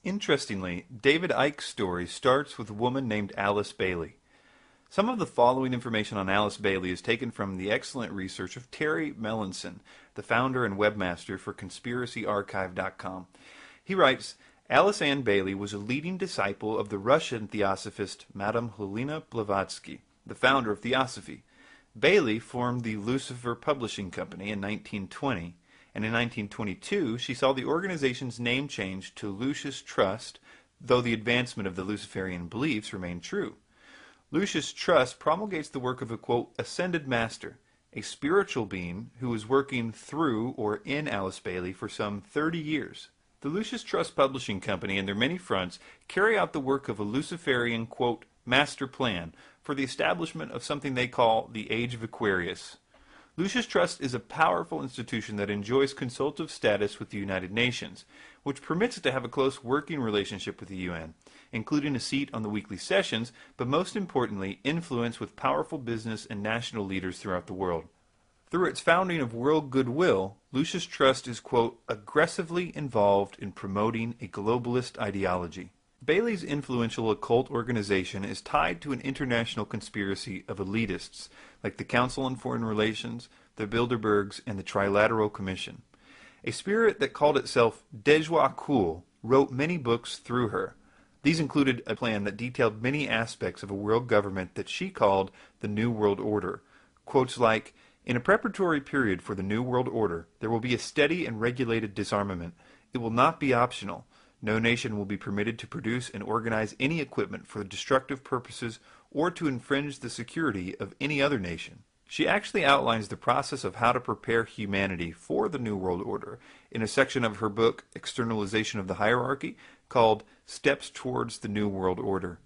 Interestingly, David Icke's story starts with a woman named Alice Bailey. Some of the following information on Alice Bailey is taken from the excellent research of Terry Melanson, the founder and webmaster for conspiracyarchive.com. He writes, Alice Ann Bailey was a leading disciple of the Russian theosophist Madame Helena Blavatsky, the founder of Theosophy. Bailey formed the Lucifer Publishing Company in 1920, and in 1922 she saw the organization's name changed to Lucis Trust, though the advancement of the Luciferian beliefs remained true. Lucis Trust promulgates the work of a, quote, ascended master, a spiritual being who was working through or in Alice Bailey for some 30 years. The Lucis Trust Publishing Company and their many fronts carry out the work of a Luciferian, quote, master plan for the establishment of something they call the Age of Aquarius. Lucis Trust is a powerful institution that enjoys consultative status with the United Nations, which permits it to have a close working relationship with the UN, including a seat on the weekly sessions, but most importantly, influence with powerful business and national leaders throughout the world. Through its founding of world goodwill, Lucis Trust is, quote, aggressively involved in promoting a globalist ideology. Bailey's influential occult organization is tied to an international conspiracy of elitists like the Council on Foreign Relations, the Bilderbergs, and the Trilateral Commission. A spirit that called itself Deja Cool wrote many books through her. These included a plan that detailed many aspects of a world government that she called the New World Order. Quotes like, in a preparatory period for the New World Order, there will be a steady and regulated disarmament. It will not be optional. No nation will be permitted to produce and organize any equipment for destructive purposes or to infringe the security of any other nation. She actually outlines the process of how to prepare humanity for the New World Order in a section of her book, Externalization of the Hierarchy, called Steps Towards the New World Order.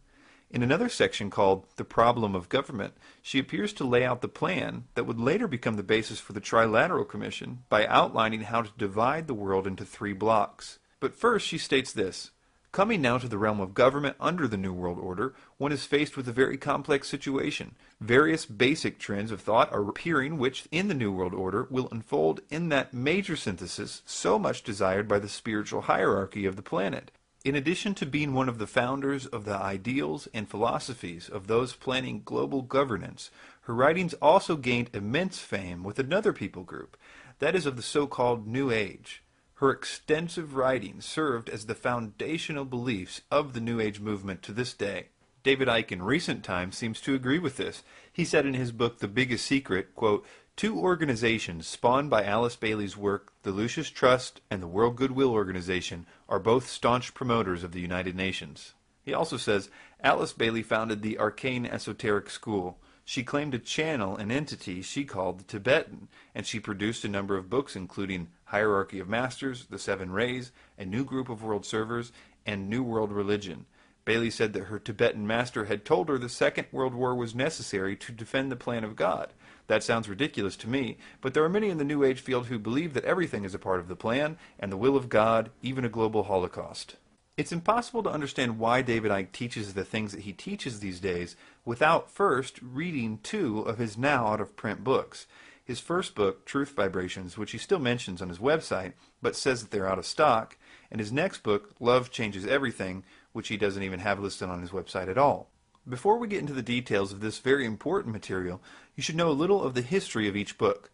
In another section called The Problem of Government, she appears to lay out the plan that would later become the basis for the Trilateral Commission by outlining how to divide the world into 3 blocks. But first she states this, coming now to the realm of government under the New World Order, one is faced with a very complex situation. Various basic trends of thought are appearing which, in the New World Order, will unfold in that major synthesis so much desired by the spiritual hierarchy of the planet. In addition to being one of the founders of the ideals and philosophies of those planning global governance, her writings also gained immense fame with another people group, that is of the so-called New Age. Her extensive writings served as the foundational beliefs of the New Age movement to this day. David Icke in recent times seems to agree with this. He said in his book The Biggest Secret, quote, 2 organizations spawned by Alice Bailey's work, the Lucis Trust and the World Goodwill Organization, are both staunch promoters of the United Nations. He also says, Alice Bailey founded the Arcane Esoteric School. She claimed to channel an entity she called the Tibetan, and she produced a number of books including Hierarchy of Masters, The 7 Rays, A New Group of World Servers, and New World Religion. Bailey said that her Tibetan master had told her the Second World War was necessary to defend the plan of God. That sounds ridiculous to me, but there are many in the New Age field who believe that everything is a part of the plan and the will of God, even a global Holocaust. It's impossible to understand why David Icke teaches the things that he teaches these days without first reading 2 of his now out-of-print books. His first book, Truth Vibrations, which he still mentions on his website, but says that they're out of stock, and his next book, Love Changes Everything, which he doesn't even have listed on his website at all. Before we get into the details of this very important material, you should know a little of the history of each book.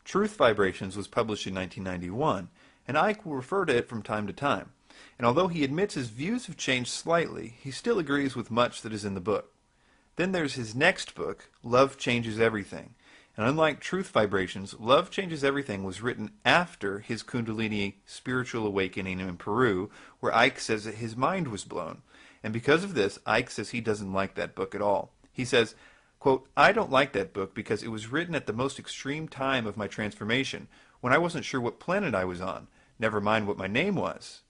Truth Vibrations was published in 1991, and Icke will refer to it from time to time. And although he admits his views have changed slightly, he still agrees with much that is in the book. Then there's his next book, Love Changes Everything. And unlike Truth Vibrations, Love Changes Everything was written after his Kundalini spiritual awakening in Peru, where Icke says that his mind was blown. And because of this, Icke says he doesn't like that book at all. He says, quote, I don't like that book because it was written at the most extreme time of my transformation, when I wasn't sure what planet I was on, never mind what my name was.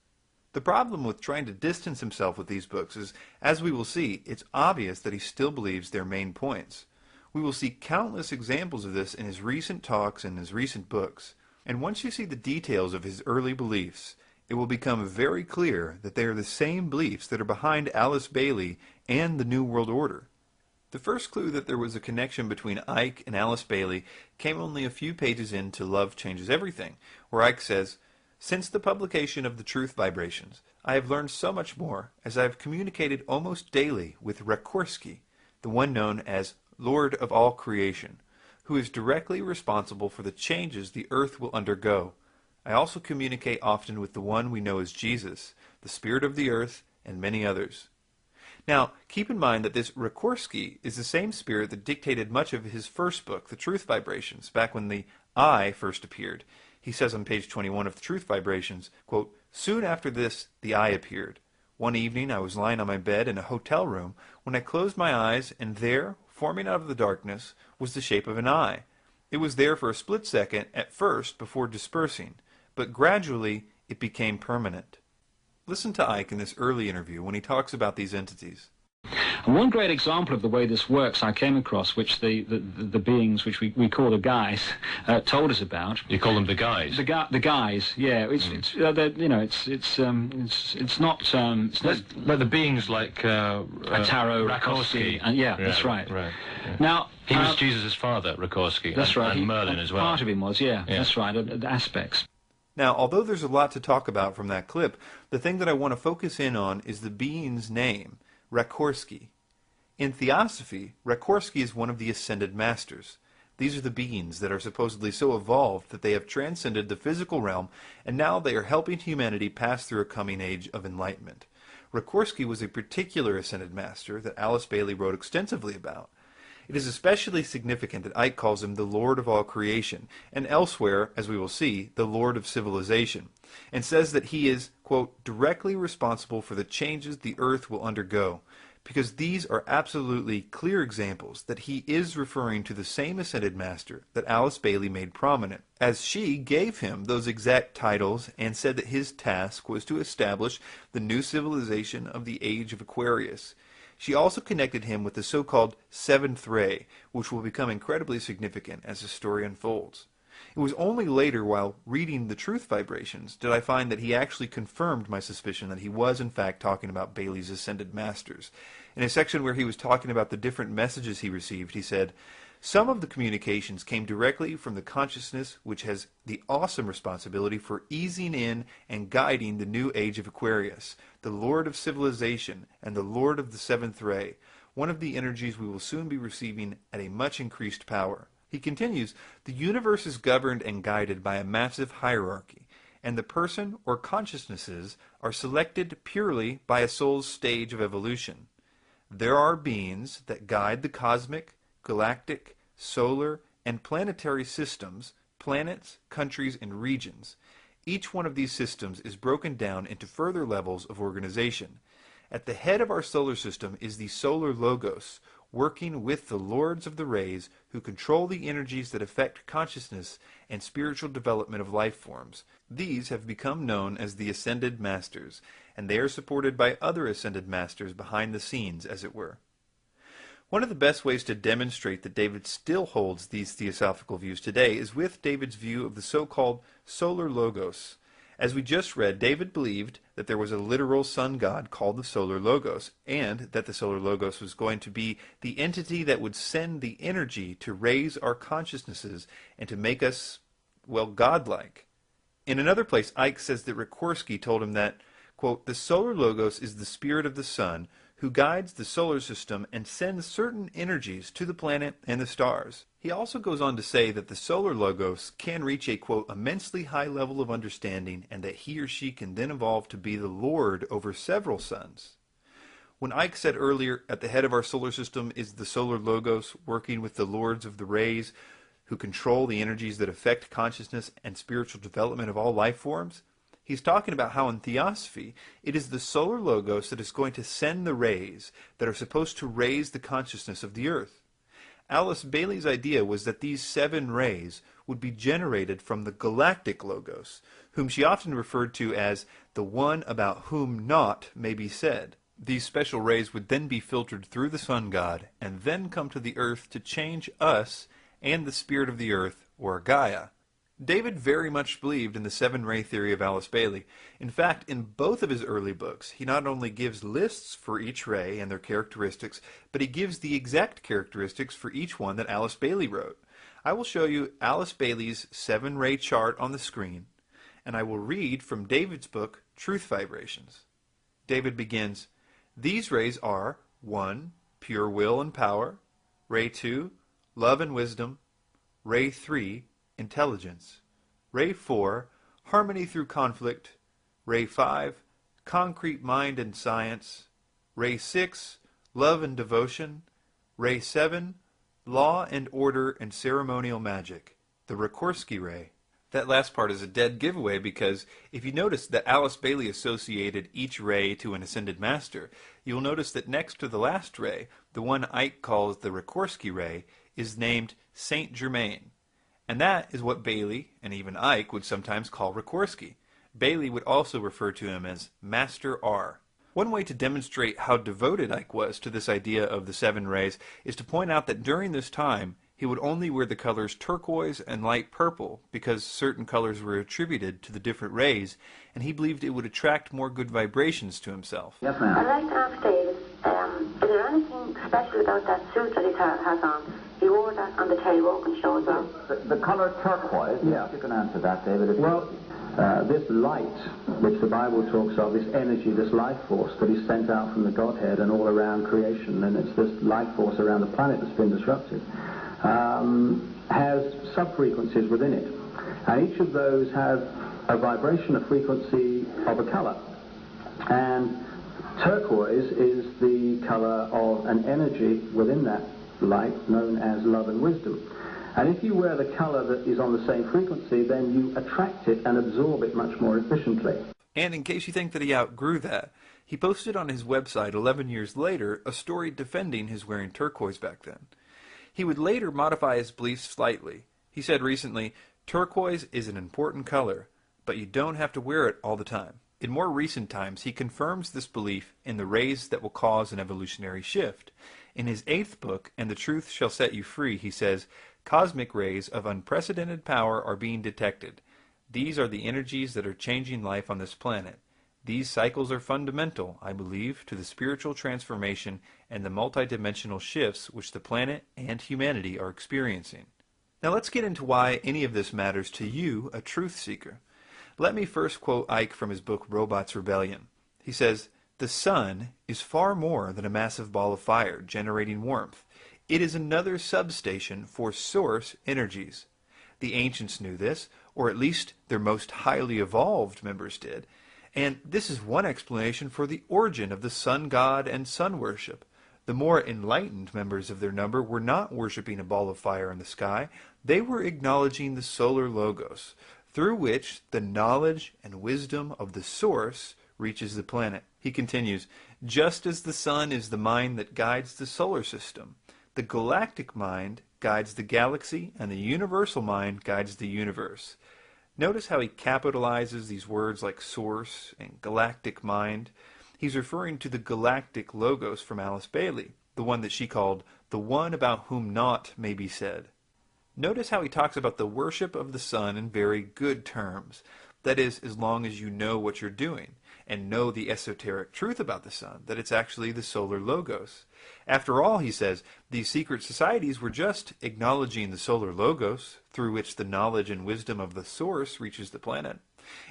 The problem with trying to distance himself with these books is, as we will see, it's obvious that he still believes their main points. We will see countless examples of this in his recent talks and his recent books. And once you see the details of his early beliefs, it will become very clear that they are the same beliefs that are behind Alice Bailey and the New World Order. The first clue that there was a connection between Icke and Alice Bailey came only a few pages into Love Changes Everything, where Icke says, since the publication of the Truth Vibrations, I have learned so much more as I have communicated almost daily with Rekorsky, the one known as Lord of all creation, who is directly responsible for the changes the earth will undergo. I also communicate often with the one we know as Jesus, the Spirit of the earth, and many others. Now, keep in mind that this Rekorsky is the same spirit that dictated much of his first book, The Truth Vibrations, back when the I first appeared. He says on page 21 of The Truth Vibrations, quote, "Soon after this, the I appeared. One evening I was lying on my bed in a hotel room when I closed my eyes, and there, forming out of the darkness, was the shape of an eye. It was there for a split second at first before dispersing, but gradually it became permanent." Listen to Icke in this early interview when he talks about these entities. And one great example of the way this works I came across, which the beings, which we call the guys, told us about. You call them the guys? The guys, yeah. It's not but the beings like Tarot, Rakorsky, and yeah, that's right. Right. Yeah. Now he was Jesus' father, Rakorsky. That's right. And Merlin as well. Part of him was, yeah. That's right. Aspects. Now, although there's a lot to talk about from that clip, the thing that I want to focus in on is the being's name, Rakorsky. In Theosophy, Rakorsky is one of the ascended masters. These are the beings that are supposedly so evolved that they have transcended the physical realm, and now they are helping humanity pass through a coming age of enlightenment. Rakorsky was a particular ascended master that Alice Bailey wrote extensively about. It is especially significant that Icke calls him the Lord of all creation, and elsewhere, as we will see, the Lord of civilization, and says that he is, quote, directly responsible for the changes the earth will undergo, because these are absolutely clear examples that he is referring to the same ascended master that Alice Bailey made prominent, as she gave him those exact titles and said that his task was to establish the new civilization of the age of Aquarius. She also connected him with the so-called seventh ray, which will become incredibly significant as the story unfolds. It was only later, while reading The Truth Vibrations, did I find that he actually confirmed my suspicion that he was in fact talking about Bailey's ascended masters. In a section where he was talking about the different messages he received, he said, "Some of the communications came directly from the consciousness which has the awesome responsibility for easing in and guiding the new age of Aquarius, the Lord of civilization and the Lord of the seventh ray, one of the energies we will soon be receiving at a much increased power." He continues, "The universe is governed and guided by a massive hierarchy, and the person or consciousnesses are selected purely by a soul's stage of evolution. There are beings that guide the cosmic, galactic, solar, and planetary systems, planets, countries, and regions. Each one of these systems is broken down into further levels of organization. At the head of our solar system is the solar logos, working with the lords of the rays who control the energies that affect consciousness and spiritual development of life forms. These have become known as the Ascended Masters, and they are supported by other Ascended Masters behind the scenes, as it were." One of the best ways to demonstrate that David still holds these theosophical views today is with David's view of the so-called solar logos. As we just read, David believed that there was a literal sun god called the solar logos, and that the solar logos was going to be the entity that would send the energy to raise our consciousnesses and to make us, well, godlike. In another place, Icke says that Rakorsky told him that, quote, "The solar logos is the spirit of the sun, who guides the solar system and sends certain energies to the planet and the stars." He also goes on to say that the solar logos can reach a, quote, "immensely high level of understanding, and that he or she can then evolve to be the lord over several suns." When Icke said earlier, at the head of our solar system is the solar logos, working with the lords of the rays, who control the energies that affect consciousness and spiritual development of all life forms, he's talking about how in Theosophy, it is the solar logos that is going to send the rays that are supposed to raise the consciousness of the earth. Alice Bailey's idea was that these 7 rays would be generated from the galactic logos, whom she often referred to as the one about whom naught may be said. These special rays would then be filtered through the sun god and then come to the earth to change us and the spirit of the earth, or Gaia. David very much believed in the 7-ray theory of Alice Bailey. In fact, in both of his early books, he not only gives lists for each ray and their characteristics, but he gives the exact characteristics for each one that Alice Bailey wrote. I will show you Alice Bailey's 7-ray chart on the screen, and I will read from David's book, Truth Vibrations. David begins, "These rays are 1. Pure will and power. Ray 2. Love and wisdom. Ray 3. Intelligence. Ray 4. Harmony through conflict. Ray 5. Concrete mind and science. Ray 6. Love and devotion. Ray 7. Law and order and ceremonial magic. The Rikorsky ray." That last part is a dead giveaway because if you notice that Alice Bailey associated each ray to an ascended master, you'll notice that next to the last ray, the one Icke calls the Rikorsky ray, is named Saint Germain. And that is what Bailey, and even Icke, would sometimes call Rikorsky. Bailey would also refer to him as Master R. One way to demonstrate how devoted Icke was to this idea of the 7 rays is to point out that during this time, he would only wear the colors turquoise and light purple because certain colors were attributed to the different rays, and he believed it would attract more good vibrations to himself. Yes, ma'am. I'd like to ask David, is there anything special about that suit that he has on? He wore that on the Terry Wogan show as well. The color turquoise, yeah. You can answer that, David. Well, this light, which the Bible talks of, this energy, this life force that is sent out from the Godhead and all around creation, and it's this life force around the planet that's been disrupted, has sub-frequencies within it. And each of those have a vibration, a frequency of a color. And turquoise is the color of an energy within that light known as love and wisdom. And if you wear the color that is on the same frequency, then you attract it and absorb it much more efficiently. And in case you think that he outgrew that, he posted on his website 11 years later a story defending his wearing turquoise back then. He would later modify his beliefs slightly. He said recently, "Turquoise is an important color, but you don't have to wear it all the time." In more recent times, he confirms this belief in the rays that will cause an evolutionary shift. In his 8th book, "And the Truth Shall Set You Free," he says, "Cosmic rays of unprecedented power are being detected. These are the energies that are changing life on this planet. These cycles are fundamental, I believe, to the spiritual transformation and the multidimensional shifts which the planet and humanity are experiencing." Now let's get into why any of this matters to you, a truth seeker. Let me first quote Icke from his book Robots' Rebellion. He says, "The sun is far more than a massive ball of fire generating warmth. It is another substation for source energies. The ancients knew this, or at least their most highly evolved members did. And this is one explanation for the origin of the sun god and sun worship. The more enlightened members of their number were not worshipping a ball of fire in the sky. They were acknowledging the solar logos, through which the knowledge and wisdom of the source reaches the planet." He continues, "Just as the sun is the mind that guides the solar system, the galactic mind guides the galaxy, and the universal mind guides the universe." Notice how he capitalizes these words like source and galactic mind. He's referring to the galactic logos from Alice Bailey, the one that she called the one about whom naught may be said. Notice how he talks about the worship of the sun in very good terms. That is, as long as you know what you're doing and know the esoteric truth about the sun, that it's actually the solar logos. After all, he says, these secret societies were just acknowledging the solar logos, through which the knowledge and wisdom of the source reaches the planet.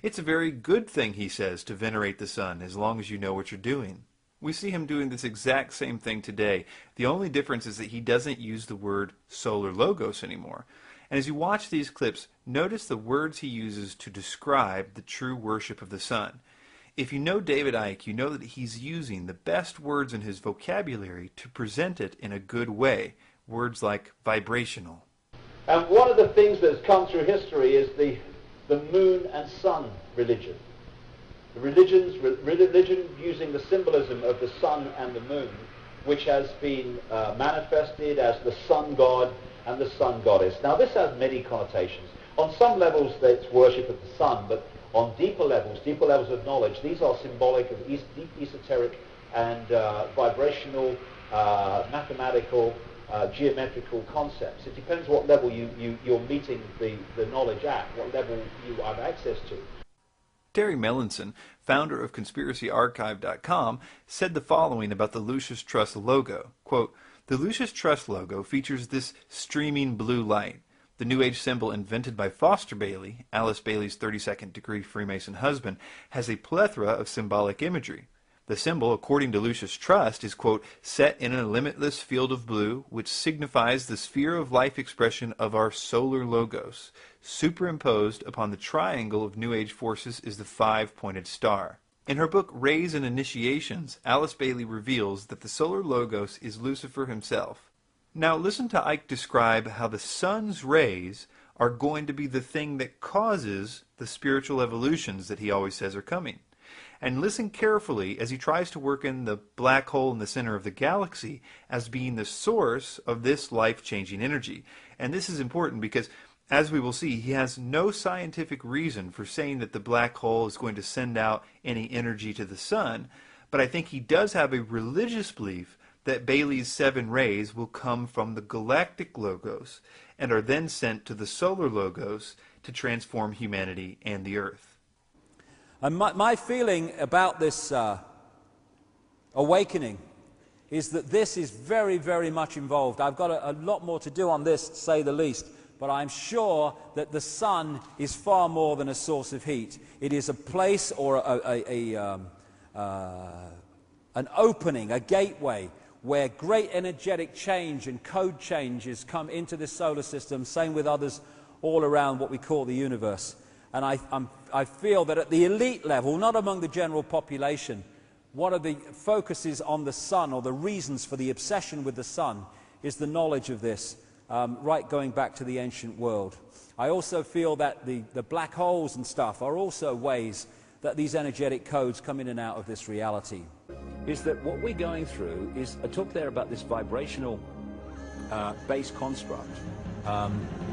It's a very good thing, he says, to venerate the sun, as long as you know what you're doing. We see him doing this exact same thing today. The only difference is that he doesn't use the word solar logos anymore. And as you watch these clips, notice the words he uses to describe the true worship of the sun. If you know David Icke, you know that he's using the best words in his vocabulary to present it in a good way. Words like vibrational. And one of the things that's come through history is the moon and sun religion. The religion using the symbolism of the sun and the moon, which has been manifested as the sun god and the sun goddess. Now this has many connotations. On some levels it's worship of the sun, but on deeper levels of knowledge, these are symbolic of deep esoteric and vibrational, mathematical, geometrical concepts. It depends what level you're meeting the knowledge at, what level you have access to. Terry Melanson, founder of ConspiracyArchive.com, said the following about the Lucis Trust logo. Quote, "The Lucis Trust logo features this streaming blue light. The New Age symbol invented by Foster Bailey, Alice Bailey's 32nd degree Freemason husband, has a plethora of symbolic imagery. The symbol, according to Lucius Trust, is, quote, set in a limitless field of blue, which signifies the sphere of life expression of our solar logos. Superimposed upon the triangle of New Age forces is the five-pointed star. In her book Rays and Initiations, Alice Bailey reveals that the solar logos is Lucifer himself. Now listen to Icke describe how the sun's rays are going to be the thing that causes the spiritual evolutions that he always says are coming. And listen carefully as he tries to work in the black hole in the center of the galaxy as being the source of this life-changing energy. And this is important because, as we will see, he has no scientific reason for saying that the black hole is going to send out any energy to the sun, but I think he does have a religious belief that Bailey's 7 rays will come from the galactic logos and are then sent to the solar logos to transform humanity and the earth. And my feeling about this awakening is that this is very, very much involved. I've got a lot more to do on this, to say the least, but I'm sure that the sun is far more than a source of heat. It is a place or an opening, a gateway, where great energetic change and code changes come into this solar system, same with others all around what we call the universe. And I feel that at the elite level, not among the general population, one of the focuses on the sun, or the reasons for the obsession with the sun, is the knowledge of this, right going back to the ancient world. I also feel that the black holes and stuff are also ways that these energetic codes come in and out of this reality. Is that what we're going through is, I talked there about this vibrational base construct,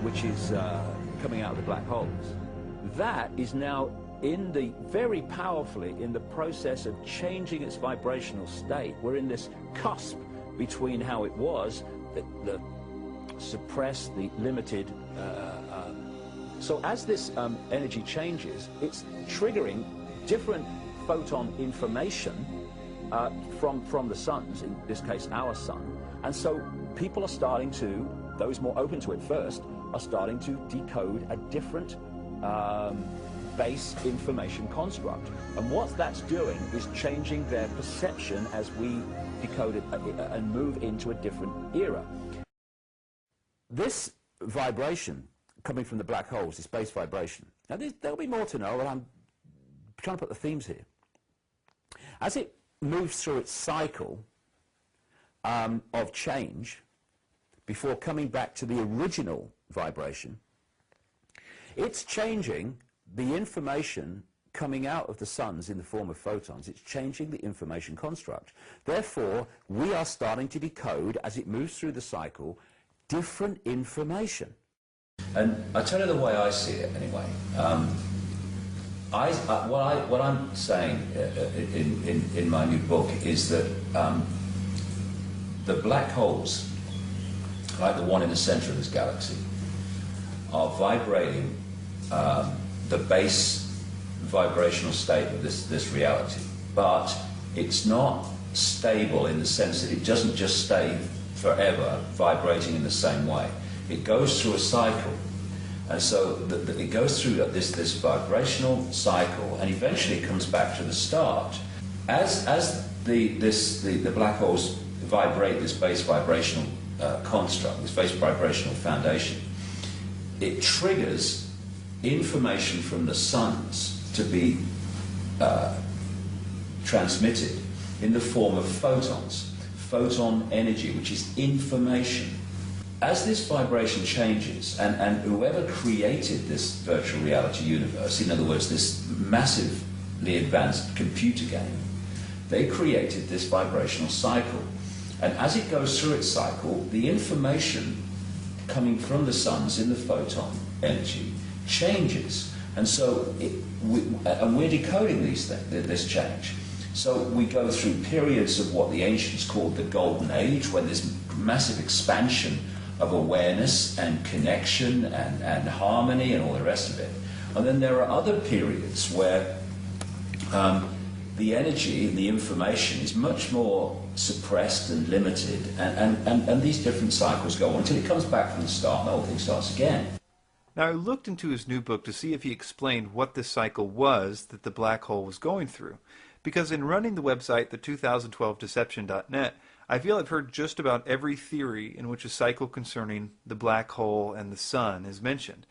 which is coming out of the black holes. That is now very powerfully in the process of changing its vibrational state. We're in this cusp between how it was, the suppressed, the limited. So as this energy changes, it's triggering different photon information from the suns, in this case our sun. And so people are starting to, those more open to it first, are starting to decode a different base information construct. And what that's doing is changing their perception as we decode it and move into a different era. This vibration coming from the black holes, this base vibration, now there'll be more to know, and I'm trying to put the themes here. As it moves through its cycle of change before coming back to the original vibration, it's changing the information coming out of the suns in the form of photons. It's changing the information construct. Therefore, we are starting to decode, as it moves through the cycle, different information. And I tell you the way I see it, anyway. What I'm saying in my new book is that the black holes, like the one in the center of this galaxy, are vibrating the base vibrational state of this reality. But it's not stable in the sense that it doesn't just stay forever vibrating in the same way. It goes through a cycle. And so it goes through this vibrational cycle, and eventually it comes back to the start. As the black holes vibrate this base vibrational construct, this base vibrational foundation, it triggers information from the suns to be transmitted in the form of photons, photon energy, which is information. As this vibration changes, and whoever created this virtual reality universe, in other words, this massively advanced computer game, they created this vibrational cycle. And as it goes through its cycle, the information coming from the suns in the photon energy changes. And so we're decoding this change. So we go through periods of what the ancients called the Golden Age, when there's massive expansion of awareness and connection and harmony and all the rest of it. And then there are other periods where the energy and the information is much more suppressed and limited, and these different cycles go on until it comes back from the start and the whole thing starts again. Now, I looked into his new book to see if he explained what this cycle was that the black hole was going through, because in running the website, the2012deception.net, I feel I've heard just about every theory in which a cycle concerning the black hole and the sun is mentioned.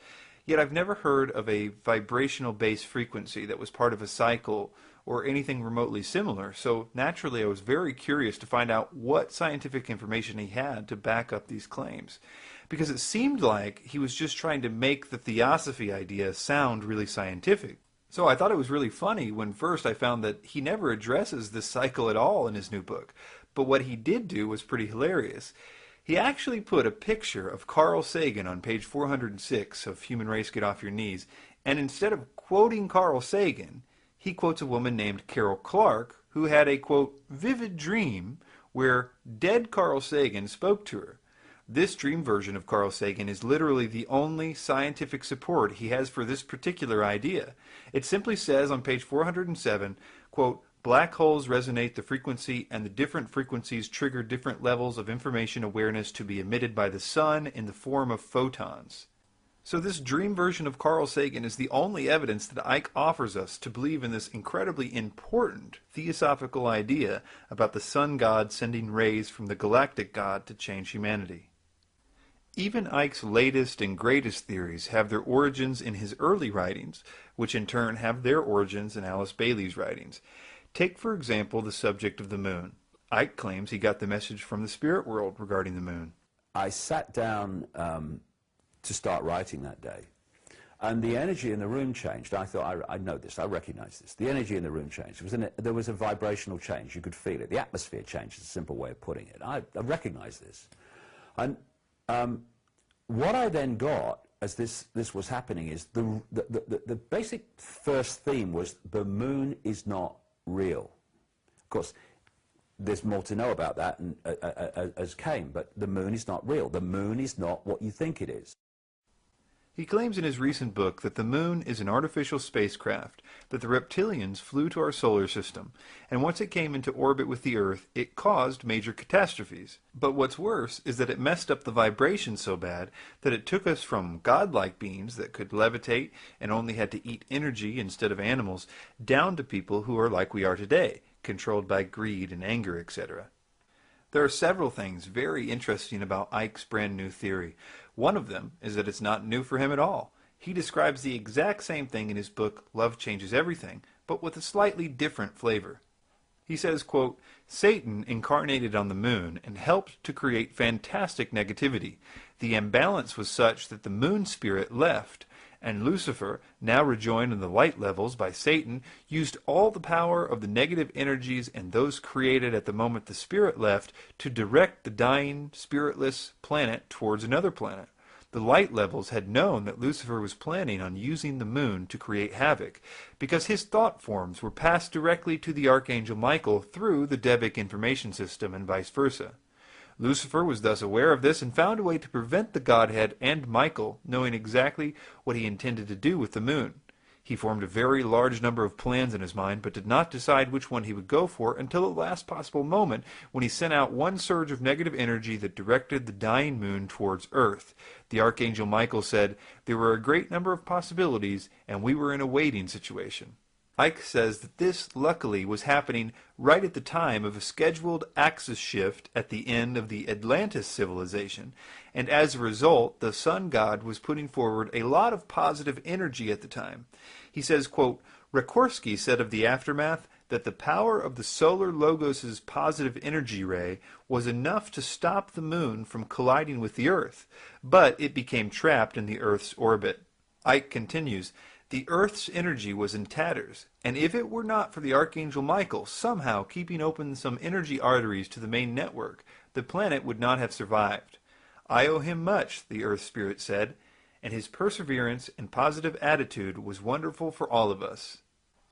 Yet I've never heard of a vibrational base frequency that was part of a cycle or anything remotely similar, so naturally I was very curious to find out what scientific information he had to back up these claims, because it seemed like he was just trying to make the theosophy idea sound really scientific. So I thought it was really funny when first I found that he never addresses this cycle at all in his new book, but what he did do was pretty hilarious. He actually put a picture of Carl Sagan on page 406 of Human Race Get Off Your Knees, and instead of quoting Carl Sagan, he quotes a woman named Carol Clark who had a, quote, vivid dream where dead Carl Sagan spoke to her. This dream version of Carl Sagan is literally the only scientific support he has for this particular idea. It simply says on page 407, quote, black holes resonate the frequency, and the different frequencies trigger different levels of information awareness to be emitted by the sun in the form of photons. So this dream version of Carl Sagan is the only evidence that Icke offers us to believe in this incredibly important theosophical idea about the sun god sending rays from the galactic god to change humanity. Even Icke's latest and greatest theories have their origins in his early writings, which in turn have their origins in Alice Bailey's writings. Take, for example, the subject of the moon. Icke claims he got the message from the spirit world regarding the moon. I sat down to start writing that day, and the energy in the room changed. I thought, I know this, I recognize this. The energy in the room changed. There was a vibrational change. You could feel it. The atmosphere changed is a simple way of putting it. I recognize this. And what I then got as this was happening is the basic first theme was the moon is not real. Of course, there's more to know about that as came, but the moon is not real. The moon is not what you think it is. He claims in his recent book that the moon is an artificial spacecraft, that the reptilians flew to our solar system, and once it came into orbit with the Earth, it caused major catastrophes. But what's worse is that it messed up the vibration so bad that it took us from godlike beings that could levitate and only had to eat energy instead of animals, down to people who are like we are today, controlled by greed and anger, etc. There are several things very interesting about Icke's brand new theory. One of them is that it's not new for him at all. He describes the exact same thing in his book Love Changes Everything, but with a slightly different flavor. He says, quote, Satan incarnated on the moon and helped to create fantastic negativity. The imbalance was such that the moon spirit left, and Lucifer, now rejoined in the light levels by Satan, used all the power of the negative energies and those created at the moment the spirit left to direct the dying, spiritless planet towards another planet. The light levels had known that Lucifer was planning on using the moon to create havoc, because his thought forms were passed directly to the Archangel Michael through the Debunked information system and vice versa. Lucifer was thus aware of this and found a way to prevent the Godhead and Michael knowing exactly what he intended to do with the moon. He formed a very large number of plans in his mind, but did not decide which one he would go for until the last possible moment, when he sent out one surge of negative energy that directed the dying moon towards Earth. The Archangel Michael said, there were a great number of possibilities, and we were in a waiting situation. Icke says that this, luckily, was happening right at the time of a scheduled axis shift at the end of the Atlantis civilization, and as a result, the sun god was putting forward a lot of positive energy at the time. He says, quote, Rekorsky said of the aftermath that the power of the solar logos' positive energy ray was enough to stop the moon from colliding with the Earth, but it became trapped in the Earth's orbit. Icke continues, the Earth's energy was in tatters, and if it were not for the Archangel Michael somehow keeping open some energy arteries to the main network, the planet would not have survived. I owe him much, the Earth Spirit said, and his perseverance and positive attitude was wonderful for all of us.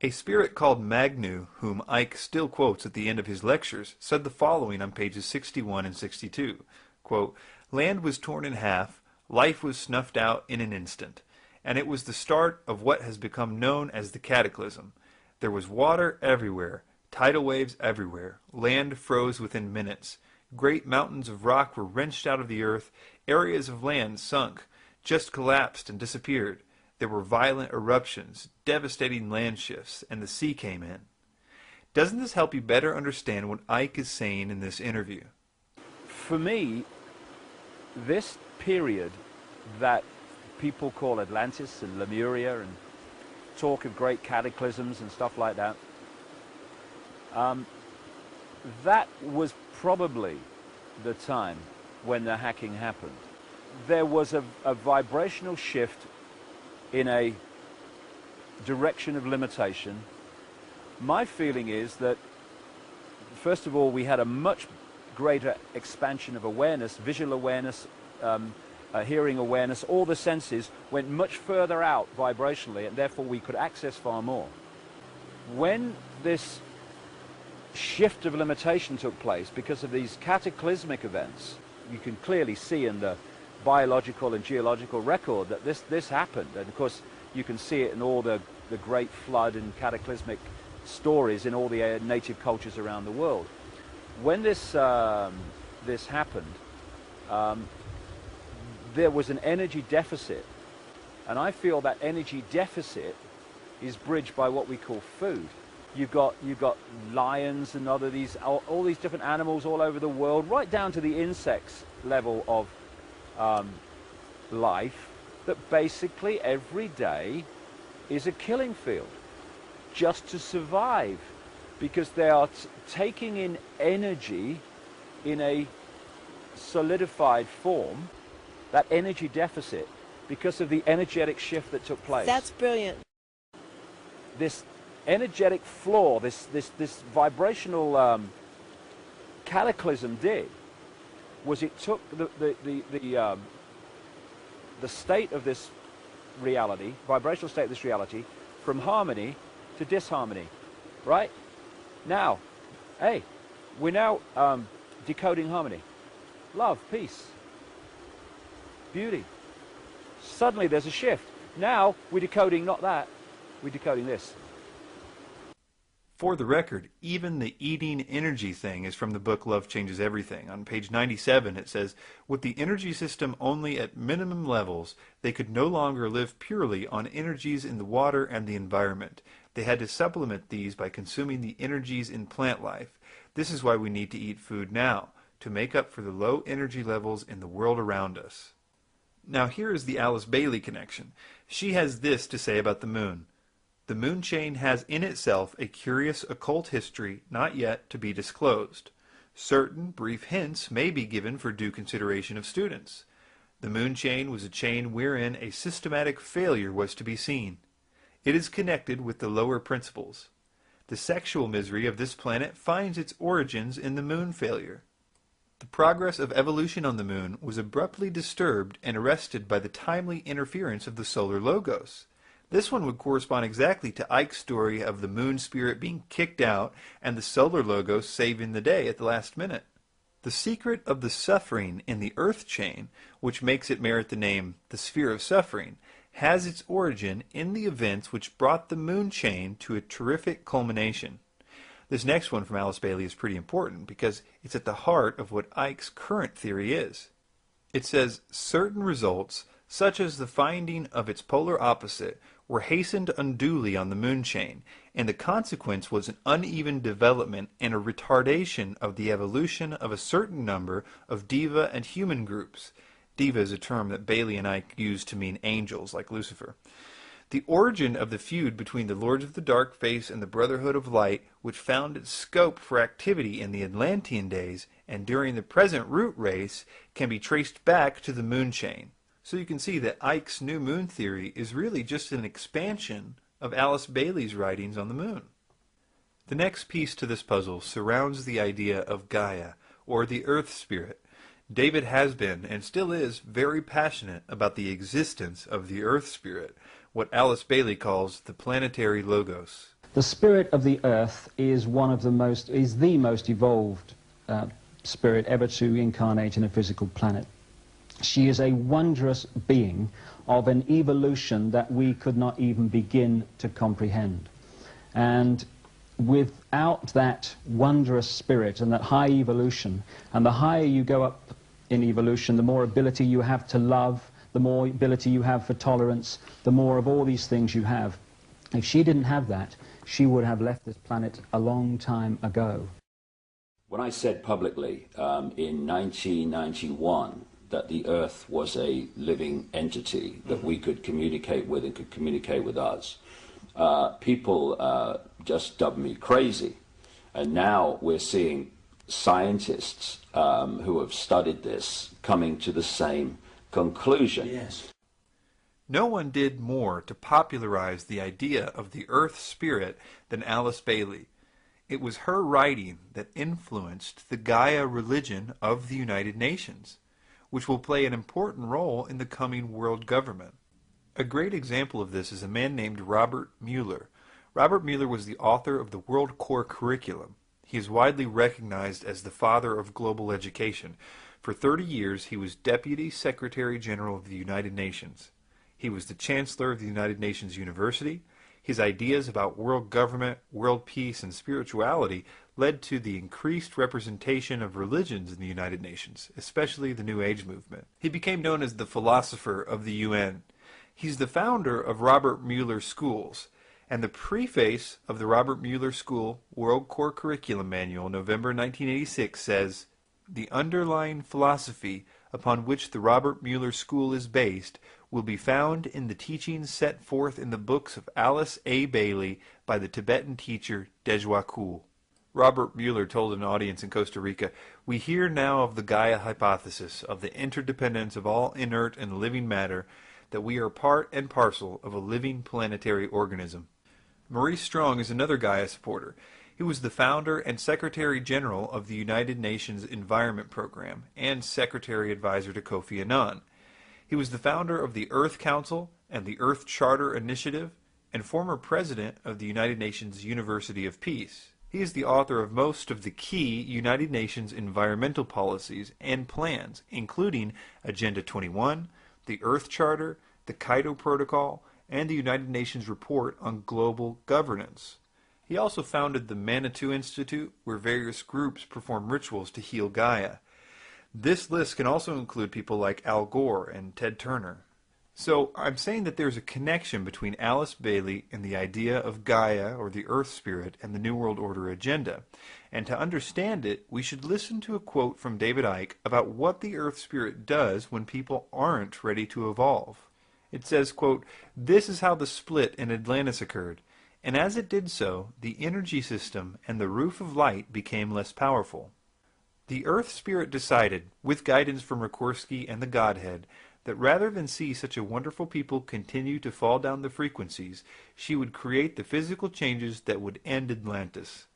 A spirit called Magnu, whom Icke still quotes at the end of his lectures, said the following on pages 61 and 62, quote, Land was torn in half, life was snuffed out in an instant, and it was the start of what has become known as the cataclysm. There was water everywhere, tidal waves everywhere, land froze within minutes, great mountains of rock were wrenched out of the earth, areas of land sunk, just collapsed and disappeared. There were violent eruptions, devastating land shifts, and the sea came in. Doesn't this help you better understand what Icke is saying in this interview? For me, this period that people call Atlantis and Lemuria and talk of great cataclysms and stuff like that, that was probably the time when the hacking happened. There was a vibrational shift in a direction of limitation. My feeling is that, first of all, we had a much greater expansion of awareness, visual awareness, hearing awareness. All the senses went much further out vibrationally, and therefore we could access far more. When this shift of limitation took place because of these cataclysmic events, you can clearly see in the biological and geological record that this happened, and of course you can see it in all the great flood and cataclysmic stories in all the native cultures around the world. When this happened, there was an energy deficit, and I feel that energy deficit is bridged by what we call food. You've got lions and all these different animals all over the world, right down to the insects level of life, that basically every day is a killing field just to survive, because they are taking in energy in a solidified form, that energy deficit, because of the energetic shift that took place. That's brilliant. This energetic flaw, this vibrational cataclysm did was it took the state of this reality, vibrational state of this reality, from harmony to disharmony, right? Now, hey, we're now decoding harmony, love, peace, beauty. Suddenly there's a shift. Now we're decoding not that, we're decoding this. For the record, even the eating energy thing is from the book Love Changes Everything. On page 97 it says, with the energy system only at minimum levels, they could no longer live purely on energies in the water and the environment. They had to supplement these by consuming the energies in plant life. This is why we need to eat food now, to make up for the low energy levels in the world around us. Now here is the Alice Bailey connection. She has this to say about the moon. The moon chain has in itself a curious occult history not yet to be disclosed. Certain brief hints may be given for due consideration of students. The moon chain was a chain wherein a systematic failure was to be seen. It is connected with the lower principles. The sexual misery of this planet finds its origins in the moon failure. The progress of evolution on the moon was abruptly disturbed and arrested by the timely interference of the solar logos. This one would correspond exactly to Icke's story of the moon spirit being kicked out and the solar logos saving the day at the last minute. The secret of the suffering in the earth chain, which makes it merit the name the sphere of suffering, has its origin in the events which brought the moon chain to a terrific culmination. This next one from Alice Bailey is pretty important because it's at the heart of what Icke's current theory is. It says certain results, such as the finding of its polar opposite, were hastened unduly on the moon chain, and the consequence was an uneven development and a retardation of the evolution of a certain number of diva and human groups. Diva is a term that Bailey and Icke used to mean angels, like Lucifer. The origin of the feud between the Lords of the Dark Face and the Brotherhood of Light, which found its scope for activity in the Atlantean days and during the present root race, can be traced back to the moon chain. So you can see that Icke's new moon theory is really just an expansion of Alice Bailey's writings on the moon. The next piece to this puzzle surrounds the idea of Gaia, or the Earth Spirit. David has been, and still is, very passionate about the existence of the Earth Spirit, what Alice Bailey calls the planetary logos. The spirit of the Earth is the most evolved spirit ever to incarnate in a physical planet. She is a wondrous being of an evolution that we could not even begin to comprehend. And without that wondrous spirit and that high evolution, and the higher you go up in evolution, the more ability you have to love, the more ability you have for tolerance, the more of all these things you have. If she didn't have that, she would have left this planet a long time ago. When I said publicly in 1991 that the Earth was a living entity that we could communicate with and could communicate with us, people just dubbed me crazy. And now we're seeing scientists who have studied this coming to the same conclusion. Yes. No one did more to popularize the idea of the Earth Spirit than Alice Bailey. It was her writing that influenced the Gaia religion of the United Nations, which will play an important role in the coming world government. A great example of this is a man named Robert Mueller. Robert Mueller was the author of the World Core Curriculum. He is widely recognized as the father of global education. For 30 years, he was Deputy Secretary General of the United Nations. He was the Chancellor of the United Nations University. His ideas about world government, world peace, and spirituality led to the increased representation of religions in the United Nations, especially the New Age movement. He became known as the philosopher of the UN. He's the founder of Robert Mueller Schools, and the preface of the Robert Mueller School World Core Curriculum Manual, November 1986, says, "The underlying philosophy upon which the Robert Mueller School is based will be found in the teachings set forth in the books of Alice A. Bailey by the Tibetan teacher Dejwa Kul." Robert Mueller told an audience in Costa Rica, "We hear now of the Gaia hypothesis, of the interdependence of all inert and living matter, that we are part and parcel of a living planetary organism." Maurice Strong is another Gaia supporter. He was the founder and Secretary General of the United Nations Environment Program and Secretary Advisor to Kofi Annan. He was the founder of the Earth Council and the Earth Charter Initiative and former president of the United Nations University of Peace. He is the author of most of the key United Nations environmental policies and plans, including Agenda 21, the Earth Charter, the Kyoto Protocol, and the United Nations Report on Global Governance. He also founded the Manitou Institute, where various groups perform rituals to heal Gaia. This list can also include people like Al Gore and Ted Turner. So I'm saying that there's a connection between Alice Bailey and the idea of Gaia, or the Earth Spirit, and the New World Order agenda. And to understand it, we should listen to a quote from David Icke about what the Earth Spirit does when people aren't ready to evolve. It says, quote, "This is how the split in Atlantis occurred. And as it did so, the energy system and the roof of light became less powerful. The Earth Spirit decided, with guidance from Rikorsky and the Godhead, that rather than see such a wonderful people continue to fall down the frequencies, she would create the physical changes that would end Atlantis.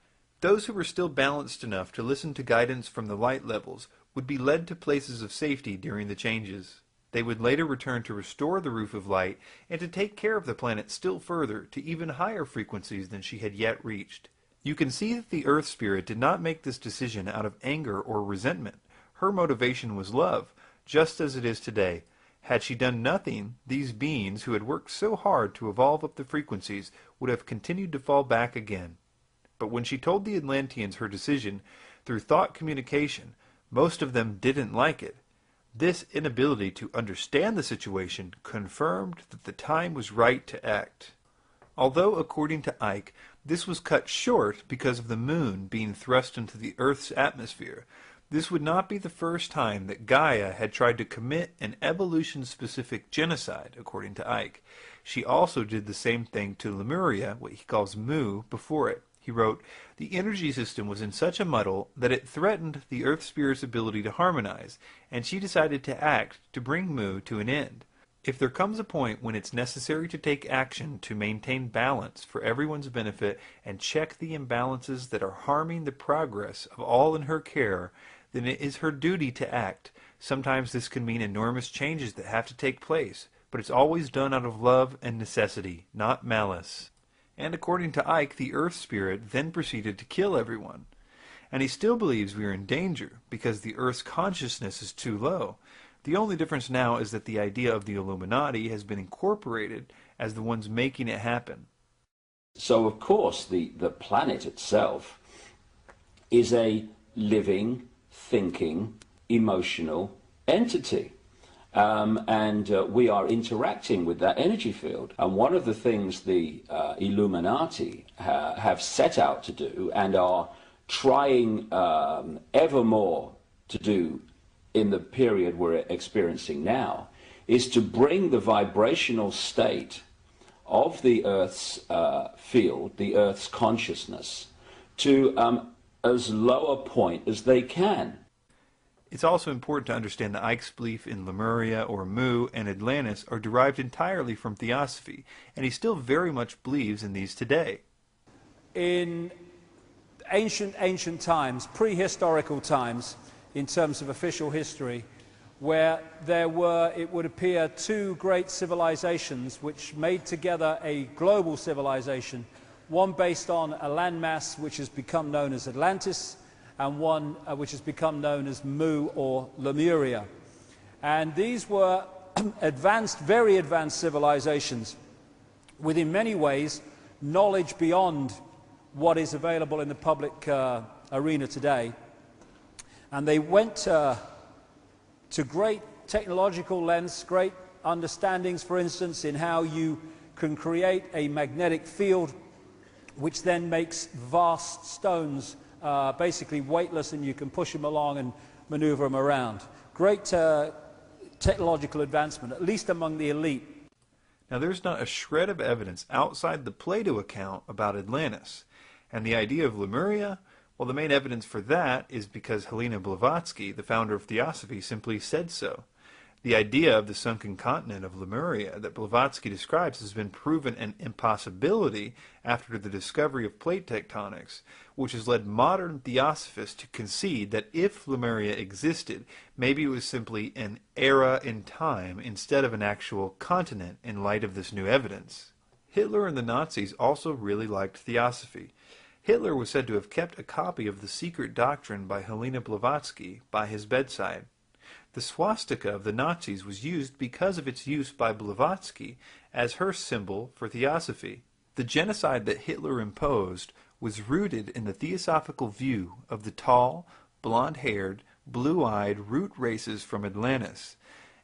Those who were still balanced enough to listen to guidance from the light levels would be led to places of safety during the changes. They would later return to restore the roof of light and to take care of the planet still further to even higher frequencies than she had yet reached. You can see that the Earth Spirit did not make this decision out of anger or resentment. Her motivation was love, just as it is today. Had she done nothing, these beings who had worked so hard to evolve up the frequencies would have continued to fall back again. But when she told the Atlanteans her decision through thought communication, most of them didn't like it. This inability to understand the situation confirmed that the time was right to act. Although, according to Icke, this was cut short because of the moon being thrust into the Earth's atmosphere, this would not be the first time that Gaia had tried to commit an evolution-specific genocide, according to Icke. She also did the same thing to Lemuria, what he calls Mu, before it. He wrote, "The energy system was in such a muddle that it threatened the Earth Spirit's ability to harmonize, and she decided to act to bring Mu to an end. If there comes a point when it's necessary to take action to maintain balance for everyone's benefit and check the imbalances that are harming the progress of all in her care, then it is her duty to act. Sometimes this can mean enormous changes that have to take place, but it's always done out of love and necessity, not malice." And according to Icke, the Earth Spirit then proceeded to kill everyone. And he still believes we are in danger because the Earth's consciousness is too low. The only difference now is that the idea of the Illuminati has been incorporated as the ones making it happen. So, of course, the planet itself is a living, thinking, emotional entity. and we are interacting with that energy field. And one of the things the Illuminati have set out to do and are trying ever more to do in the period we're experiencing now is to bring the vibrational state of the Earth's field, the Earth's consciousness, to as low a point as they can. It's also important to understand that Icke's belief in Lemuria or Mu and Atlantis are derived entirely from theosophy, and he still very much believes in these today. In ancient times, prehistorical times, in terms of official history, where there were, it would appear, two great civilizations which made together a global civilization, one based on a landmass which has become known as Atlantis, and one which has become known as Mu or Lemuria. And these were advanced, very advanced civilizations with, in many ways, knowledge beyond what is available in the public arena today. And they went to great technological lengths, great understandings, for instance, in how you can create a magnetic field which then makes vast stones basically weightless, and you can push them along and maneuver them around. Great technological advancement, at least among the elite. Now, there's not a shred of evidence outside the Plato account about Atlantis. And the idea of Lemuria, well, the main evidence for that is because Helena Blavatsky, the founder of Theosophy, simply said so. The idea of the sunken continent of Lemuria that Blavatsky describes has been proven an impossibility after the discovery of plate tectonics, which has led modern theosophists to concede that if Lemuria existed, maybe it was simply an era in time instead of an actual continent in light of this new evidence. Hitler and the Nazis also really liked theosophy. Hitler was said to have kept a copy of the secret doctrine by Helena Blavatsky by his bedside. The swastika of the Nazis was used because of its use by Blavatsky as her symbol for theosophy. The genocide that Hitler imposed was rooted in the theosophical view of the tall, blonde-haired, blue-eyed root races from Atlantis.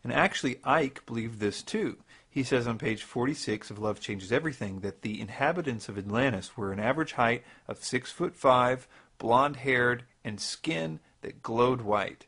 And actually Icke believed this too. He says on page 46 of Love Changes Everything that the inhabitants of Atlantis were an average height of 6'5", blonde-haired, and skin that glowed white.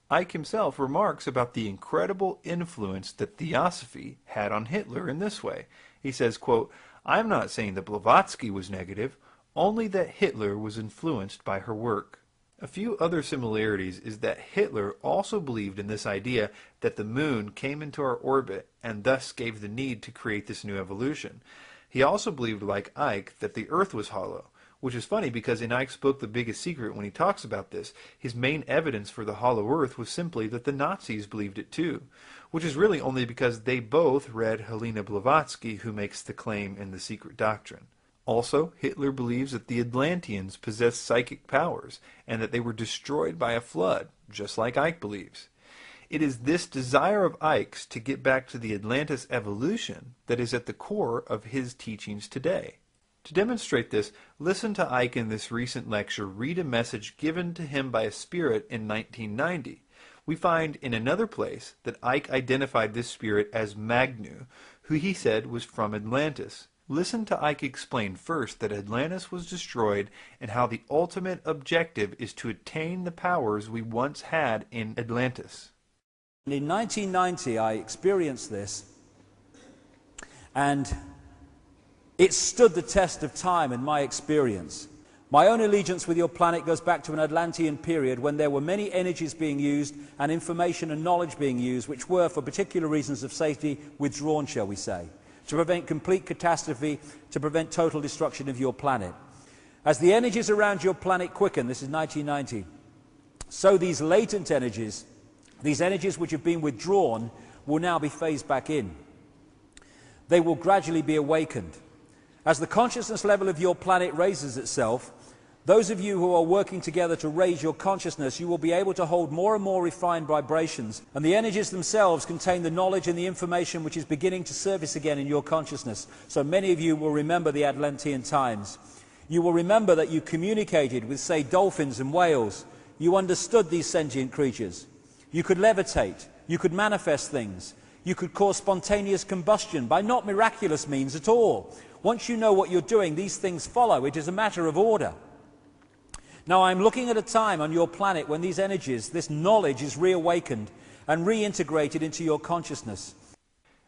Icke himself remarks about the incredible influence that theosophy had on Hitler in this way. He says, quote, "I'm not saying that Blavatsky was negative, only that Hitler was influenced by her work." A few other similarities is that Hitler also believed in this idea that the moon came into our orbit and thus gave the need to create this new evolution. He also believed, like Icke, that the earth was hollow, which is funny because in Icke's book The Biggest Secret, when he talks about this, his main evidence for the hollow earth was simply that the Nazis believed it too, which is really only because they both read Helena Blavatsky, who makes the claim in The Secret Doctrine. Also, Hitler believes that the Atlanteans possessed psychic powers and that they were destroyed by a flood, just like Icke believes. It is this desire of Icke's to get back to the Atlantis evolution that is at the core of his teachings today. To demonstrate this, listen to Icke in this recent lecture read a message given to him by a spirit in 1990. We find in another place that Icke identified this spirit as Magnu, who he said was from Atlantis. Listen to Icke explain first that Atlantis was destroyed and how the ultimate objective is to attain the powers we once had in Atlantis. In 1990, I experienced this, and it stood the test of time in my experience. My own allegiance with your planet goes back to an Atlantean period when there were many energies being used and information and knowledge being used which were, for particular reasons of safety, withdrawn, shall we say, to prevent complete catastrophe, to prevent total destruction of your planet. As the energies around your planet quicken, this is 1990, so these latent energies, these energies which have been withdrawn, will now be phased back in. They will gradually be awakened. As the consciousness level of your planet raises itself, those of you who are working together to raise your consciousness, you will be able to hold more and more refined vibrations, and the energies themselves contain the knowledge and the information which is beginning to surface again in your consciousness. So many of you will remember the Atlantean times. You will remember that you communicated with, say, dolphins and whales. You understood these sentient creatures. You could levitate. You could manifest things. You could cause spontaneous combustion by not miraculous means at all. Once you know what you're doing, these things follow. It is a matter of order. Now, I'm looking at a time on your planet when these energies, this knowledge is reawakened and reintegrated into your consciousness.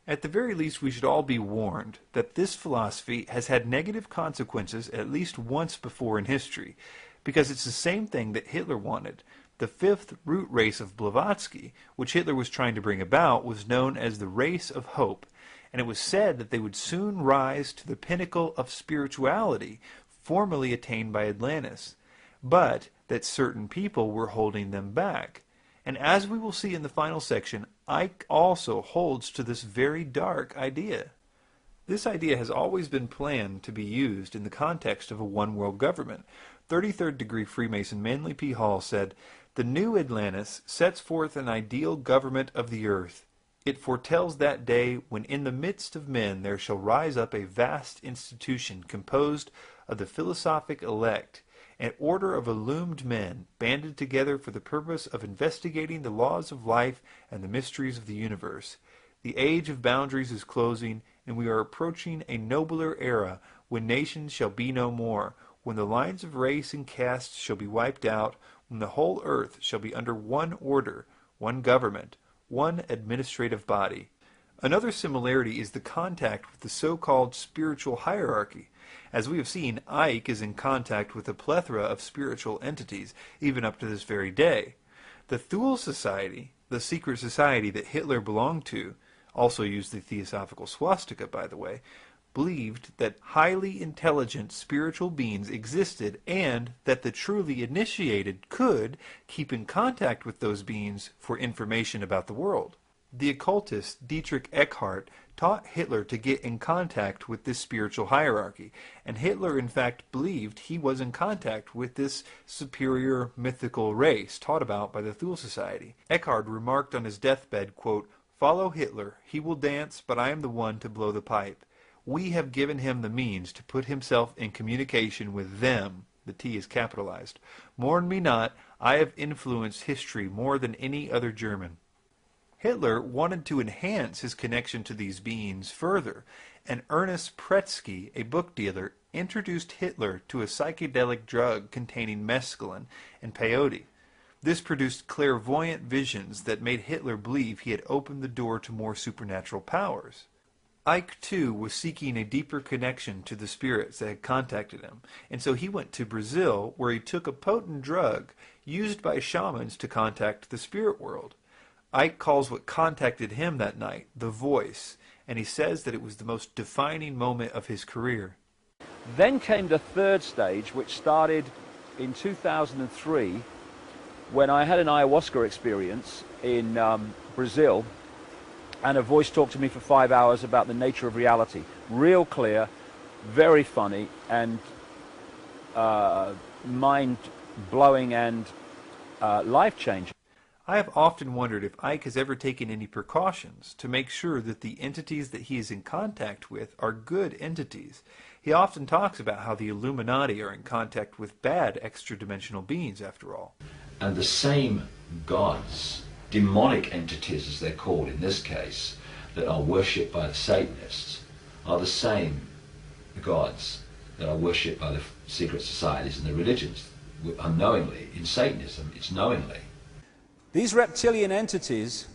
At the very least, we should all be warned that this philosophy has had negative consequences at least once before in history, because it's the same thing that Hitler wanted. The fifth root race of Blavatsky, which Hitler was trying to bring about, was known as the race of hope, and it was said that they would soon rise to the pinnacle of spirituality formerly attained by Atlantis, but that certain people were holding them back. And as we will see in the final section, Icke also holds to this very dark idea. This idea has always been planned to be used in the context of a one-world government. 33rd degree Freemason Manly P. Hall said, "The new Atlantis sets forth an ideal government of the earth. It foretells that day when in the midst of men there shall rise up a vast institution composed of the philosophic elect, an order of illumined men, banded together for the purpose of investigating the laws of life and the mysteries of the universe. The age of boundaries is closing, and we are approaching a nobler era, when nations shall be no more, when the lines of race and caste shall be wiped out, when the whole earth shall be under one order, one government, one administrative body." Another similarity is the contact with the so-called spiritual hierarchy. As we have seen, Icke is in contact with a plethora of spiritual entities, even up to this very day. The Thule Society, the secret society that Hitler belonged to, also used the theosophical swastika, by the way, believed that highly intelligent spiritual beings existed and that the truly initiated could keep in contact with those beings for information about the world. The occultist Dietrich Eckhart taught Hitler to get in contact with this spiritual hierarchy, and Hitler in fact believed he was in contact with this superior mythical race taught about by the Thule Society. Eckhart remarked on his deathbed, quote, "Follow Hitler, he will dance, but I am the one to blow the pipe. We have given him the means to put himself in communication with them." The T is capitalized. "Mourn me not, I have influenced history more than any other German." Hitler wanted to enhance his connection to these beings further, and Ernest Pretsky, a book dealer, introduced Hitler to a psychedelic drug containing mescaline and peyote. This produced clairvoyant visions that made Hitler believe he had opened the door to more supernatural powers. Icke, too, was seeking a deeper connection to the spirits that had contacted him, and so he went to Brazil, where he took a potent drug used by shamans to contact the spirit world. Icke calls what contacted him that night the voice, and he says that it was the most defining moment of his career. Then came the third stage, which started in 2003, when I had an ayahuasca experience in Brazil, and a voice talked to me for 5 hours about the nature of reality. Real clear, very funny, and mind-blowing and life-changing. I have often wondered if Icke has ever taken any precautions to make sure that the entities that he is in contact with are good entities. He often talks about how the Illuminati are in contact with bad extra-dimensional beings, after all. And the same gods, demonic entities as they're called in this case, that are worshipped by the Satanists, are the same gods that are worshipped by the secret societies and the religions. Unknowingly, in Satanism, it's knowingly. These reptilian entities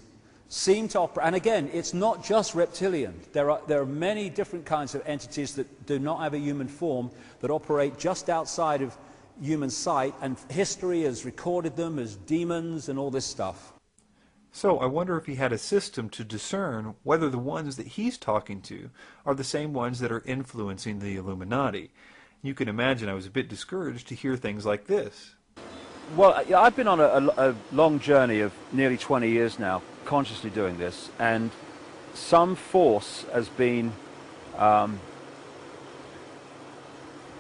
seem to operate, and again, it's not just reptilian. There are many different kinds of entities that do not have a human form, that operate just outside of human sight, and history has recorded them as demons and all this stuff. So I wonder if he had a system to discern whether the ones that he's talking to are the same ones that are influencing the Illuminati. You can imagine I was a bit discouraged to hear things like this. Well, I've been on a long journey of nearly 20 years now, consciously doing this, and some force has been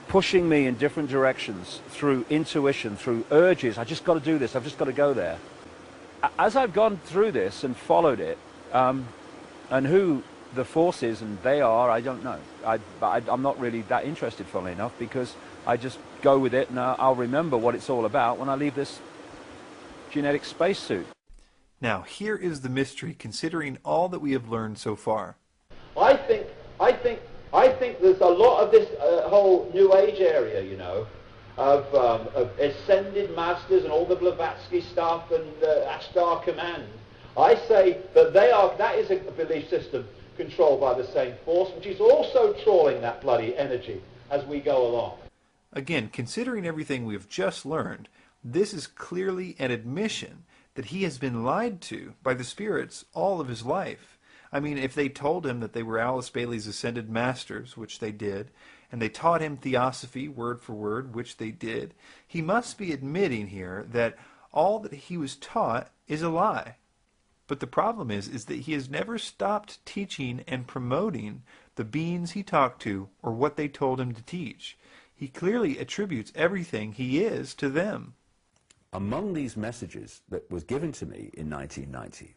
pushing me in different directions through intuition, through urges. I just got to do this, I've just got to go there. As I've gone through this and followed it, and who the force is and they are, I don't know. I'm not really that interested, funnily enough, because I just go with it, and I'll remember what it's all about when I leave this genetic spacesuit. Now, here is the mystery, considering all that we have learned so far. I think there's a lot of this whole New Age area, you know, of ascended masters and all the Blavatsky stuff and Ashtar Command. I say that that is a belief system controlled by the same force, which is also trawling that bloody energy as we go along. Again, considering everything we have just learned, this is clearly an admission that he has been lied to by the spirits all of his life. I mean, if they told him that they were Alice Bailey's ascended masters, which they did, and they taught him theosophy word for word, which they did, he must be admitting here that all that he was taught is a lie. But the problem is that he has never stopped teaching and promoting the beings he talked to or what they told him to teach. He clearly attributes everything he is to them. Among these messages that was given to me in 1990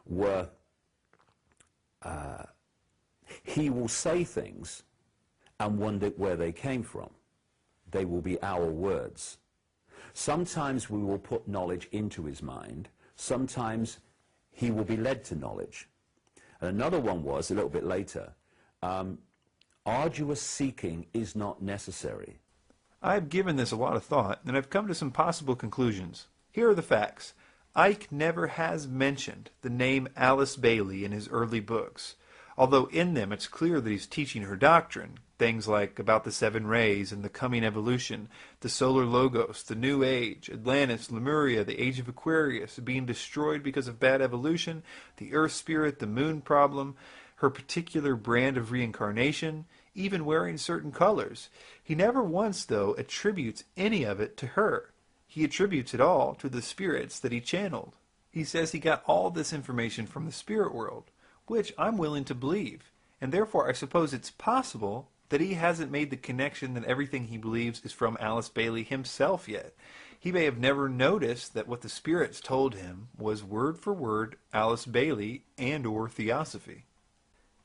were, he will say things and wonder where they came from. They will be our words. Sometimes we will put knowledge into his mind. Sometimes he will be led to knowledge. And another one was, a little bit later, arduous seeking is not necessary. I've given this a lot of thought, and I've come to some possible conclusions. Here are the facts. Icke never has mentioned the name Alice Bailey in his early books, although in them it's clear that he's teaching her doctrine, things like about the seven rays and the coming evolution, the solar logos, the new age, Atlantis, Lemuria, the age of Aquarius, being destroyed because of bad evolution, the earth spirit, the moon problem, her particular brand of reincarnation, even wearing certain colors. He never once, though, attributes any of it to her. He attributes it all to the spirits that he channeled. He says he got all this information from the spirit world, which I'm willing to believe, and therefore I suppose it's possible that he hasn't made the connection that everything he believes is from Alice Bailey himself yet. He may have never noticed that what the spirits told him was word for word Alice Bailey and or theosophy.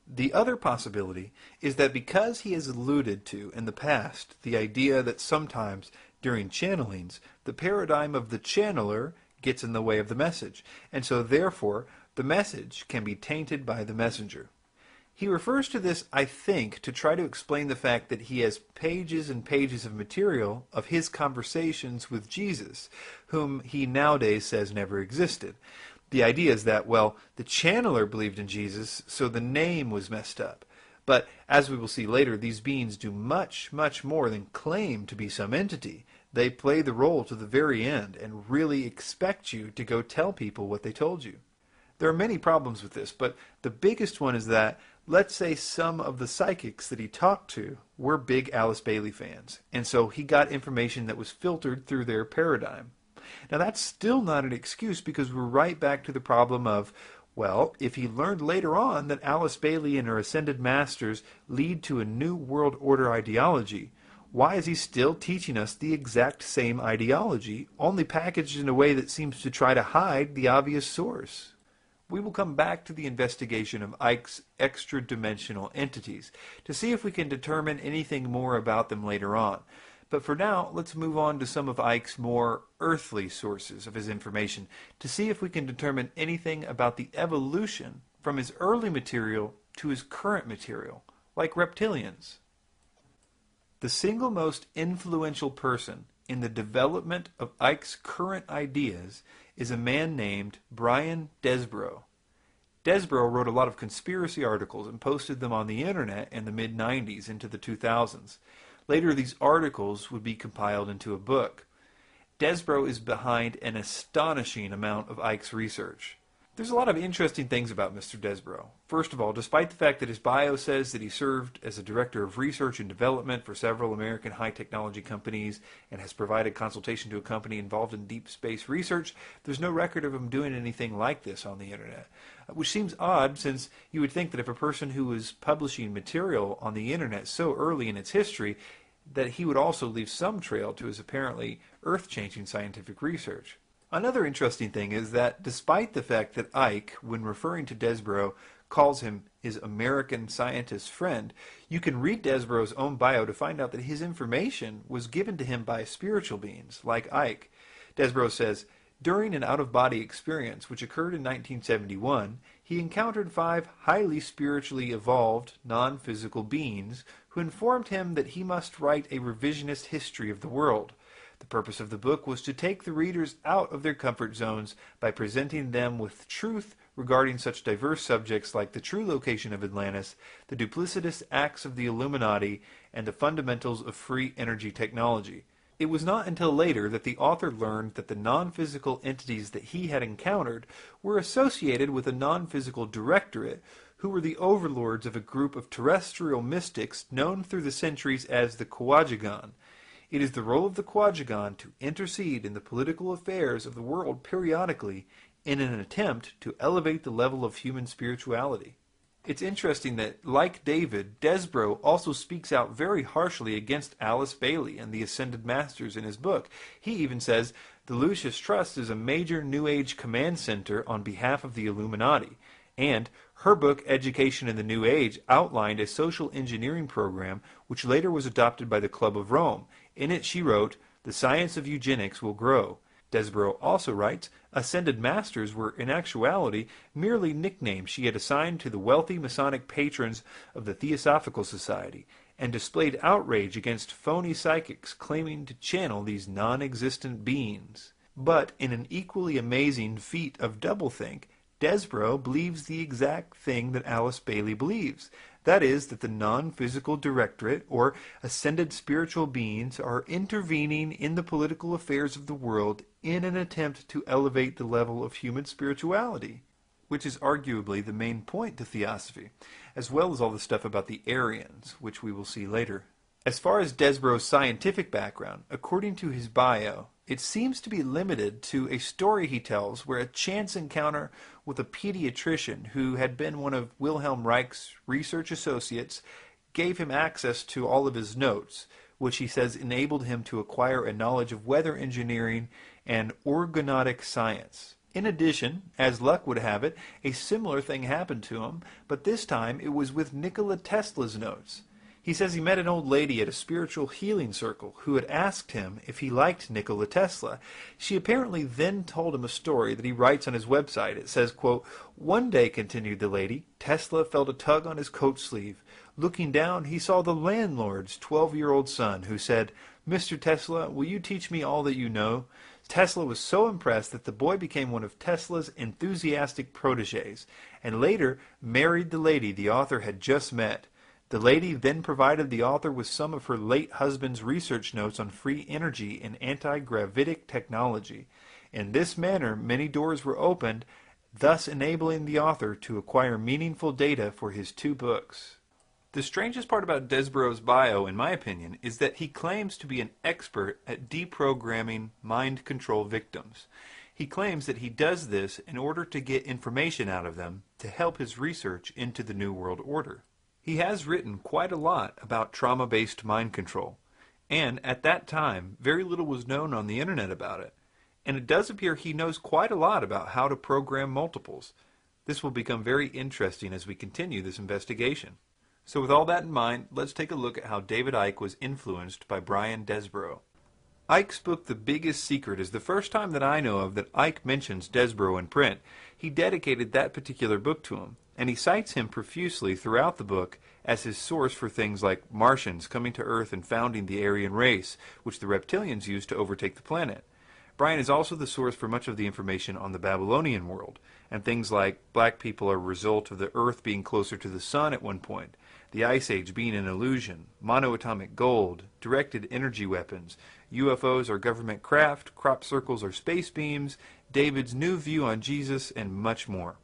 The other possibility is that because he has alluded to in the past the idea that sometimes during channelings the paradigm of the channeler gets in the way of the message, and so therefore the message can be tainted by the messenger. He refers to this, I think, to try to explain the fact that he has pages and pages of material of his conversations with Jesus, whom he nowadays says never existed. The idea is that, well, the channeler believed in Jesus, so the name was messed up. But, as we will see later, these beings do much, much more than claim to be some entity. They play the role to the very end and really expect you to go tell people what they told you. There are many problems with this, but the biggest one is that, let's say some of the psychics that he talked to were big Alice Bailey fans, and so he got information that was filtered through their paradigm. Now that's still not an excuse, because we're right back to the problem of, well, if he learned later on that Alice Bailey and her ascended masters lead to a new world order ideology, why is he still teaching us the exact same ideology, only packaged in a way that seems to try to hide the obvious source? We will come back to the investigation of Icke's extra-dimensional entities to see if we can determine anything more about them later on. But for now, let's move on to some of Icke's more earthly sources of his information to see if we can determine anything about the evolution from his early material to his current material, like reptilians. The single most influential person in the development of Icke's current ideas is a man named Brian Desbrow. Desbrow wrote a lot of conspiracy articles and posted them on the internet in the mid-90s into the 2000s. Later, these articles would be compiled into a book. Desbrow is behind an astonishing amount of Icke's research. There's a lot of interesting things about Mr. Desbrow. First of all, despite the fact that his bio says that he served as a director of research and development for several American high-technology companies and has provided consultation to a company involved in deep space research, there's no record of him doing anything like this on the internet, which seems odd, since you would think that if a person who was publishing material on the internet so early in its history, that he would also leave some trail to his apparently earth-changing scientific research. Another interesting thing is that despite the fact that Icke, when referring to Desbrow, calls him his American scientist friend, you can read Desbrow's own bio to find out that his information was given to him by spiritual beings, like Icke. Desbrow says, During an out-of-body experience which occurred in 1971, he encountered 5 highly spiritually evolved, non-physical beings who informed him that he must write a revisionist history of the world. The purpose of the book was to take the readers out of their comfort zones by presenting them with truth regarding such diverse subjects like the true location of Atlantis, the duplicitous acts of the Illuminati, and the fundamentals of free energy technology. It was not until later that the author learned that the non-physical entities that he had encountered were associated with a non-physical directorate who were the overlords of a group of terrestrial mystics known through the centuries as the Quadragon. It is the role of the Quadragon to intercede in the political affairs of the world periodically in an attempt to elevate the level of human spirituality. It's interesting that, like David, Desborough also speaks out very harshly against Alice Bailey and the Ascended Masters in his book. He even says, the Lucius Trust is a major New Age command center on behalf of the Illuminati, and her book, Education in the New Age, outlined a social engineering program which later was adopted by the Club of Rome. In it she wrote, the science of eugenics will grow. Desborough also writes, Ascended Masters were in actuality merely nicknames she had assigned to the wealthy Masonic patrons of the Theosophical Society, and displayed outrage against phony psychics claiming to channel these non-existent beings. But in an equally amazing feat of doublethink, Desborough believes the exact thing that Alice Bailey believes. That is, that the non-physical directorate, or ascended spiritual beings, are intervening in the political affairs of the world in an attempt to elevate the level of human spirituality, which is arguably the main point to theosophy, as well as all the stuff about the Aryans, which we will see later. As far as Desborough's scientific background, according to his bio, it seems to be limited to a story he tells where a chance encounter with a pediatrician who had been one of Wilhelm Reich's research associates gave him access to all of his notes, which he says enabled him to acquire a knowledge of weather engineering and orgonautic science. In addition, as luck would have it, a similar thing happened to him, but this time it was with Nikola Tesla's notes. He says he met an old lady at a spiritual healing circle who had asked him if he liked Nikola Tesla. She apparently then told him a story that he writes on his website. It says, quote, one day, continued the lady, Tesla felt a tug on his coat sleeve. Looking down, he saw the landlord's 12-year-old son, who said, Mr. Tesla, will you teach me all that you know? Tesla was so impressed that the boy became one of Tesla's enthusiastic protégés, and later married the lady the author had just met. The lady then provided the author with some of her late husband's research notes on free energy and anti-gravitic technology. In this manner, many doors were opened, thus enabling the author to acquire meaningful data for his 2 books. The strangest part about Desborough's bio, in my opinion, is that he claims to be an expert at deprogramming mind control victims. He claims that he does this in order to get information out of them to help his research into the New World Order. He has written quite a lot about trauma-based mind control, and at that time, very little was known on the internet about it, and it does appear he knows quite a lot about how to program multiples. This will become very interesting as we continue this investigation. So with all that in mind, let's take a look at how David Icke was influenced by Brian Desborough. Icke's book, The Biggest Secret, is the first time that I know of that Icke mentions Desborough in print. He dedicated that particular book to him, and he cites him profusely throughout the book as his source for things like Martians coming to Earth and founding the Aryan race, which the reptilians used to overtake the planet. Brian is also the source for much of the information on the Babylonian world, and things like black people are a result of the Earth being closer to the sun at one point, the Ice Age being an illusion, monoatomic gold, directed energy weapons, UFOs are government craft, crop circles are space beams, David's new view on Jesus, and much more.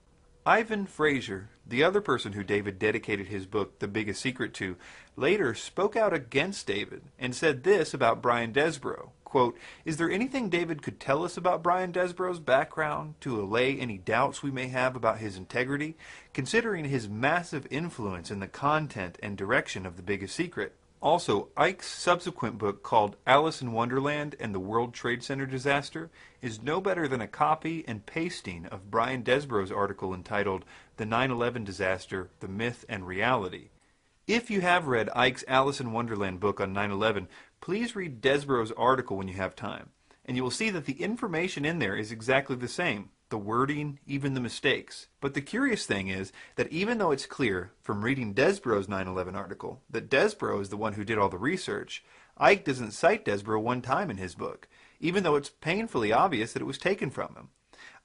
Ivan Fraser, the other person who David dedicated his book, The Biggest Secret, to, later spoke out against David and said this about Brian Desborough, quote, is there anything David could tell us about Brian Desborough's background to allay any doubts we may have about his integrity, considering his massive influence in the content and direction of The Biggest Secret? Also, Icke's subsequent book called Alice in Wonderland and the World Trade Center Disaster is no better than a copy and pasting of Brian Desborough's article entitled The 9/11 Disaster, The Myth and Reality. If you have read Icke's Alice in Wonderland book on 9/11, please read Desborough's article when you have time. and you will see that the information in there is exactly the same. The wording, even the mistakes. But the curious thing is that even though it's clear from reading Desborough's 9/11 article that Desborough is the one who did all the research, Icke doesn't cite Desborough one time in his book, even though it's painfully obvious that it was taken from him.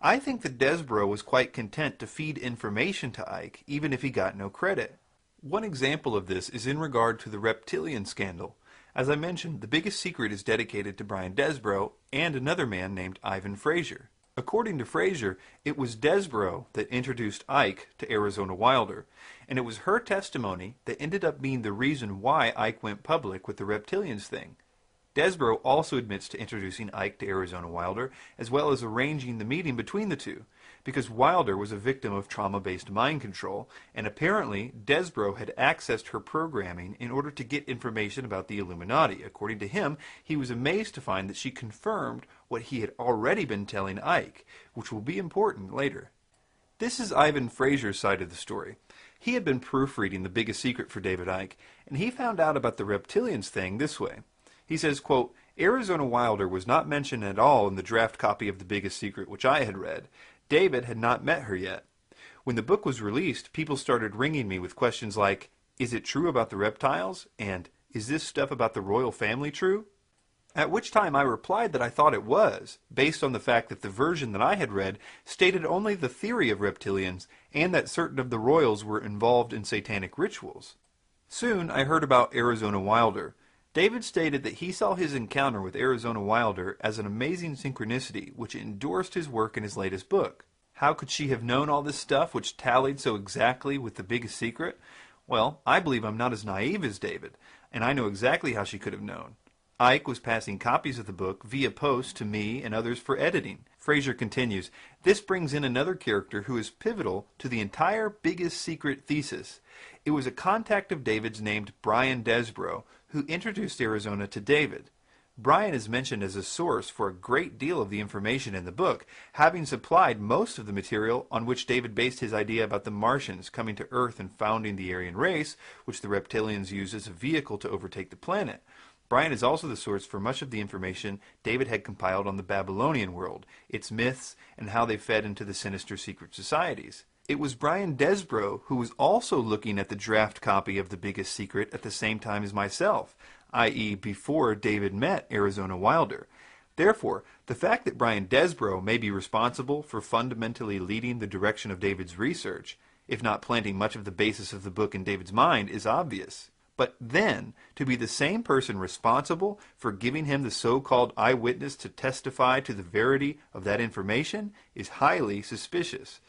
I think that Desborough was quite content to feed information to Icke, even if he got no credit. One example of this is in regard to the reptilian scandal. As I mentioned, the biggest secret is dedicated to Brian Desborough and another man named Ivan Fraser. According to Fraser, it was Desborough that introduced Icke to Arizona Wilder, and it was her testimony that ended up being the reason why Icke went public with the reptilians thing. Desborough also admits to introducing Icke to Arizona Wilder, as well as arranging the meeting between the two, because Wilder was a victim of trauma-based mind control, and apparently Desborough had accessed her programming in order to get information about the Illuminati. According to him, he was amazed to find that she confirmed what he had already been telling Icke, which will be important later. This is Ivan Fraser's side of the story. He had been proofreading The Biggest Secret for David Icke, and he found out about the reptilians thing this way. He says, quote, Arizona Wilder was not mentioned at all in the draft copy of The Biggest Secret, which I had read. David had not met her yet. When the book was released, people started ringing me with questions like, is it true about the reptiles? And is this stuff about the royal family true? At which time I replied that I thought it was, based on the fact that the version that I had read stated only the theory of reptilians and that certain of the royals were involved in satanic rituals. Soon I heard about Arizona Wilder. David stated that he saw his encounter with Arizona Wilder as an amazing synchronicity which endorsed his work in his latest book. How could she have known all this stuff which tallied so exactly with The Biggest Secret? Well, I believe I'm not as naive as David, and I know exactly how she could have known. Icke was passing copies of the book via post to me and others for editing. Fraser continues, this brings in another character who is pivotal to the entire Biggest Secret thesis. It was a contact of David's named Brian Desborough, who introduced Arizona to David. Brian is mentioned as a source for a great deal of the information in the book, having supplied most of the material on which David based his idea about the Martians coming to Earth and founding the Aryan race, which the reptilians used as a vehicle to overtake the planet. Brian is also the source for much of the information David had compiled on the Babylonian world, its myths, and how they fed into the sinister secret societies. It was Brian Desborough who was also looking at the draft copy of The Biggest Secret at the same time as myself, i.e. before David met Arizona Wilder. Therefore, the fact that Brian Desborough may be responsible for fundamentally leading the direction of David's research, if not planting much of the basis of the book in David's mind, is obvious. But then, to be the same person responsible for giving him the so-called eyewitness to testify to the verity of that information is highly suspicious.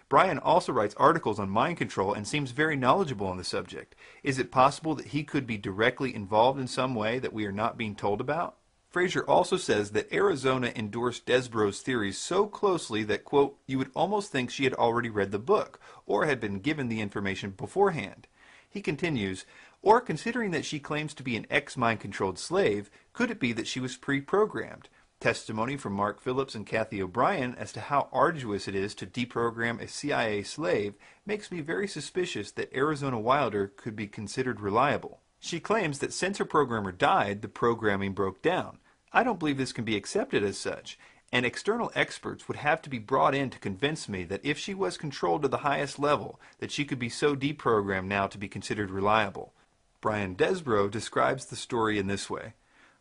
Brian also writes articles on mind control and seems very knowledgeable on the subject. Is it possible that he could be directly involved in some way that we are not being told about? Fraser also says that Arizona endorsed Desborough's theories so closely that, quote, you would almost think she had already read the book or had been given the information beforehand. He continues, or considering that she claims to be an ex-mind-controlled slave, could it be that she was pre-programmed? Testimony from Mark Phillips and Kathy O'Brien as to how arduous it is to deprogram a CIA slave makes me very suspicious that Arizona Wilder could be considered reliable. She claims that since her programmer died, the programming broke down. I don't believe this can be accepted as such, and external experts would have to be brought in to convince me that if she was controlled to the highest level, that she could be so deprogrammed now to be considered reliable. Brian Desborough describes the story in this way.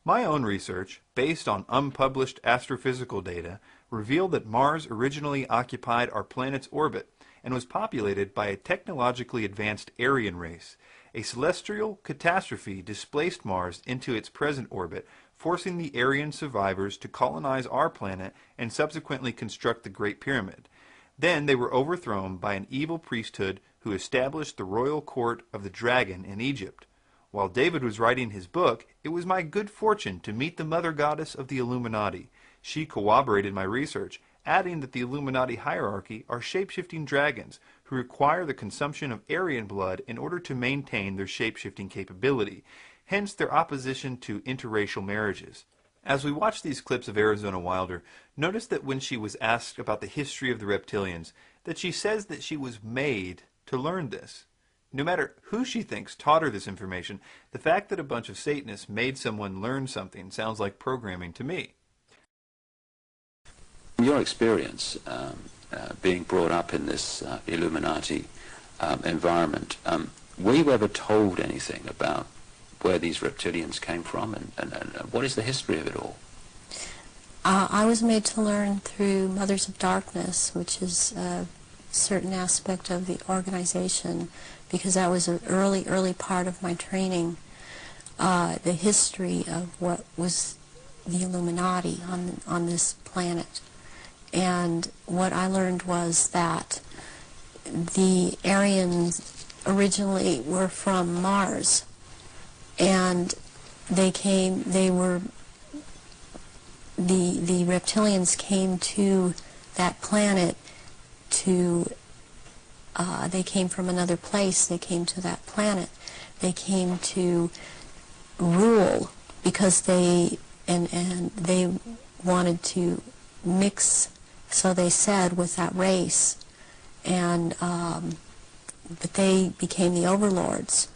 My own research, based on unpublished astrophysical data, revealed that Mars originally occupied our planet's orbit and was populated by a technologically advanced Aryan race. A celestial catastrophe displaced Mars into its present orbit, forcing the Aryan survivors to colonize our planet and subsequently construct the Great Pyramid. Then they were overthrown by an evil priesthood who established the royal court of the dragon in Egypt. While David was writing his book, it was my good fortune to meet the mother goddess of the Illuminati. She corroborated my research, adding that the Illuminati hierarchy are shape-shifting dragons who require the consumption of Aryan blood in order to maintain their shape-shifting capability, hence their opposition to interracial marriages. As we watch these clips of Arizona Wilder, notice that when she was asked about the history of the reptilians, that she says that she was made to learn this. No matter who she thinks taught her this information, the fact that a bunch of Satanists made someone learn something sounds like programming to me. Your experience being brought up in this Illuminati environment, were you ever told anything about where these reptilians came from, and what is the history of it all? I was made to learn through Mothers of Darkness, which is a certain aspect of the organization, because that was an early part of my training, the history of what was the Illuminati on this planet. And what I learned was that the Aryans originally were from Mars, and the reptilians came to that planet they came from another place, they came to that planet, they came to rule, because they wanted to mix, so they said, with that race, and but they became the overlords.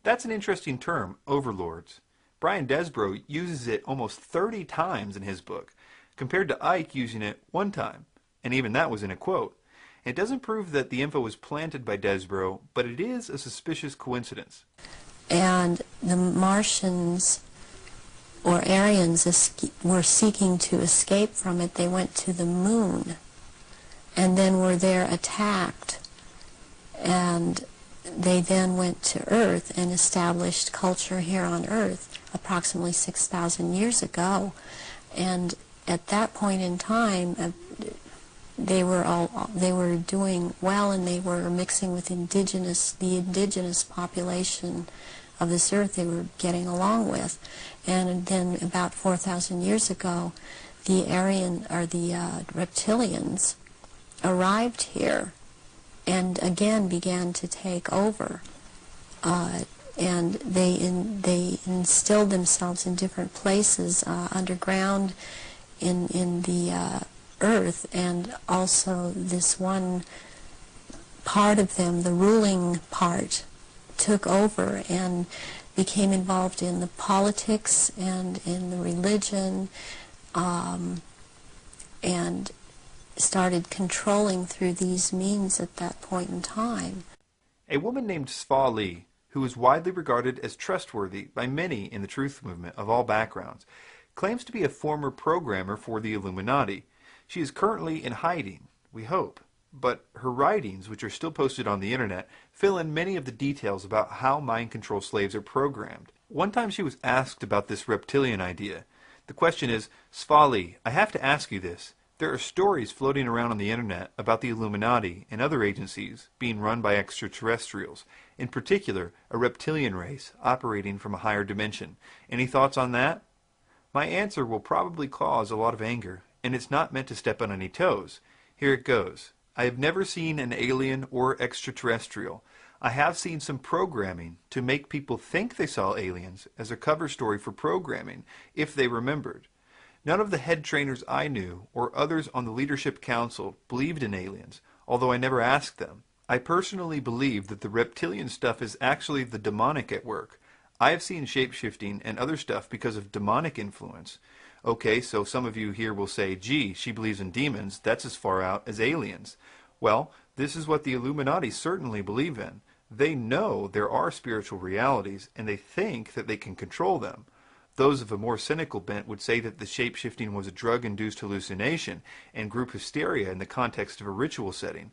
That's an interesting term, overlords. Brian Desborough uses it almost 30 times in his book, compared to Icke using it one time, and even that was in a quote. It doesn't prove that the info was planted by Desborough, but it is a suspicious coincidence. And the Martians, or Aryans, were seeking to escape from it. They went to the moon, and then were there attacked, and they then went to Earth and established culture here on Earth approximately 6,000 years ago. And at that point in time, they were doing well, and they were mixing with the indigenous population of this earth. They were getting along with. And then about 4,000 years ago, the reptilians arrived here and again began to take over. And they instilled themselves in different places underground in the earth, and also this one part of them, the ruling part, took over and became involved in the politics and in the religion, and started controlling through these means at that point in time. A woman named Sva Lee, who is widely regarded as trustworthy by many in the truth movement of all backgrounds, claims to be a former programmer for the Illuminati. She is currently in hiding, we hope, but her writings, which are still posted on the internet, fill in many of the details about how mind control slaves are programmed. One time she was asked about this reptilian idea. The question is, Sva Lee, I have to ask you this. There are stories floating around on the internet about the Illuminati and other agencies being run by extraterrestrials, in particular a reptilian race operating from a higher dimension. Any thoughts on that? My answer will probably cause a lot of anger, and it's not meant to step on any toes. Here it goes. I have never seen an alien or extraterrestrial. I have seen some programming to make people think they saw aliens as a cover story for programming, if they remembered. None of the head trainers I knew or others on the leadership council believed in aliens, although I never asked them. I personally believe that the reptilian stuff is actually the demonic at work. I have seen shape-shifting and other stuff because of demonic influence. Okay, so some of you here will say, gee, she believes in demons, that's as far out as aliens. Well, this is what the Illuminati certainly believe in. They know there are spiritual realities, and they think that they can control them. Those of a more cynical bent would say that the shape-shifting was a drug-induced hallucination and group hysteria in the context of a ritual setting.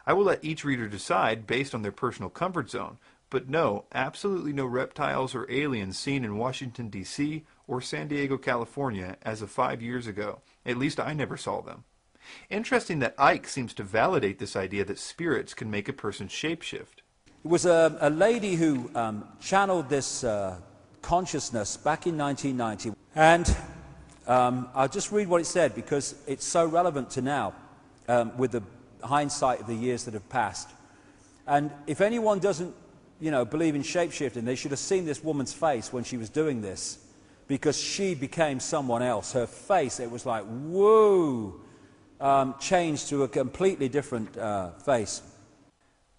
I will let each reader decide based on their personal comfort zone, but no, absolutely no reptiles or aliens seen in Washington, D.C. or San Diego, California as of 5 years ago. At least I never saw them. Interesting that Icke seems to validate this idea that spirits can make a person shapeshift. It was a lady who channeled this consciousness back in 1990. And I'll just read what it said because it's so relevant to now with the hindsight of the years that have passed. And if anyone doesn't, believe in shapeshifting, they should have seen this woman's face when she was doing this, because she became someone else. Her face, it was like, whoa, changed to a completely different face.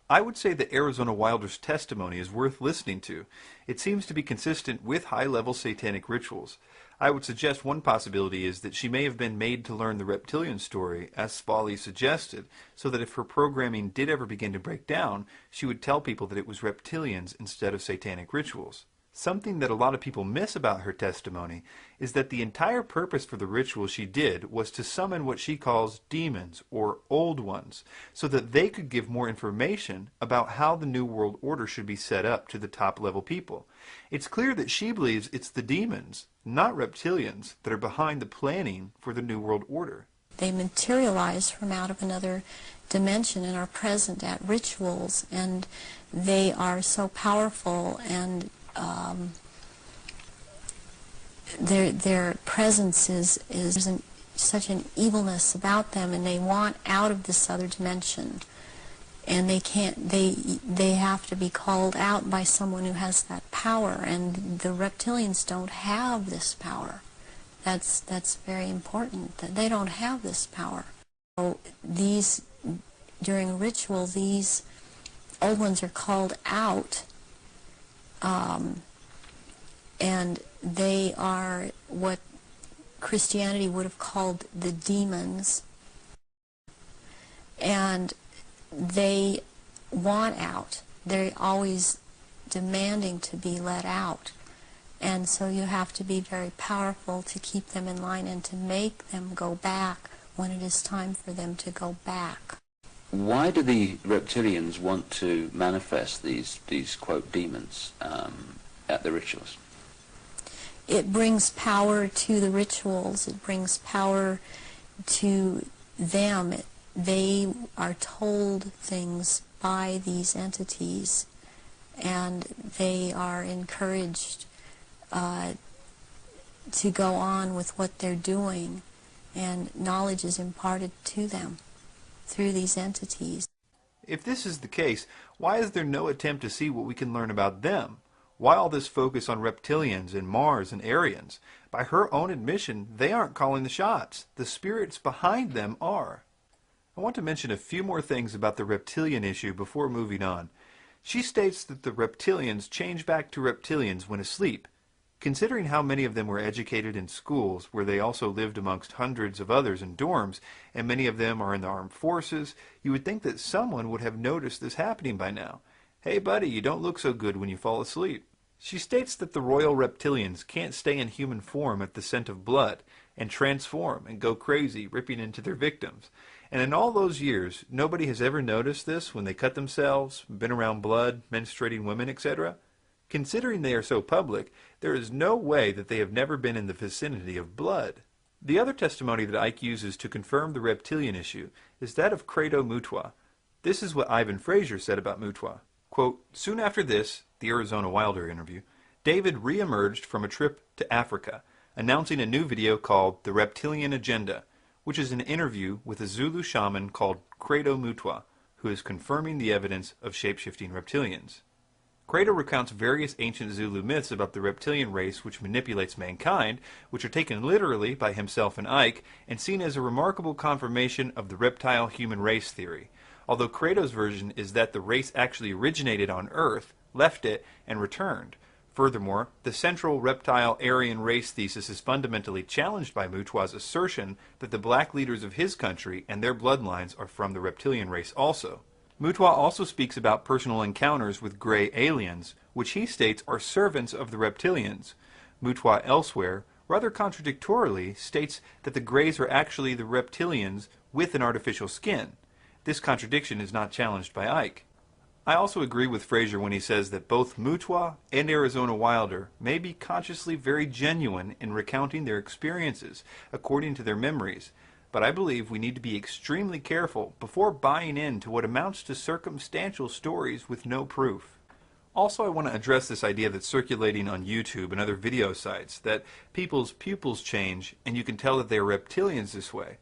I would say that Arizona Wilder's testimony is worth listening to. It seems to be consistent with high-level satanic rituals. I would suggest one possibility is that she may have been made to learn the reptilian story, as Spaulding suggested, so that if her programming did ever begin to break down, she would tell people that it was reptilians instead of satanic rituals. Something that a lot of people miss about her testimony is that the entire purpose for the ritual she did was to summon what she calls demons, or old ones, so that they could give more information about how the New World Order should be set up to the top-level people. It's clear that she believes it's the demons, not reptilians, that are behind the planning for the New World Order. They materialize from out of another dimension and are present at rituals, and they are so powerful, and their presence is such an evilness about them, and they want out of this other dimension, and they have to be called out by someone who has that power, and the reptilians don't have this power. That's very important, that they don't have this power. So during a ritual, these old ones are called out, and they are what Christianity would have called the demons, and they want out. They're always demanding to be let out, and so you have to be very powerful to keep them in line and to make them go back when it is time for them to go back. Why do the reptilians want to manifest these quote, demons at the rituals? It brings power to the rituals. It brings power to them. They are told things by these entities, and they are encouraged to go on with what they're doing, and knowledge is imparted to them through these entities. If this is the case, why is there no attempt to see what we can learn about them? Why all this focus on reptilians and Mars and Aryans? By her own admission, they aren't calling the shots. The spirits behind them are. I want to mention a few more things about the reptilian issue before moving on. She states that the reptilians change back to reptilians when asleep. Considering how many of them were educated in schools, where they also lived amongst hundreds of others in dorms, and many of them are in the armed forces, you would think that someone would have noticed this happening by now. Hey buddy, you don't look so good when you fall asleep. She states that the royal reptilians can't stay in human form at the scent of blood, and transform and go crazy, ripping into their victims. And in all those years, nobody has ever noticed this when they cut themselves, been around blood, menstruating women, etc. Considering they are so public, there is no way that they have never been in the vicinity of blood. The other testimony that Icke uses to confirm the reptilian issue is that of Credo Mutwa. This is what Ivan Fraser said about Mutwa. Quote, soon after this, the Arizona Wilder interview, David re-emerged from a trip to Africa, announcing a new video called The Reptilian Agenda, which is an interview with a Zulu shaman called Credo Mutwa, who is confirming the evidence of shape-shifting reptilians. Credo recounts various ancient Zulu myths about the reptilian race which manipulates mankind, which are taken literally by himself and Icke, and seen as a remarkable confirmation of the reptile-human race theory. Although Credo's version is that the race actually originated on Earth, left it, and returned. Furthermore, the central reptile-Aryan race thesis is fundamentally challenged by Mutwa's assertion that the black leaders of his country and their bloodlines are from the reptilian race also. Mutwa also speaks about personal encounters with gray aliens, which he states are servants of the reptilians. Mutwa elsewhere, rather contradictorily, states that the grays are actually the reptilians with an artificial skin. This contradiction is not challenged by Icke. I also agree with Fraser when he says that both Mutwa and Arizona Wilder may be consciously very genuine in recounting their experiences according to their memories, but I believe we need to be extremely careful before buying into what amounts to circumstantial stories with no proof. Also, I want to address this idea that's circulating on YouTube and other video sites, that people's pupils change and you can tell that they are reptilians this way.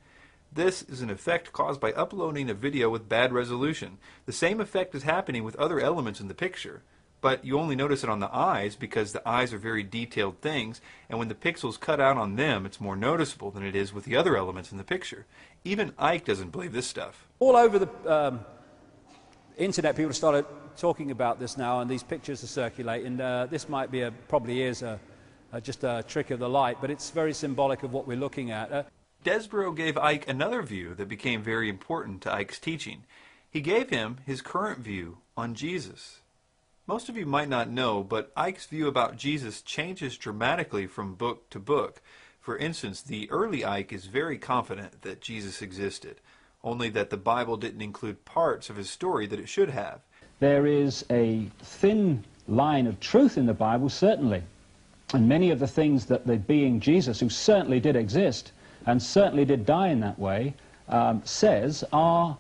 This is an effect caused by uploading a video with bad resolution. The same effect is happening with other elements in the picture, but you only notice it on the eyes because the eyes are very detailed things, and when the pixels cut out on them, it's more noticeable than it is with the other elements in the picture. Even Icke doesn't believe this stuff. All over the internet people started talking about this now, and these pictures are circulating. This might be probably is just a trick of the light, but it's very symbolic of what we're looking at. Desborough gave Icke another view that became very important to Icke's teaching. He gave him his current view on Jesus. Most of you might not know, but Icke's view about Jesus changes dramatically from book to book. For instance, the early Icke is very confident that Jesus existed, only that the Bible didn't include parts of his story that it should have. There is a thin line of truth in the Bible, certainly. And many of the things that the being Jesus, who certainly did exist and certainly did die in that way, says are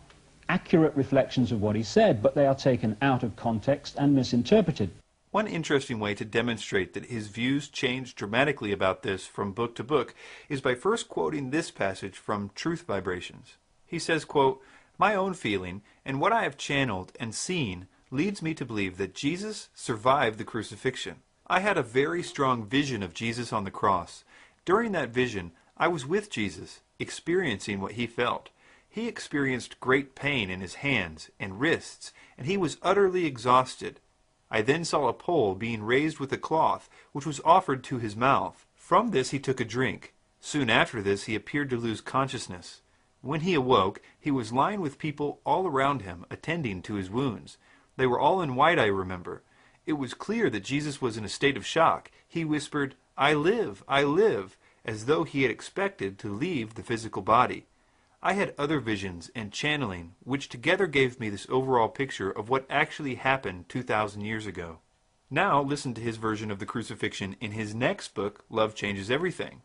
accurate reflections of what he said, but they are taken out of context and misinterpreted. One interesting way to demonstrate that his views changed dramatically about this from book to book is by first quoting this passage from Truth Vibrations. He says, quote, "My own feeling and what I have channeled and seen leads me to believe that Jesus survived the crucifixion. I had a very strong vision of Jesus on the cross. During that vision, I was with Jesus, experiencing what he felt. He experienced great pain in his hands and wrists, and he was utterly exhausted. I then saw a pole being raised with a cloth, which was offered to his mouth. From this he took a drink. Soon after this he appeared to lose consciousness. When he awoke, he was lying with people all around him, attending to his wounds. They were all in white, I remember. It was clear that Jesus was in a state of shock. He whispered, 'I live, as though he had expected to leave the physical body. I had other visions and channeling, which together gave me this overall picture of what actually happened 2,000 years ago.' Now listen to his version of the crucifixion in his next book, Love Changes Everything.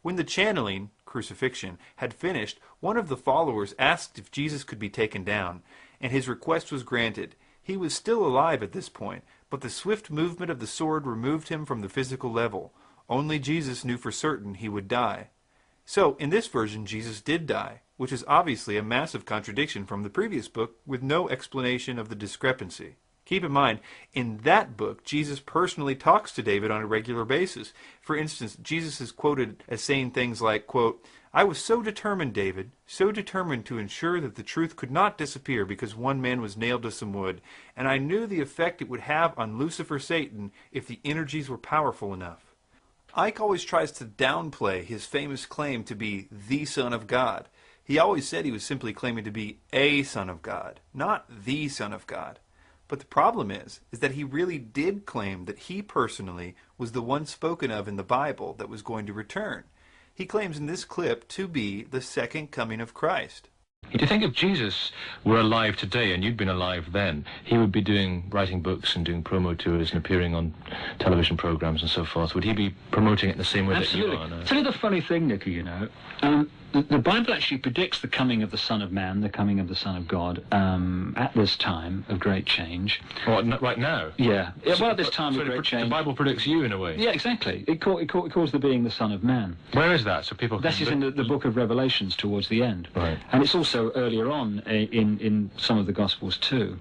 When the channeling, crucifixion, had finished, one of the followers asked if Jesus could be taken down, and his request was granted. He was still alive at this point, but the swift movement of the sword removed him from the physical level. Only Jesus knew for certain he would die. So, in this version, Jesus did die, which is obviously a massive contradiction from the previous book with no explanation of the discrepancy. Keep in mind, in that book, Jesus personally talks to David on a regular basis. For instance, Jesus is quoted as saying things like, quote, "I was so determined, David, so determined to ensure that the truth could not disappear because one man was nailed to some wood, and I knew the effect it would have on Lucifer Satan if the energies were powerful enough." Icke always tries to downplay his famous claim to be the Son of God. He always said he was simply claiming to be a Son of God, not the Son of God. But the problem is that he really did claim that he personally was the one spoken of in the Bible that was going to return. He claims in this clip to be the second coming of Christ. Do you think if Jesus were alive today and you'd been alive then, he would be writing books and doing promo tours and appearing on television programs and so forth? Would he be promoting it the same way that you are now? Tell you the funny thing, Nicky, you know, the Bible actually predicts the coming of the Son of Man, the coming of the Son of God, at this time of great change. Right now? Yeah. Well, at this time of great change. The Bible predicts you in a way? Yeah, exactly. It calls the being the Son of Man. Where is that? So people. That is in the book of Revelations towards the end. Right. And it's also earlier on in some of the Gospels too.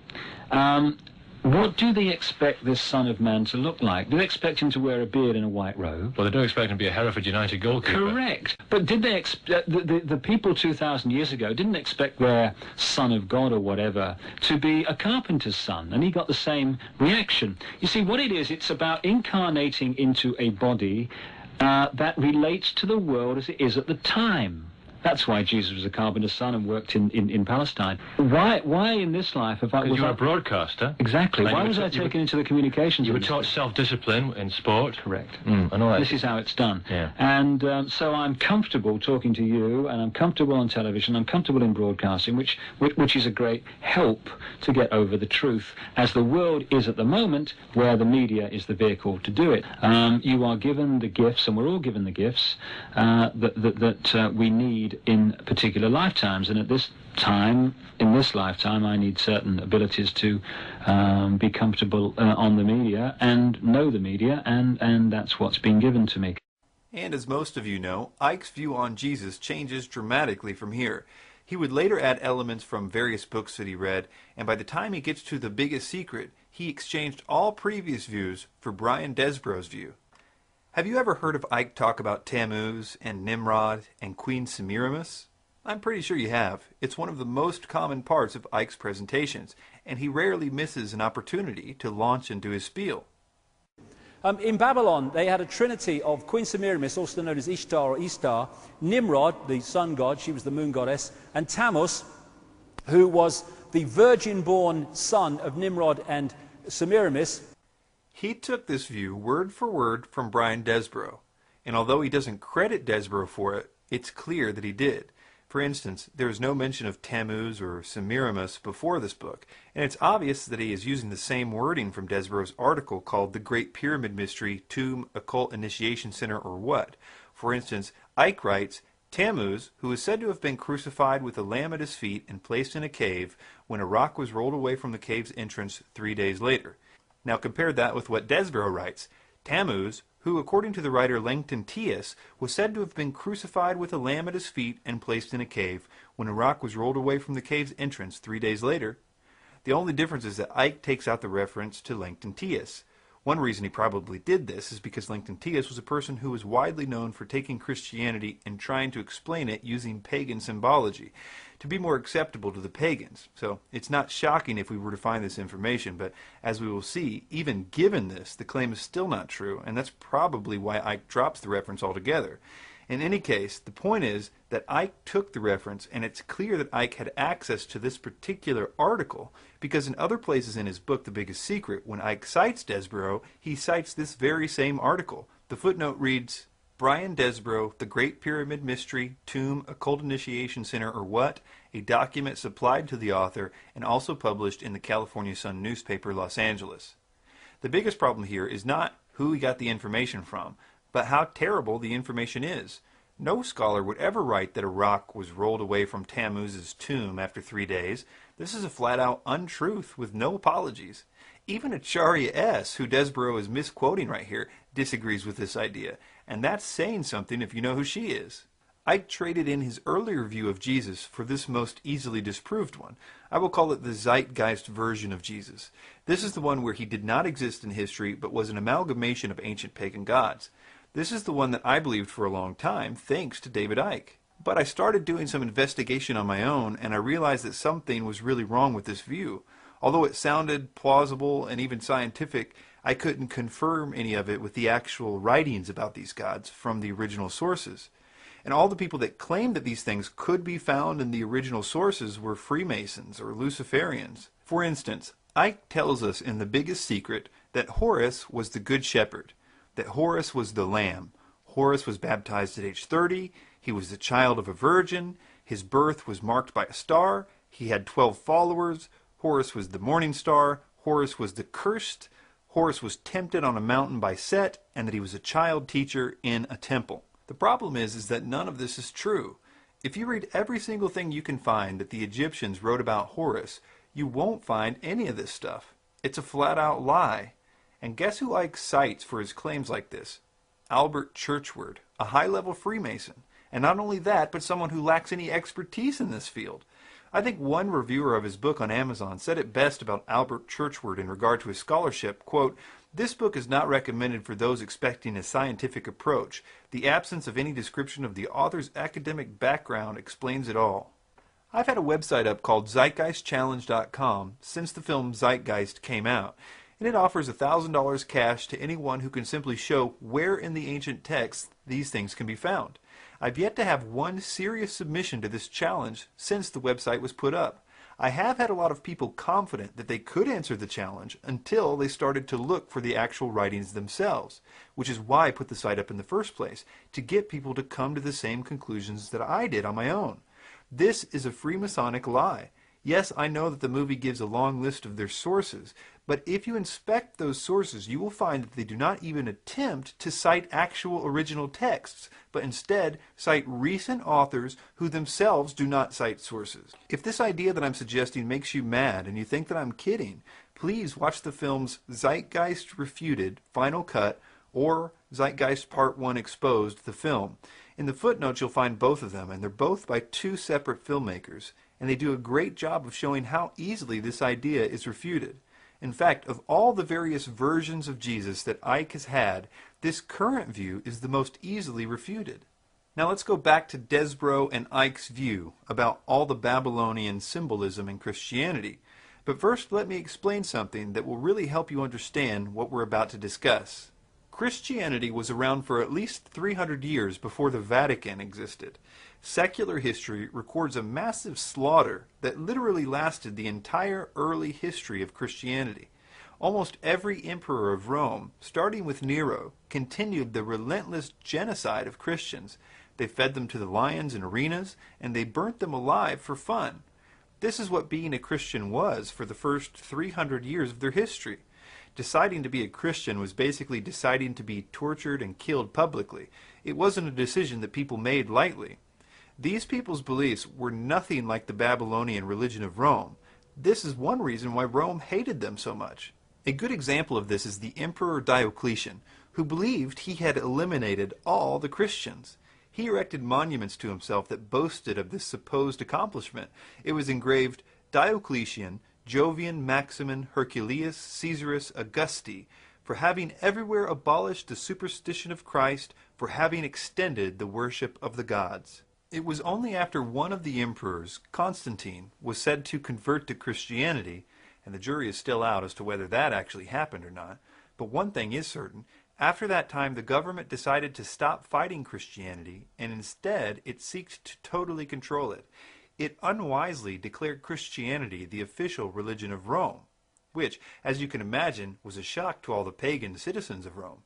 What do they expect this Son of Man to look like? Do they expect him to wear a beard and a white robe? Well, they don't expect him to be a Hereford United goalkeeper. Correct. But did they expect the people 2,000 years ago didn't expect their Son of God or whatever to be a carpenter's son, and he got the same reaction. You see, what it is, it's about incarnating into a body that relates to the world as it is at the time. That's why Jesus was a carpenter's son and worked in Palestine. Why in this life have I... You were a broadcaster. Exactly. Why was I taken into the communications? You were taught self-discipline in sport. Correct. I know that. This is how it's done. Yeah. And so I'm comfortable talking to you, and I'm comfortable on television, I'm comfortable in broadcasting, which is a great help to get over the truth, as the world is at the moment, where the media is the vehicle to do it. You are given the gifts, and we're all given the gifts, that we need in particular lifetimes, and at this time, in this lifetime, I need certain abilities to be comfortable on the media and know the media, and that's what's been given to me. And as most of you know, Icke's view on Jesus changes dramatically from here. He would later add elements from various books that he read, and by the time he gets to The Biggest Secret, he exchanged all previous views for Brian Desborough's view. Have you ever heard of Icke talk about Tammuz and Nimrod and Queen Semiramis? I'm pretty sure you have. It's one of the most common parts of Icke's presentations, and he rarely misses an opportunity to launch into his spiel. In Babylon, they had a trinity of Queen Semiramis, also known as Ishtar or Istar, Nimrod, the sun god, she was the moon goddess, and Tammuz, who was the virgin-born son of Nimrod and Semiramis. He took this view word for word from Brian Desborough, and although he doesn't credit Desborough for it, it's clear that he did. For instance, there is no mention of Tammuz or Semiramis before this book, and it's obvious that he is using the same wording from Desborough's article called The Great Pyramid Mystery, Tomb, Occult Initiation Center, or What? For instance, Icke writes, Tammuz, who is said to have been crucified with a lamb at his feet and placed in a cave when a rock was rolled away from the cave's entrance 3 days later. Now compare that with what Desborough writes. Tammuz, who, according to the writer Langton Tius, was said to have been crucified with a lamb at his feet and placed in a cave when a rock was rolled away from the cave's entrance 3 days later. The only difference is that Icke takes out the reference to Langton Tius. One reason he probably did this is because Langton Tius was a person who was widely known for taking Christianity and trying to explain it using pagan symbology to be more acceptable to the pagans. So it's not shocking if we were to find this information, but as we will see, even given this, the claim is still not true, and that's probably why Icke drops the reference altogether. In any case, the point is that Icke took the reference, and it's clear that Icke had access to this particular article, because in other places in his book, The Biggest Secret, when Icke cites Desborough, he cites this very same article. The footnote reads, Brian Desborough, The Great Pyramid Mystery, Tomb, Occult Initiation Center, or What? A document supplied to the author and also published in the California Sun newspaper, Los Angeles. The biggest problem here is not who he got the information from, but how terrible the information is. No scholar would ever write that a rock was rolled away from Tammuz's tomb after 3 days. This is a flat-out untruth with no apologies. Even Acharya S., who Desborough is misquoting right here, disagrees with this idea, and that's saying something if you know who she is. Icke traded in his earlier view of Jesus for this most easily disproved one. I will call it the zeitgeist version of Jesus. This is the one where he did not exist in history, but was an amalgamation of ancient pagan gods. This is the one that I believed for a long time, thanks to David Icke. But I started doing some investigation on my own, and I realized that something was really wrong with this view. Although it sounded plausible and even scientific, I couldn't confirm any of it with the actual writings about these gods from the original sources. And all the people that claimed that these things could be found in the original sources were Freemasons or Luciferians. For instance, Icke tells us in The Biggest Secret that Horus was the Good Shepherd, that Horus was the Lamb. Horus was baptized at age 30, he was the child of a virgin, his birth was marked by a star, he had 12 followers, Horus was the morning star, Horus was the cursed, Horus was tempted on a mountain by Set, and that he was a child teacher in a temple. The problem is that none of this is true. If you read every single thing you can find that the Egyptians wrote about Horus, you won't find any of this stuff. It's a flat-out lie. And guess who Icke cites for his claims like this? Albert Churchward, a high-level Freemason. And not only that, but someone who lacks any expertise in this field. I think one reviewer of his book on Amazon said it best about Albert Churchward in regard to his scholarship, quote, This book is not recommended for those expecting a scientific approach. The absence of any description of the author's academic background explains it all. I've had a website up called zeitgeistchallenge.com since the film Zeitgeist came out, and it offers $1,000 cash to anyone who can simply show where in the ancient texts these things can be found. I've yet to have one serious submission to this challenge since the website was put up. I have had a lot of people confident that they could answer the challenge until they started to look for the actual writings themselves, which is why I put the site up in the first place, to get people to come to the same conclusions that I did on my own. This is a Freemasonic lie. Yes, I know that the movie gives a long list of their sources, but if you inspect those sources, you will find that they do not even attempt to cite actual original texts, but instead cite recent authors who themselves do not cite sources. If this idea that I'm suggesting makes you mad and you think that I'm kidding, please watch the films Zeitgeist Refuted, Final Cut, or Zeitgeist Part 1 Exposed, the film. In the footnotes you'll find both of them, and they're both by two separate filmmakers, and they do a great job of showing how easily this idea is refuted. In fact, of all the various versions of Jesus that Icke has had, this current view is the most easily refuted. Now let's go back to Desborough and Icke's view about all the Babylonian symbolism in Christianity. But first, let me explain something that will really help you understand what we're about to discuss. Christianity was around for at least 300 years before the Vatican existed. Secular history records a massive slaughter that literally lasted the entire early history of Christianity. Almost every emperor of Rome, starting with Nero, continued the relentless genocide of Christians. They fed them to the lions in arenas, and they burnt them alive for fun. This is what being a Christian was for the first 300 years of their history. Deciding to be a Christian was basically deciding to be tortured and killed publicly. It wasn't a decision that people made lightly. These people's beliefs were nothing like the Babylonian religion of Rome. This is one reason why Rome hated them so much. A good example of this is the Emperor Diocletian, who believed he had eliminated all the Christians. He erected monuments to himself that boasted of this supposed accomplishment. It was engraved, Diocletian, Jovian, Maximin, Herculeus, Caesarus, Augusti, for having everywhere abolished the superstition of Christ, for having extended the worship of the gods. It was only after one of the emperors, Constantine, was said to convert to Christianity, and the jury is still out as to whether that actually happened or not, but one thing is certain. After that time, the government decided to stop fighting Christianity, and instead it seeked to totally control it. It unwisely declared Christianity the official religion of Rome, which, as you can imagine, was a shock to all the pagan citizens of Rome.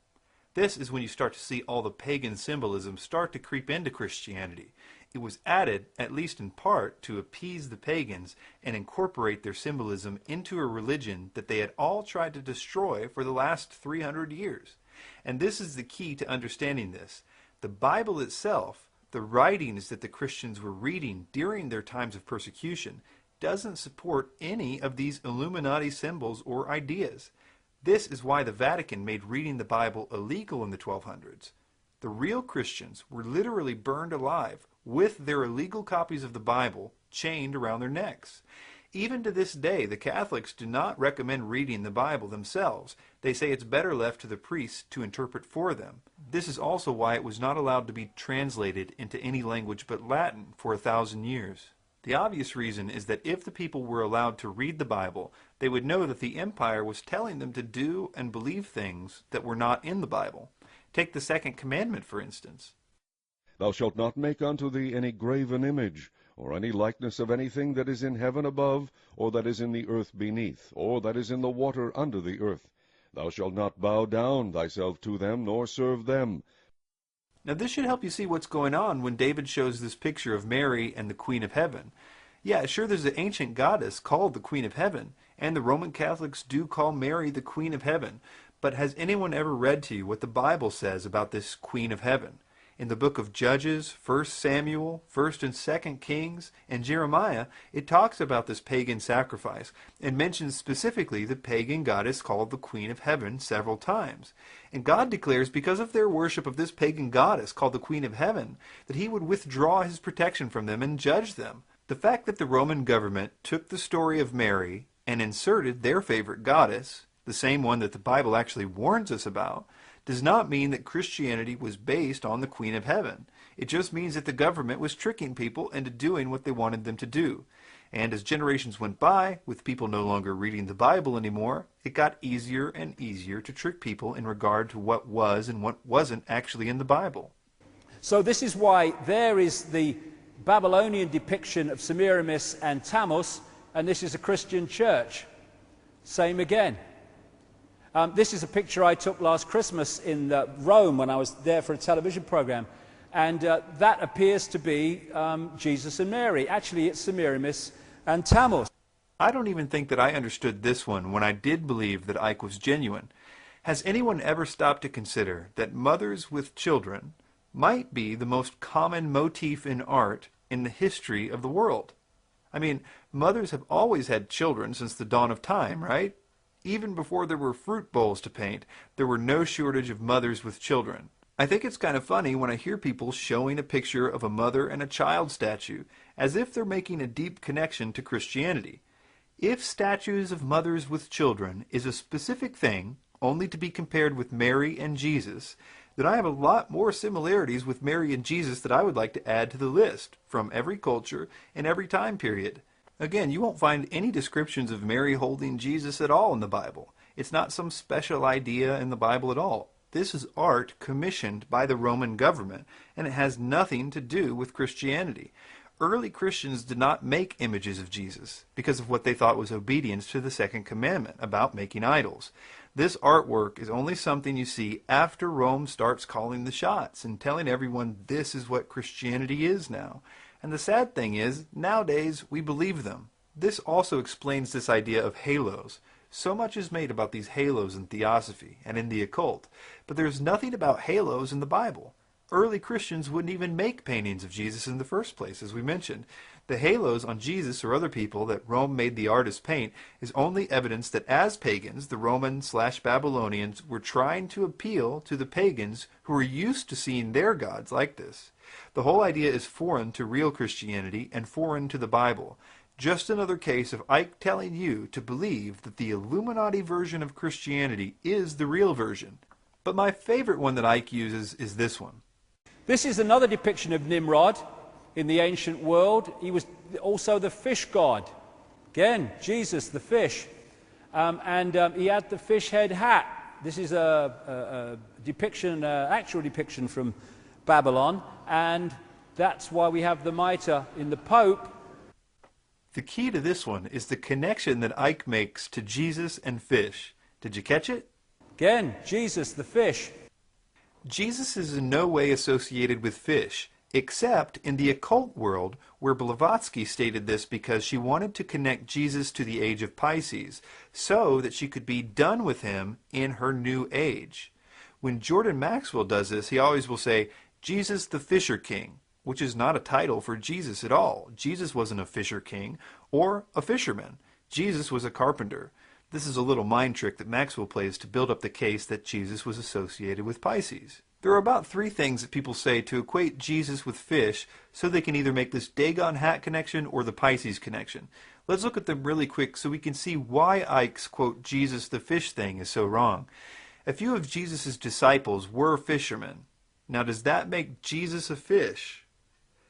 This is when you start to see all the pagan symbolism start to creep into Christianity. It was added, at least in part, to appease the pagans and incorporate their symbolism into a religion that they had all tried to destroy for the last 300 years. And this is the key to understanding this. The Bible itself, the writings that the Christians were reading during their times of persecution, doesn't support any of these Illuminati symbols or ideas. This is why the Vatican made reading the Bible illegal in the 1200s. The real Christians were literally burned alive with their illegal copies of the Bible chained around their necks. Even to this day, the Catholics do not recommend reading the Bible themselves. They say it's better left to the priests to interpret for them. This is also why it was not allowed to be translated into any language but Latin for 1,000 years. The obvious reason is that if the people were allowed to read the Bible, they would know that the empire was telling them to do and believe things that were not in the Bible. Take the second commandment, for instance. Thou shalt not make unto thee any graven image, or any likeness of anything that is in heaven above, or that is in the earth beneath, or that is in the water under the earth. Thou shalt not bow down thyself to them, nor serve them. Now this should help you see what's going on when David shows this picture of Mary and the Queen of Heaven. Yeah, sure, there's an ancient goddess called the Queen of Heaven, and the Roman Catholics do call Mary the Queen of Heaven. But has anyone ever read to you what the Bible says about this Queen of Heaven? In the book of Judges, 1 Samuel, 1 and 2 Kings, and Jeremiah, it talks about this pagan sacrifice and mentions specifically the pagan goddess called the Queen of Heaven several times. And God declares because of their worship of this pagan goddess called the Queen of Heaven that he would withdraw his protection from them and judge them. The fact that the Roman government took the story of Mary and inserted their favorite goddess, the same one that the Bible actually warns us about, does not mean that Christianity was based on the Queen of Heaven. It just means that the government was tricking people into doing what they wanted them to do. And as generations went by, with people no longer reading the Bible anymore, it got easier and easier to trick people in regard to what was and what wasn't actually in the Bible. So this is why there is the Babylonian depiction of Semiramis and Tammuz, and this is a Christian church. Same again. This is a picture I took last Christmas in Rome when I was there for a television program, and that appears to be Jesus and Mary. Actually, it's Semiramis and Tammuz. I don't even think that I understood this one when I did believe that Icke was genuine. Has anyone ever stopped to consider that mothers with children might be the most common motif in art in the history of the world? I mean, mothers have always had children since the dawn of time, right? Even before there were fruit bowls to paint, there were no shortage of mothers with children. I think it's kind of funny when I hear people showing a picture of a mother and a child statue, as if they're making a deep connection to Christianity. If statues of mothers with children is a specific thing, only to be compared with Mary and Jesus, then I have a lot more similarities with Mary and Jesus that I would like to add to the list, from every culture and every time period. Again, you won't find any descriptions of Mary holding Jesus at all in the Bible. It's not some special idea in the Bible at all. This is art commissioned by the Roman government, and it has nothing to do with Christianity. Early Christians did not make images of Jesus because of what they thought was obedience to the second commandment about making idols. This artwork is only something you see after Rome starts calling the shots and telling everyone this is what Christianity is now. And the sad thing is, nowadays we believe them. This also explains this idea of halos. So much is made about these halos in theosophy and in the occult, but there's nothing about halos in the Bible. Early Christians wouldn't even make paintings of Jesus in the first place, as we mentioned. The halos on Jesus or other people that Rome made the artists paint is only evidence that as pagans, the Roman/Babylonians were trying to appeal to the pagans who were used to seeing their gods like this. The whole idea is foreign to real Christianity and foreign to the Bible. Just another case of Icke telling you to believe that the Illuminati version of Christianity is the real version. But my favorite one that Icke uses is this one. This is another depiction of Nimrod in the ancient world. He was also the fish god. Again, Jesus, the fish. He had the fish head hat. This is a depiction, actual depiction from Babylon, and that's why we have the mitre in the Pope. The key to this one is the connection that Icke makes to Jesus and fish. Did you catch it? Again, Jesus, the fish. Jesus is in no way associated with fish, except in the occult world, where Blavatsky stated this because she wanted to connect Jesus to the age of Pisces, so that she could be done with him in her new age. When Jordan Maxwell does this, he always will say, Jesus the Fisher King, which is not a title for Jesus at all. Jesus wasn't a fisher king or a fisherman. Jesus was a carpenter. This is a little mind trick that Maxwell plays to build up the case that Jesus was associated with Pisces. There are about 3 things that people say to equate Jesus with fish so they can either make this Dagon hat connection or the Pisces connection. Let's look at them really quick so we can see why Icke's, quote, Jesus the fish thing is so wrong. A few of Jesus' disciples were fishermen. Now, does that make Jesus a fish?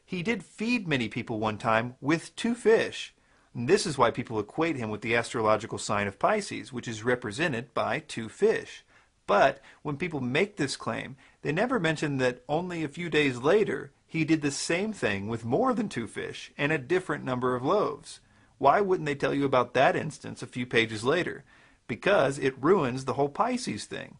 He did feed many people one time with 2 fish. And this is why people equate him with the astrological sign of Pisces, which is represented by 2 fish. But when people make this claim, they never mention that only a few days later, he did the same thing with more than 2 fish and a different number of loaves. Why wouldn't they tell you about that instance a few pages later? Because it ruins the whole Pisces thing.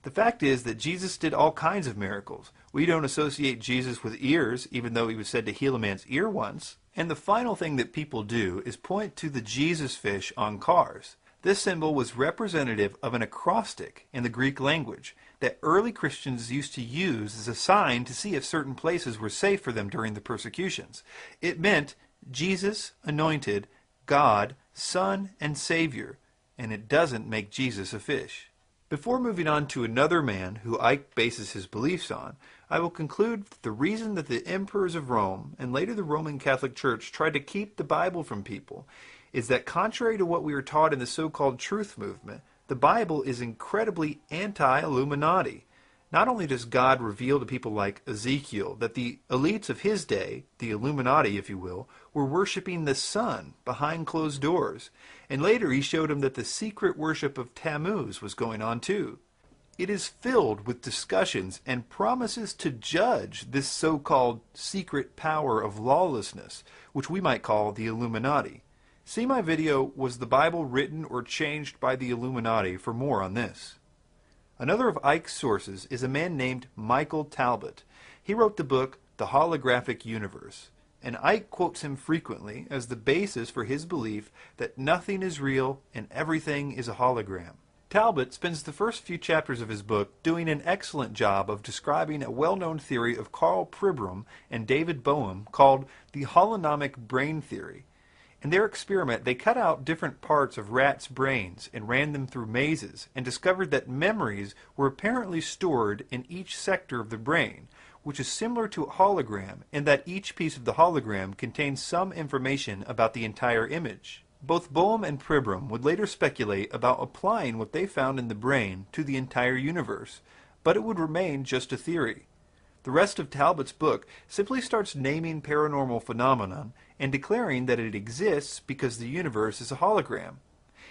The fact is that Jesus did all kinds of miracles. We don't associate Jesus with ears, even though he was said to heal a man's ear once. And the final thing that people do is point to the Jesus fish on cars. This symbol was representative of an acrostic in the Greek language that early Christians used to use as a sign to see if certain places were safe for them during the persecutions. It meant Jesus, anointed, God, Son, and Savior, and it doesn't make Jesus a fish. Before moving on to another man who Icke bases his beliefs on, I will conclude that the reason that the emperors of Rome and later the Roman Catholic Church tried to keep the Bible from people is that contrary to what we were taught in the so-called truth movement, the Bible is incredibly anti-Illuminati. Not only does God reveal to people like Ezekiel that the elites of his day, the Illuminati if you will, were worshiping the sun behind closed doors, and later he showed him that the secret worship of Tammuz was going on too. It is filled with discussions and promises to judge this so-called secret power of lawlessness, which we might call the Illuminati. See my video, Was the Bible Written or Changed by the Illuminati, for more on this. Another of Icke's sources is a man named Michael Talbot. He wrote the book The Holographic Universe, and Icke quotes him frequently as the basis for his belief that nothing is real and everything is a hologram. Talbot spends the first few chapters of his book doing an excellent job of describing a well-known theory of Karl Pribram and David Bohm called the holonomic brain theory. In their experiment, they cut out different parts of rats' brains and ran them through mazes and discovered that memories were apparently stored in each sector of the brain, which is similar to a hologram in that each piece of the hologram contains some information about the entire image. Both Bohm and Pribram would later speculate about applying what they found in the brain to the entire universe. but it would remain just a theory. The rest of Talbot's book simply starts naming paranormal phenomenon and declaring that it exists because the universe is a hologram.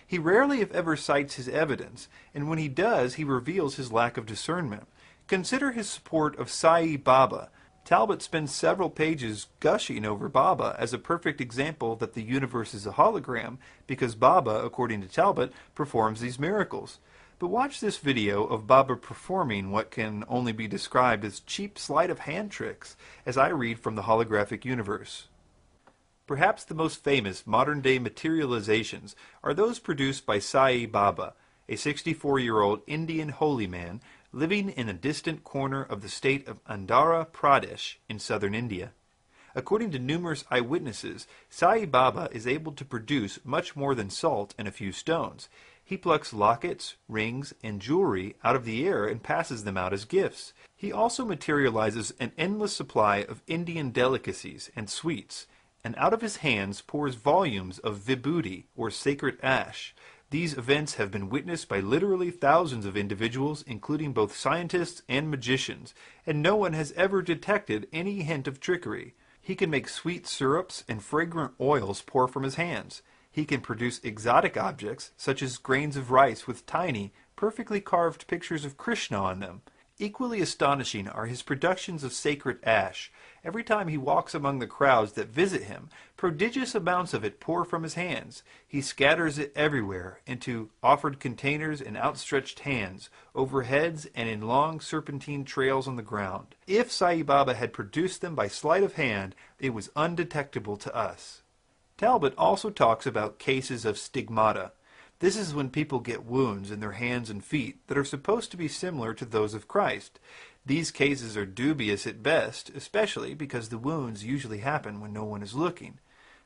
He rarely if ever cites his evidence, and when he does, he reveals his lack of discernment. Consider his support of Sai Baba. Talbot spends several pages gushing over Baba as a perfect example that the universe is a hologram because Baba, according to Talbot, performs these miracles. But watch this video of Baba performing what can only be described as cheap sleight of hand tricks as I read from the holographic universe. Perhaps the most famous modern-day materializations are those produced by Sai Baba, a 64-year-old Indian holy man living in a distant corner of the state of Andhra Pradesh in southern India. According to numerous eyewitnesses, Sai Baba is able to produce much more than salt and a few stones. He plucks lockets, rings, and jewelry out of the air and passes them out as gifts. He also materializes an endless supply of Indian delicacies and sweets, and out of his hands pours volumes of vibhuti, or sacred ash. These events have been witnessed by literally thousands of individuals, including both scientists and magicians, and no one has ever detected any hint of trickery. He can make sweet syrups and fragrant oils pour from his hands. He can produce exotic objects, such as grains of rice with tiny, perfectly carved pictures of Krishna on them. Equally astonishing are his productions of sacred ash. Every time he walks among the crowds that visit him, prodigious amounts of it pour from his hands. He scatters it everywhere, into offered containers and outstretched hands, over heads and in long serpentine trails on the ground. If Sai Baba had produced them by sleight of hand, it was undetectable to us. Talbot also talks about cases of stigmata. This is when people get wounds in their hands and feet that are supposed to be similar to those of Christ. These cases are dubious at best, especially because the wounds usually happen when no one is looking.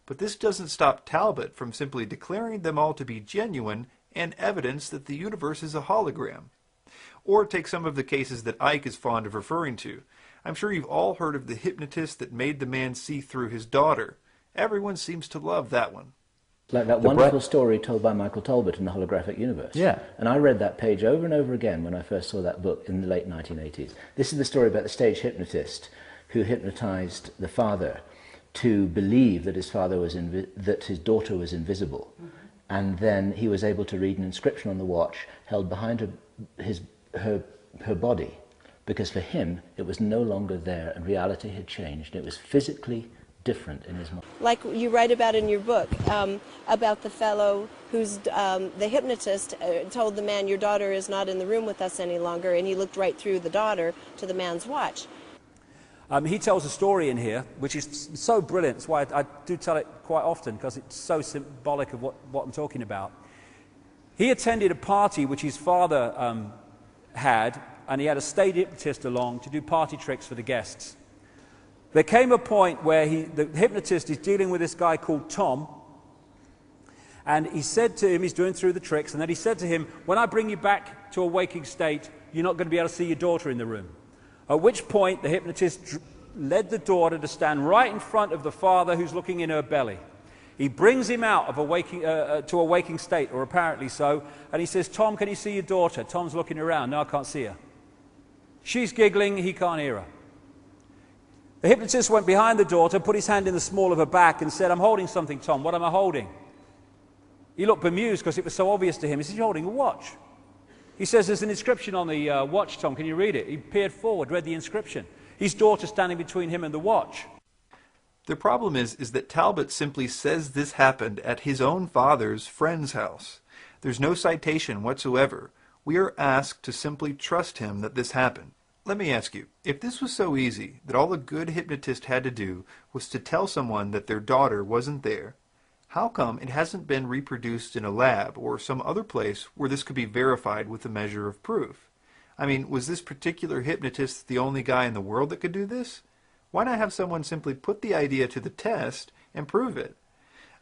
But this doesn't stop Talbot from simply declaring them all to be genuine and evidence that the universe is a hologram. Or take some of the cases that Icke is fond of referring to. I'm sure you've all heard of the hypnotist that made the man see through his daughter. Everyone seems to love that one. Like that wonderful story told by Michael Talbot in the Holographic Universe. Yeah. And I read that page over and over again when I first saw that book in the late 1980s. This is the story about the stage hypnotist who hypnotized the father to believe that his father was that his daughter was invisible. Mm-hmm. And then he was able to read an inscription on the watch held behind her body, because for him it was no longer there and reality had changed. It was physically different in his mind. Like you write about in your book, about the fellow who's the hypnotist told the man, your daughter is not in the room with us any longer, and he looked right through the daughter to the man's watch. He tells a story in here which is so brilliant. That's why I do tell it quite often, because it's so symbolic of what I'm talking about. He attended a party which his father had, and he had a stage hypnotist along to do party tricks for the guests. There came a point where the hypnotist is dealing with this guy called Tom, and he said to him, he's doing through the tricks, and then he said to him, when I bring you back to a waking state, you're not going to be able to see your daughter in the room. At which point the hypnotist led the daughter to stand right in front of the father who's looking in her belly. He brings him out of to a waking state, or apparently so, and he says, Tom, can you see your daughter? Tom's looking around. No, I can't see her. She's giggling, he can't hear her. The hypnotist went behind the daughter, put his hand in the small of her back and said, I'm holding something, Tom. What am I holding? He looked bemused because it was so obvious to him. He said, you're holding a watch. He says, there's an inscription on the watch, Tom. Can you read it? He peered forward, read the inscription. His daughter standing between him and the watch. The problem is that Talbot simply says this happened at his own father's friend's house. There's no citation whatsoever. We are asked to simply trust him that this happened. Let me ask you, if this was so easy that all a good hypnotist had to do was to tell someone that their daughter wasn't there, how come it hasn't been reproduced in a lab or some other place where this could be verified with a measure of proof? I mean, was this particular hypnotist the only guy in the world that could do this? Why not have someone simply put the idea to the test and prove it?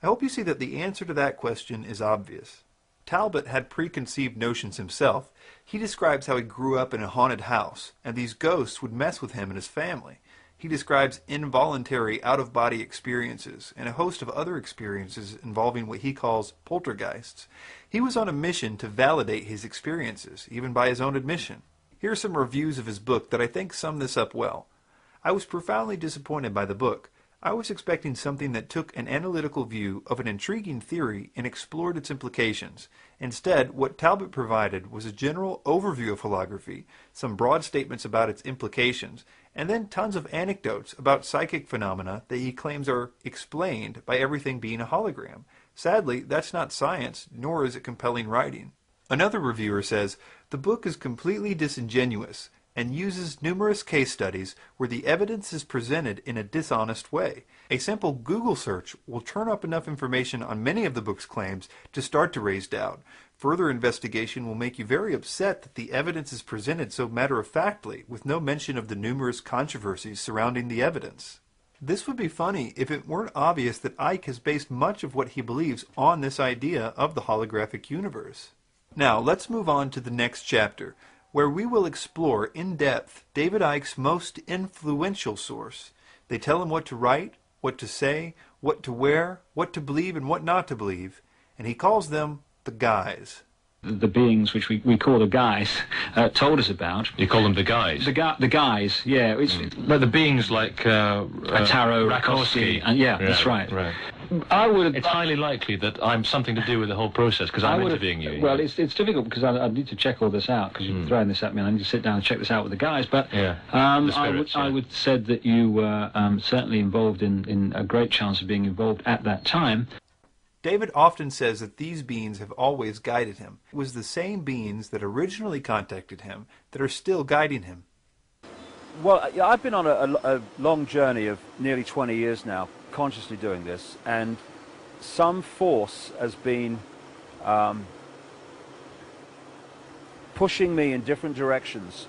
I hope you see that the answer to that question is obvious. Talbot had preconceived notions himself. He describes how he grew up in a haunted house, and these ghosts would mess with him and his family. He describes involuntary out-of-body experiences and a host of other experiences involving what he calls poltergeists. He was on a mission to validate his experiences, even by his own admission. Here are some reviews of his book that I think sum this up well. I was profoundly disappointed by the book. I was expecting something that took an analytical view of an intriguing theory and explored its implications. Instead, what Talbot provided was a general overview of holography, some broad statements about its implications, and then tons of anecdotes about psychic phenomena that he claims are explained by everything being a hologram. Sadly, that's not science, nor is it compelling writing. Another reviewer says, the book is completely disingenuous and uses numerous case studies where the evidence is presented in a dishonest way. A simple Google search will turn up enough information on many of the book's claims to start to raise doubt. Further investigation will make you very upset that the evidence is presented so matter-of-factly, with no mention of the numerous controversies surrounding the evidence. This would be funny if it weren't obvious that Icke has based much of what he believes on this idea of the holographic universe. Now, let's move on to the next chapter, where we will explore in depth David Icke's most influential source. They tell him what to write, what to say, what to wear, what to believe and what not to believe, and he calls them the guys. The beings which we call the guys told us about. You call them the guys? The guys, yeah. But the beings like Taro, Rakowski. And yeah, that's right. It's highly likely that I'm something to do with the whole process because I'm interviewing you. Well, it's difficult because I need to check all this out because you're throwing this at me and I need to sit down and check this out with the guys. But I would said that you were certainly involved in a great chance of being involved at that time. David often says that these beings have always guided him. It was the same beings that originally contacted him that are still guiding him. Well, I've been on a long journey of nearly 20 years now, consciously doing this, and some force has been pushing me in different directions.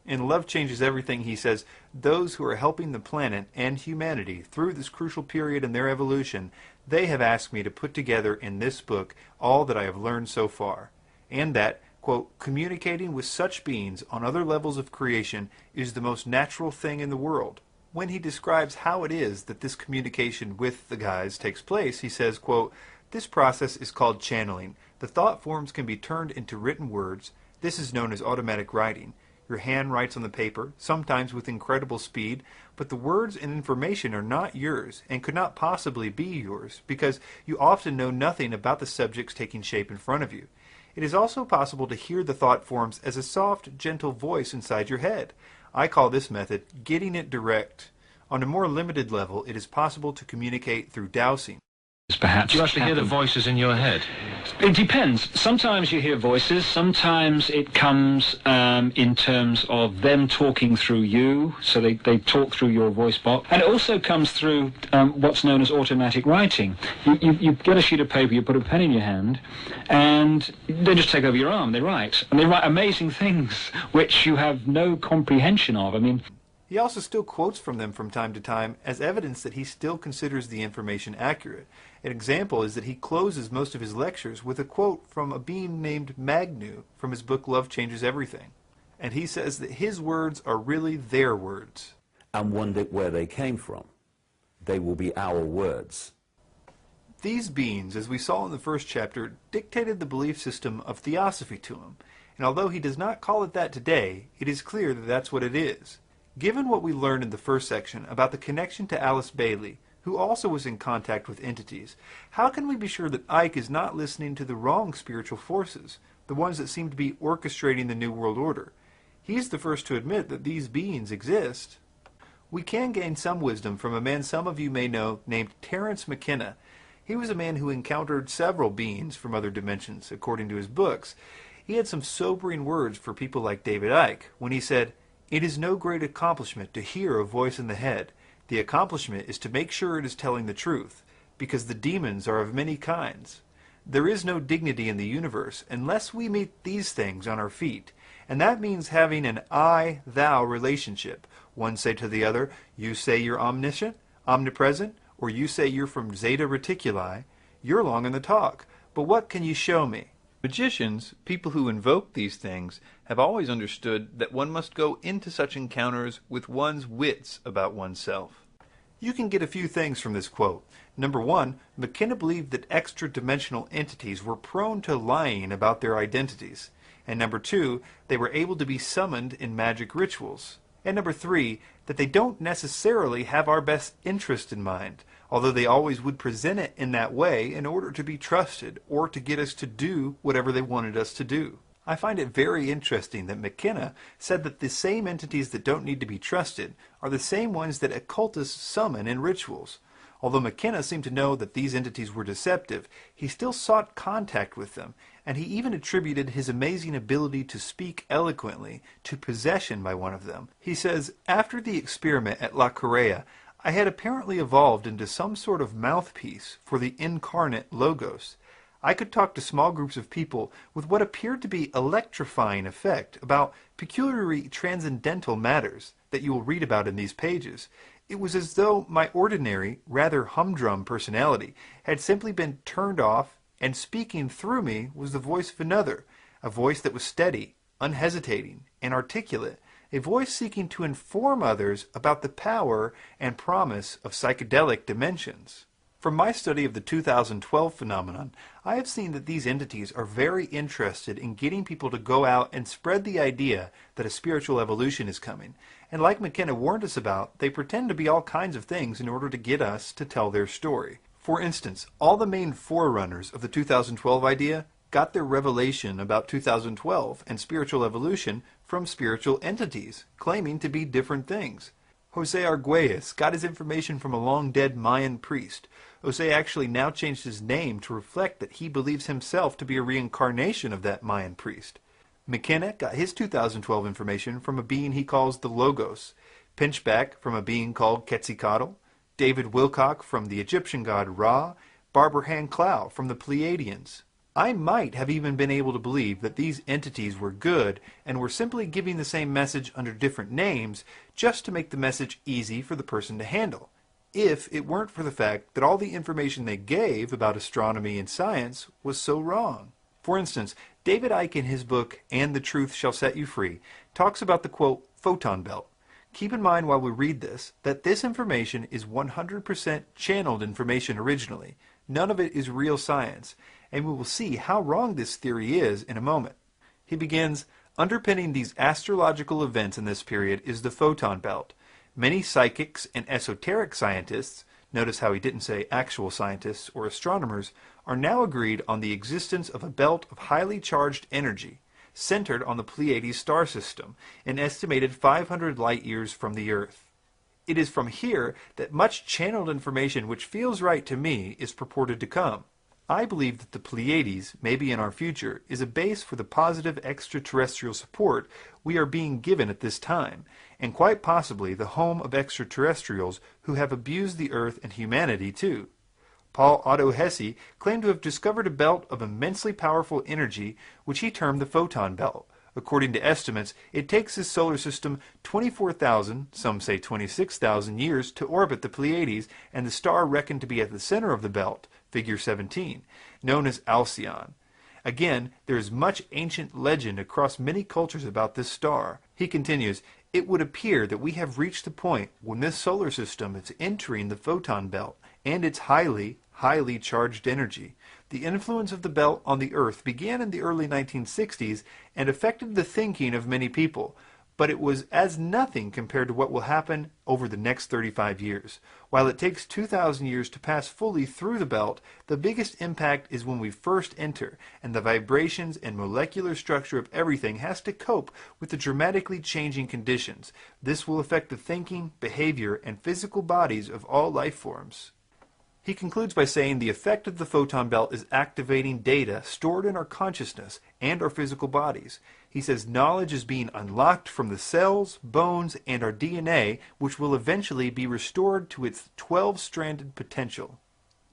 In Love Changes Everything, he says, those who are helping the planet and humanity through this crucial period in their evolution, they have asked me to put together in this book all that I have learned so far, and that, quote, communicating with such beings on other levels of creation is the most natural thing in the world. When he describes how it is that this communication with the guys takes place, he says, quote, this process is called channeling. The thought forms can be turned into written words. This is known as automatic writing. Your hand writes on the paper, sometimes with incredible speed, but the words and information are not yours and could not possibly be yours because you often know nothing about the subjects taking shape in front of you. It is also possible to hear the thought forms as a soft, gentle voice inside your head. I call this method getting it direct. On a more limited level, it is possible to communicate through dowsing. Perhaps do you actually hear the voices in your head? It depends. Sometimes you hear voices, sometimes it comes in terms of them talking through you, so they talk through your voice box, and it also comes through what's known as automatic writing. You get a sheet of paper, you put a pen in your hand, and they just take over your arm, they write. And they write amazing things which you have no comprehension of. I mean, he also still quotes from them from time to time as evidence that he still considers the information accurate. An example is that he closes most of his lectures with a quote from a being named Magnu from his book Love Changes Everything. And he says that his words are really their words. And wonder where they came from. They will be our words. These beings, as we saw in the first chapter, dictated the belief system of theosophy to him. And although he does not call it that today, it is clear that that's what it is. Given what we learned in the first section about the connection to Alice Bailey, who also was in contact with entities, how can we be sure that Icke is not listening to the wrong spiritual forces, the ones that seem to be orchestrating the New World Order? He's the first to admit that these beings exist. We can gain some wisdom from a man some of you may know named Terence McKenna. He was a man who encountered several beings from other dimensions, according to his books. He had some sobering words for people like David Icke when he said, "It is no great accomplishment to hear a voice in the head. The accomplishment is to make sure it is telling the truth, because the demons are of many kinds. There is no dignity in the universe unless we meet these things on our feet, and that means having an I-thou relationship. One say to the other, you say you're omniscient, omnipresent, or you say you're from Zeta Reticuli. You're long in the talk, but what can you show me?" Magicians, people who invoke these things, have always understood that one must go into such encounters with one's wits about oneself. You can get a few things from this quote. Number one, McKenna believed that extra-dimensional entities were prone to lying about their identities. And number 2, they were able to be summoned in magic rituals. And number 3, that they don't necessarily have our best interest in mind, although they always would present it in that way in order to be trusted or to get us to do whatever they wanted us to do. I find it very interesting that McKenna said that the same entities that don't need to be trusted are the same ones that occultists summon in rituals. Although McKenna seemed to know that these entities were deceptive, he still sought contact with them, and he even attributed his amazing ability to speak eloquently to possession by one of them. He says, "After the experiment at La Correa, I had apparently evolved into some sort of mouthpiece for the incarnate Logos. I could talk to small groups of people with what appeared to be electrifying effect about peculiarly transcendental matters that you will read about in these pages. It was as though my ordinary, rather humdrum personality had simply been turned off, and speaking through me was the voice of another, a voice that was steady, unhesitating, and articulate, a voice seeking to inform others about the power and promise of psychedelic dimensions." From my study of the 2012 phenomenon, I have seen that these entities are very interested in getting people to go out and spread the idea that a spiritual evolution is coming. And like McKenna warned us about, they pretend to be all kinds of things in order to get us to tell their story. For instance, all the main forerunners of the 2012 idea got their revelation about 2012 and spiritual evolution from spiritual entities, claiming to be different things. Jose Arguelles got his information from a long-dead Mayan priest. Jose actually now changed his name to reflect that he believes himself to be a reincarnation of that Mayan priest. McKenna got his 2012 information from a being he calls the Logos, Pinchback from a being called Quetzalcoatl, David Wilcock from the Egyptian god Ra, Barbara Hand Clow from the Pleiadians. I might have even been able to believe that these entities were good and were simply giving the same message under different names just to make the message easy for the person to handle, if it weren't for the fact that all the information they gave about astronomy and science was so wrong. For instance, David Icke in his book, And the Truth Shall Set You Free, talks about the, quote, photon belt. Keep in mind while we read this, that this information is 100% channeled information originally. None of it is real science, and we will see how wrong this theory is in a moment. He begins, underpinning these astrological events in this period is the photon belt. Many psychics and esoteric scientists, notice how he didn't say actual scientists or astronomers, are now agreed on the existence of a belt of highly charged energy, centered on the Pleiades star system, an estimated 500 light-years from the Earth. It is from here that much channeled information which feels right to me is purported to come. I believe that the Pleiades, maybe in our future, is a base for the positive extraterrestrial support we are being given at this time, and quite possibly the home of extraterrestrials who have abused the Earth and humanity too. Paul Otto Hesse claimed to have discovered a belt of immensely powerful energy which he termed the photon belt. According to estimates, it takes his solar system 24,000, some say 26,000 years to orbit the Pleiades, and the star reckoned to be at the center of the belt, figure 17, known as Alcyon. Again, there is much ancient legend across many cultures about this star. He continues, it would appear that we have reached the point when this solar system is entering the photon belt and its highly charged energy. The influence of the belt on the Earth began in the early 1960s and affected the thinking of many people, but it was as nothing compared to what will happen over the next 35 years. While it takes 2,000 years to pass fully through the belt, the biggest impact is when we first enter, and the vibrations and molecular structure of everything has to cope with the dramatically changing conditions. This will affect the thinking, behavior, and physical bodies of all life forms. He concludes by saying the effect of the photon belt is activating data stored in our consciousness and our physical bodies. He says knowledge is being unlocked from the cells, bones, and our DNA, which will eventually be restored to its 12-stranded potential.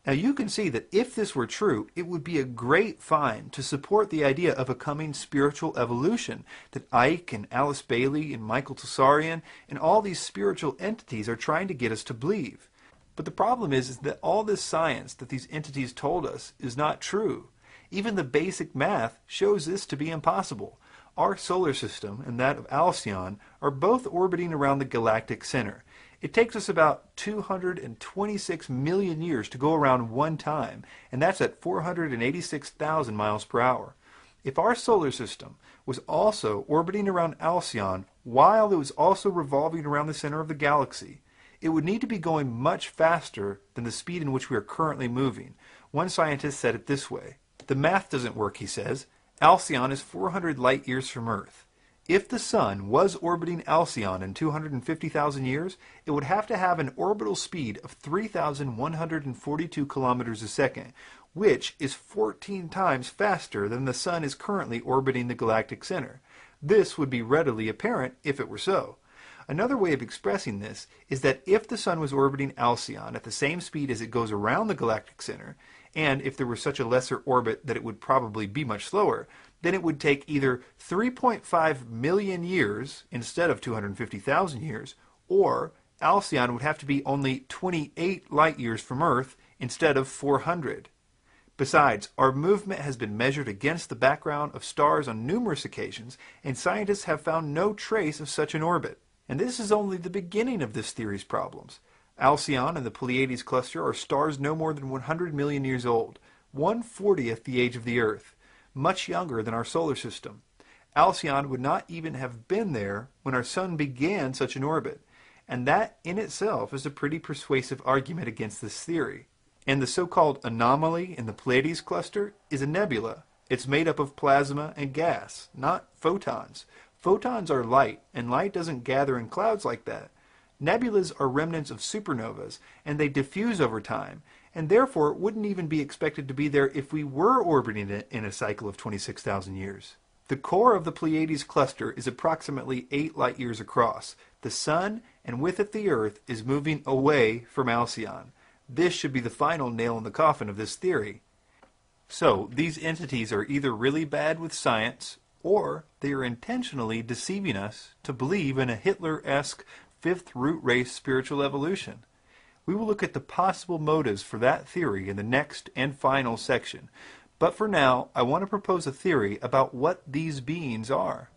Now you can see that if this were true, it would be a great find to support the idea of a coming spiritual evolution that Icke and Alice Bailey and Michael Tsarian and all these spiritual entities are trying to get us to believe. But the problem is that all this science that these entities told us is not true. Even the basic math shows this to be impossible. Our solar system and that of Alcyon are both orbiting around the galactic center. It takes us about 226 million years to go around one time, and that's at 486,000 miles per hour. If our solar system was also orbiting around Alcyon while it was also revolving around the center of the galaxy, it would need to be going much faster than the speed in which we are currently moving. One scientist said it this way. The math doesn't work, he says. Alcyon is 400 light years from Earth. If the Sun was orbiting Alcyon in 250,000 years, it would have to have an orbital speed of 3,142 kilometers a second, which is 14 times faster than the Sun is currently orbiting the galactic center. This would be readily apparent if it were so. Another way of expressing this is that if the Sun was orbiting Alcyon at the same speed as it goes around the galactic center, and if there were such a lesser orbit that it would probably be much slower, then it would take either 3.5 million years instead of 250,000 years, or Alcyon would have to be only 28 light years from Earth instead of 400. Besides, our movement has been measured against the background of stars on numerous occasions, and scientists have found no trace of such an orbit. And this is only the beginning of this theory's problems. Alcyon and the Pleiades cluster are stars no more than 100 million years old, 1/40th the age of the Earth, much younger than our solar system. Alcyon would not even have been there when our Sun began such an orbit, and that in itself is a pretty persuasive argument against this theory. And the so-called anomaly in the Pleiades cluster is a nebula. It's made up of plasma and gas, not photons. Photons are light, and light doesn't gather in clouds like that. Nebulas are remnants of supernovas, and they diffuse over time, and therefore wouldn't even be expected to be there if we were orbiting it in a cycle of 26,000 years. The core of the Pleiades cluster is approximately 8 light years across. The Sun, and with it the Earth, is moving away from Alcyon. This should be the final nail in the coffin of this theory. So, these entities are either really bad with science, or they are intentionally deceiving us to believe in a Hitler-esque fifth root race spiritual evolution. We will look at the possible motives for that theory in the next and final section. But for now, I want to propose a theory about what these beings are.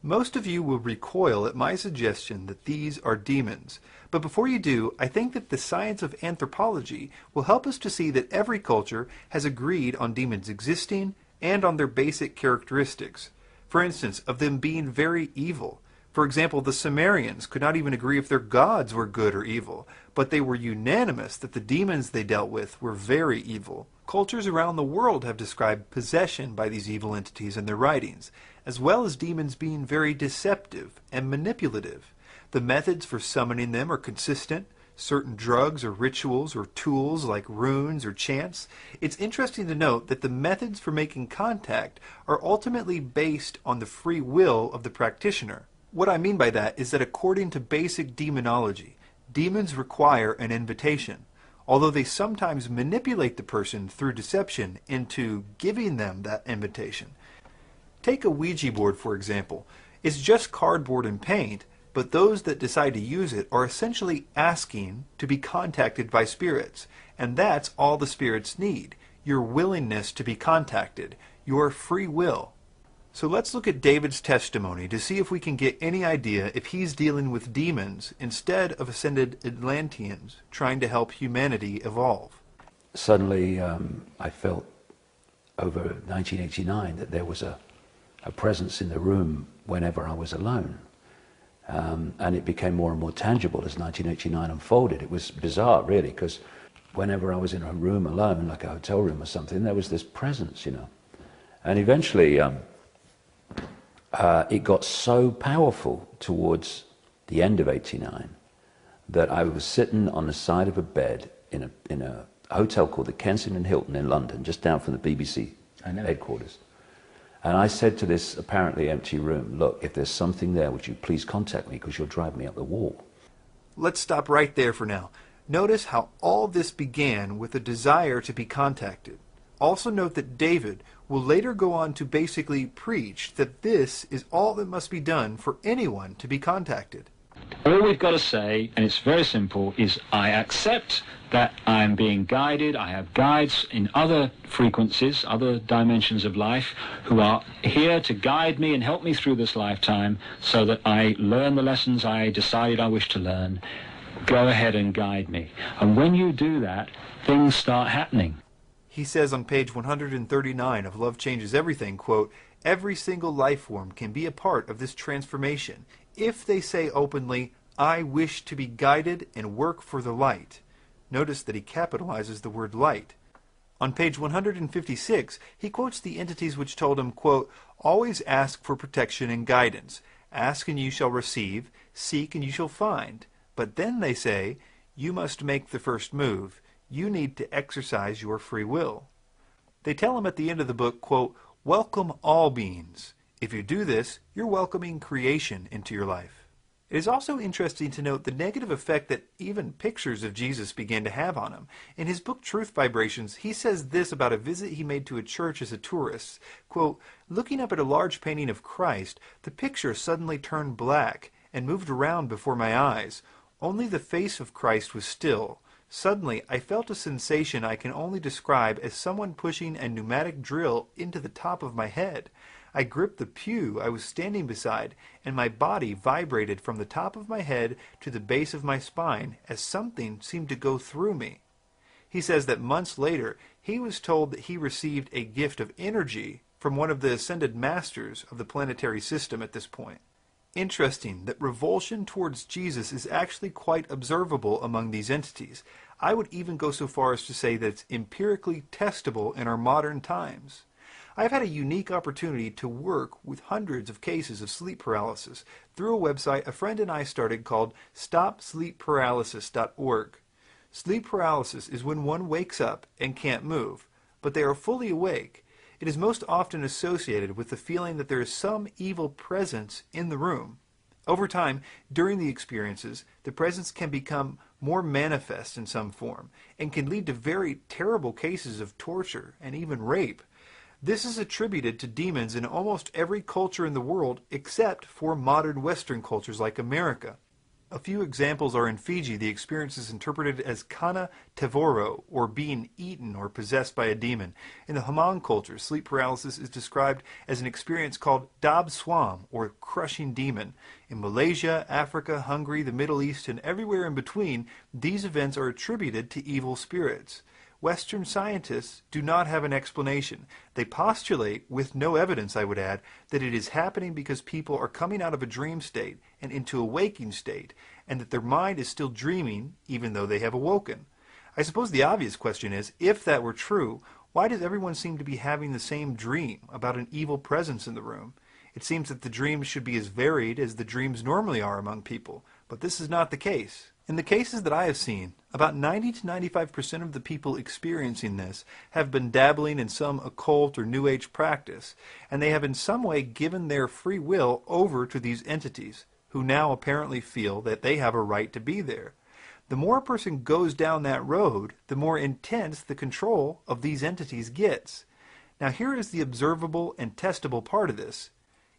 Most of you will recoil at my suggestion that these are demons. But before you do, I think that the science of anthropology will help us to see that every culture has agreed on demons existing and on their basic characteristics. For instance, of them being very evil. For example, the Sumerians could not even agree if their gods were good or evil, but they were unanimous that the demons they dealt with were very evil. Cultures around the world have described possession by these evil entities in their writings, as well as demons being very deceptive and manipulative. The methods for summoning them are consistent. Certain drugs or rituals or tools like runes or chants. It's interesting to note that the methods for making contact are ultimately based on the free will of the practitioner. What I mean by that is that according to basic demonology, demons require an invitation, although they sometimes manipulate the person through deception into giving them that invitation. Take a Ouija board, for example. It's just cardboard and paint, but those that decide to use it are essentially asking to be contacted by spirits, and that's all the spirits need, your willingness to be contacted, your free will. So let's look at David's testimony to see if we can get any idea if he's dealing with demons instead of ascended Atlanteans trying to help humanity evolve. Suddenly I felt over 1989 that there was a presence in the room whenever I was alone. And it became more and more tangible as 1989 unfolded. It was bizarre, really, because whenever I was in a room alone, like a hotel room or something, there was this presence, you know. And eventually it got so powerful towards the end of '89 that I was sitting on the side of a bed in a hotel called the Kensington Hilton in London, just down from the BBC headquarters. And I said to this apparently empty room, look, if there's something there, would you please contact me because you'll drive me up the wall. Let's stop right there for now. Notice how all this began with a desire to be contacted. Also note that David will later go on to basically preach that this is all that must be done for anyone to be contacted. All we've got to say, and it's very simple, is I accept that I am being guided. I have guides in other frequencies, other dimensions of life, who are here to guide me and help me through this lifetime so that I learn the lessons I decided I wish to learn. Go ahead and guide me. And when you do that, things start happening. He says on page 139 of Love Changes Everything, quote, Every single life form can be a part of this transformation if they say openly, I wish to be guided and work for the light. Notice that he capitalizes the word light. On page 156, he quotes the entities which told him, quote, always ask for protection and guidance. Ask and you shall receive, seek and you shall find. But then they say, you must make the first move. You need to exercise your free will. They tell him at the end of the book, quote, welcome all beings. If you do this, you're welcoming creation into your life. It is also interesting to note the negative effect that even pictures of Jesus began to have on him. In his book Truth Vibrations, he says this about a visit he made to a church as a tourist. Quote, looking up at a large painting of Christ, the picture suddenly turned black and moved around before my eyes. Only the face of Christ was still. Suddenly, I felt a sensation I can only describe as someone pushing a pneumatic drill into the top of my head. I gripped the pew I was standing beside, and my body vibrated from the top of my head to the base of my spine as something seemed to go through me. He says that months later, he was told that he received a gift of energy from one of the ascended masters of the planetary system at this point. Interesting that revulsion towards Jesus is actually quite observable among these entities. I would even go so far as to say that it's empirically testable in our modern times. I've had a unique opportunity to work with hundreds of cases of sleep paralysis through a website a friend and I started called StopSleepParalysis.org. Sleep paralysis is when one wakes up and can't move, but they are fully awake. It is most often associated with the feeling that there is some evil presence in the room. Over time, during the experiences, the presence can become more manifest in some form and can lead to very terrible cases of torture and even rape. This is attributed to demons in almost every culture in the world except for modern Western cultures like America. A few examples are in Fiji. The experience is interpreted as kana tevoro, or being eaten or possessed by a demon. In the Hmong culture, sleep paralysis is described as an experience called dab swam, or crushing demon. In Malaysia, Africa, Hungary, the Middle East, and everywhere in between, these events are attributed to evil spirits. Western scientists do not have an explanation. They postulate, with no evidence I would add, that it is happening because people are coming out of a dream state and into a waking state, and that their mind is still dreaming even though they have awoken. I suppose the obvious question is, if that were true, why does everyone seem to be having the same dream about an evil presence in the room? It seems that the dreams should be as varied as the dreams normally are among people, but this is not the case. In the cases that I have seen, about 90 to 95% of the people experiencing this have been dabbling in some occult or New Age practice, and they have in some way given their free will over to these entities, who now apparently feel that they have a right to be there. The more a person goes down that road, the more intense the control of these entities gets. Now here is the observable and testable part of this.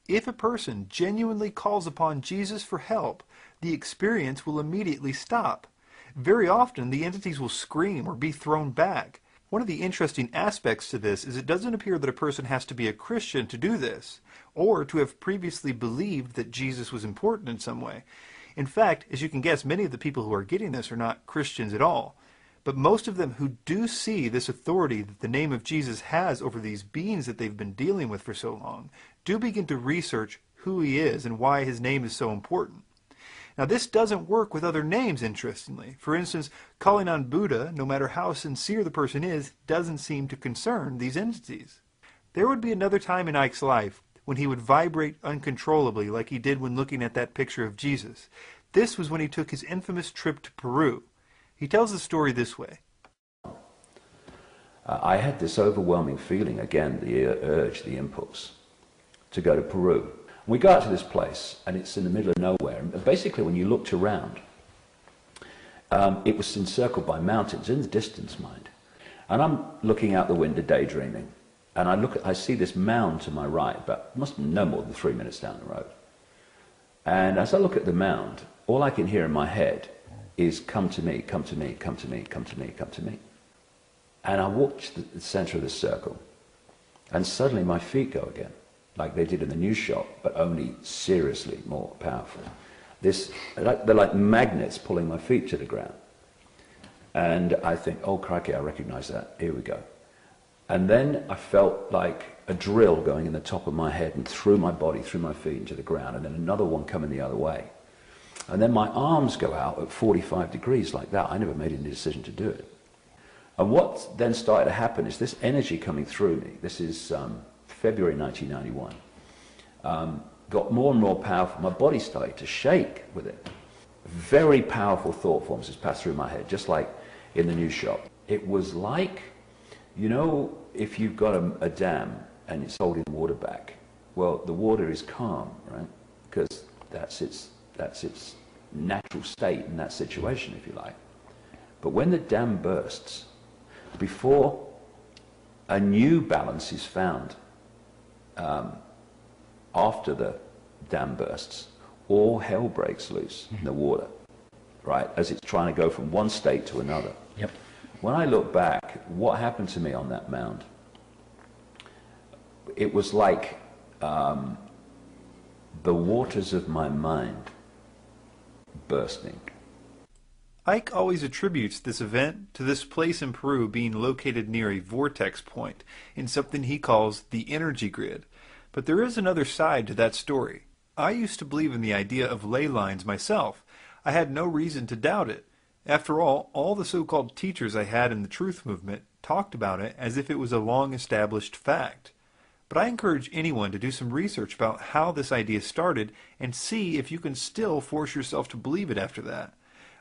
If a person genuinely calls upon Jesus for help, the experience will immediately stop. Very often, the entities will scream or be thrown back. One of the interesting aspects to this is it doesn't appear that a person has to be a Christian to do this, or to have previously believed that Jesus was important in some way. In fact, as you can guess, many of the people who are getting this are not Christians at all. But most of them who do see this authority that the name of Jesus has over these beings that they've been dealing with for so long, do begin to research who he is and why his name is so important. Now this doesn't work with other names, interestingly. For instance, calling on Buddha, no matter how sincere the person is, doesn't seem to concern these entities. There would be another time in Icke's life when he would vibrate uncontrollably like he did when looking at that picture of Jesus. This was when he took his infamous trip to Peru. He tells the story this way. I had this overwhelming feeling, again, the urge, the impulse, to go to Peru. We go out to this place, and it's in the middle of nowhere. And basically, when you looked around, it was encircled by mountains, in the distance, mind. And I'm looking out the window, daydreaming, and I see this mound to my right, but must be no more than 3 minutes down the road. And as I look at the mound, all I can hear in my head is, come to me, come to me, come to me, come to me, come to me. And I walk to the center of the circle, and suddenly my feet go again, like they did in the news shot, but only seriously more powerful. They're like magnets pulling my feet to the ground. And I think, oh crikey, I recognize that, here we go. And then I felt like a drill going in the top of my head and through my body, through my feet into the ground, and then another one coming the other way. And then my arms go out at 45 degrees like that. I never made any decision to do it. And what then started to happen is this energy coming through me, this is February 1991, got more and more powerful. My body started to shake with it. Very powerful thought forms just passed through my head, just like in the news shop. It was like, you know, if you've got a dam and it's holding water back, well, the water is calm, right? Because that's its natural state in that situation, if you like. But when the dam bursts, before a new balance is found after the dam bursts, all hell breaks loose in the water, right, as it's trying to go from one state to another. Yep. When I look back, what happened to me on that mound? It was like the waters of my mind bursting. Icke always attributes this event to this place in Peru being located near a vortex point in something he calls the energy grid. But there is another side to that story. I used to believe in the idea of ley lines myself. I had no reason to doubt it. After all the so-called teachers I had in the truth movement talked about it as if it was a long-established fact. But I encourage anyone to do some research about how this idea started and see if you can still force yourself to believe it after that.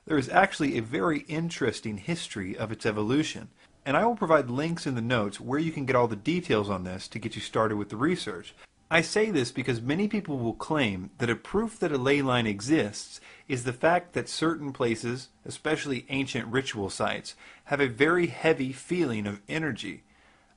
There is actually a very interesting history of its evolution, and I will provide links in the notes where you can get all the details on this to get you started with the research. I say this because many people will claim that a proof that a ley line exists is the fact that certain places, especially ancient ritual sites, have a very heavy feeling of energy.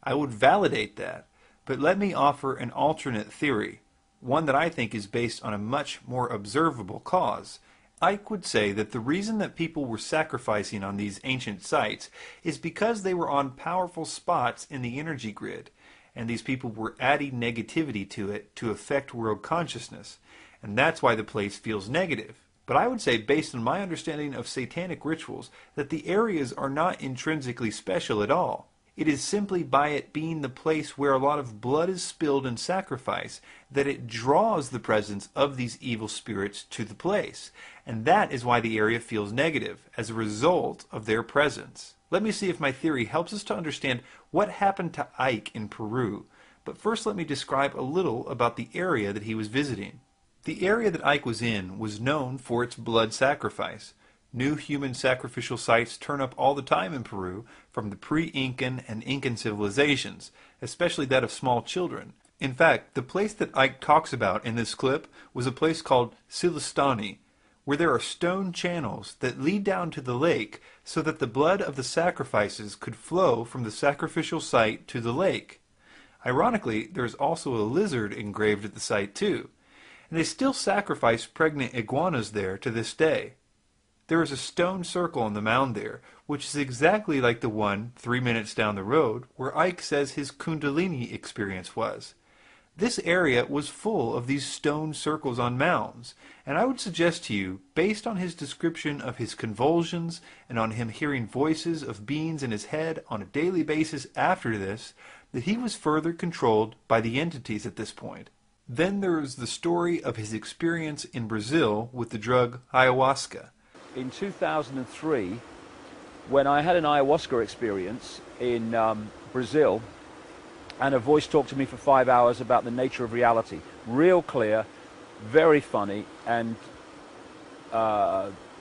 I would validate that, but let me offer an alternate theory, one that I think is based on a much more observable cause. Icke would say that the reason that people were sacrificing on these ancient sites is because they were on powerful spots in the energy grid, and these people were adding negativity to it to affect world consciousness, and that's why the place feels negative. But I would say, based on my understanding of satanic rituals, that the areas are not intrinsically special at all. It is simply by it being the place where a lot of blood is spilled in sacrifice that it draws the presence of these evil spirits to the place. And that is why the area feels negative, as a result of their presence. Let me see if my theory helps us to understand what happened to Icke in Peru. But first let me describe a little about the area that he was visiting. The area that Icke was in was known for its blood sacrifice. New human sacrificial sites turn up all the time in Peru, from the pre-Incan and Incan civilizations, especially that of small children. In fact, the place that Icke talks about in this clip was a place called Silistani, where there are stone channels that lead down to the lake so that the blood of the sacrifices could flow from the sacrificial site to the lake. Ironically, there is also a lizard engraved at the site too, and they still sacrifice pregnant iguanas there to this day. There is a stone circle on the mound there, which is exactly like the one 3 minutes down the road where Icke says his Kundalini experience was. This area was full of these stone circles on mounds, and I would suggest to you, based on his description of his convulsions and on him hearing voices of beings in his head on a daily basis after this, that he was further controlled by the entities at this point. Then there is the story of his experience in Brazil with the drug ayahuasca. In 2003, when I had an ayahuasca experience in Brazil, and a voice talked to me for 5 hours about the nature of reality. Real clear, very funny, and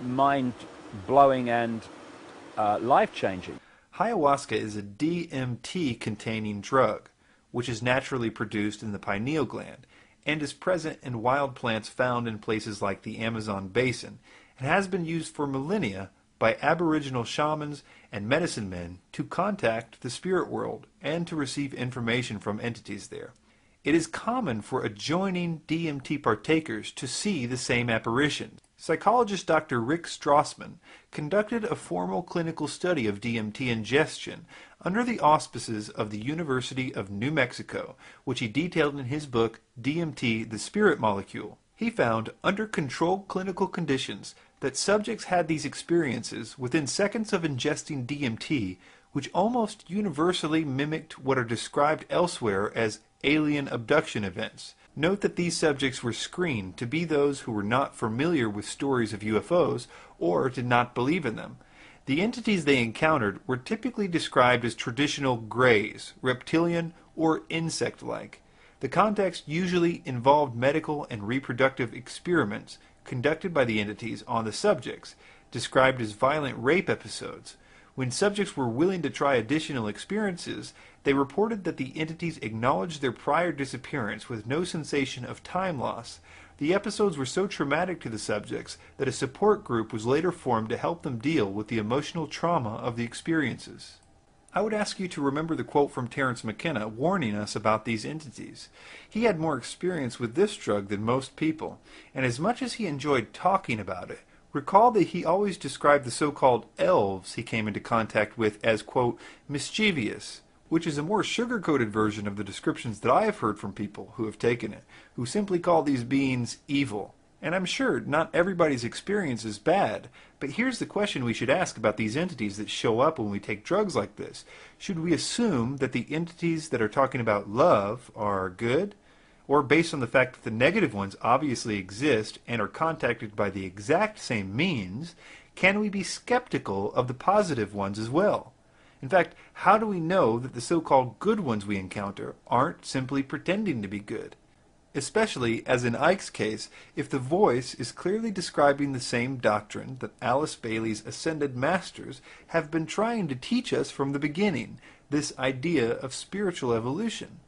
mind-blowing and life-changing. Ayahuasca is a DMT-containing drug, which is naturally produced in the pineal gland, and is present in wild plants found in places like the Amazon basin, and has been used for millennia by Aboriginal shamans and medicine men to contact the spirit world and to receive information from entities there. It is common for adjoining DMT partakers to see the same apparitions. Psychologist Dr. Rick Strassman conducted a formal clinical study of DMT ingestion under the auspices of the University of New Mexico, which he detailed in his book, DMT, the Spirit Molecule. He found, under controlled clinical conditions, that subjects had these experiences within seconds of ingesting DMT, which almost universally mimicked what are described elsewhere as alien abduction events. Note that these subjects were screened to be those who were not familiar with stories of UFOs or did not believe in them. The entities they encountered were typically described as traditional greys, reptilian, or insect-like. The context usually involved medical and reproductive experiments conducted by the entities on the subjects, described as violent rape episodes. When subjects were willing to try additional experiences, they reported that the entities acknowledged their prior disappearance with no sensation of time loss. The episodes were so traumatic to the subjects that a support group was later formed to help them deal with the emotional trauma of the experiences. I would ask you to remember the quote from Terence McKenna warning us about these entities. He had more experience with this drug than most people, and as much as he enjoyed talking about it, recall that he always described the so-called elves he came into contact with as, quote, mischievous, which is a more sugar-coated version of the descriptions that I have heard from people who have taken it, who simply call these beings evil. And I'm sure not everybody's experience is bad, but here's the question we should ask about these entities that show up when we take drugs like this. Should we assume that the entities that are talking about love are good? Or based on the fact that the negative ones obviously exist and are contacted by the exact same means, can we be skeptical of the positive ones as well? In fact, how do we know that the so-called good ones we encounter aren't simply pretending to be good? Especially, as in Icke's case, if the voice is clearly describing the same doctrine that Alice Bailey's ascended masters have been trying to teach us from the beginning, this idea of spiritual evolution.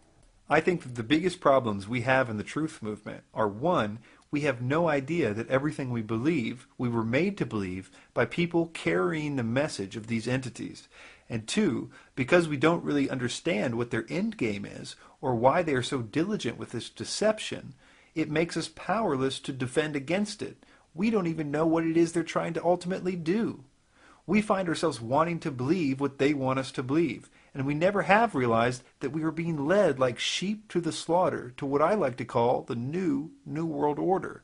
I think that the biggest problems we have in the truth movement are, one, we have no idea that everything we believe, we were made to believe by people carrying the message of these entities. And two, because we don't really understand what their end game is, or why they are so diligent with this deception, it makes us powerless to defend against it. We don't even know what it is they're trying to ultimately do. We find ourselves wanting to believe what they want us to believe, and we never have realized that we are being led like sheep to the slaughter to what I like to call the New World Order.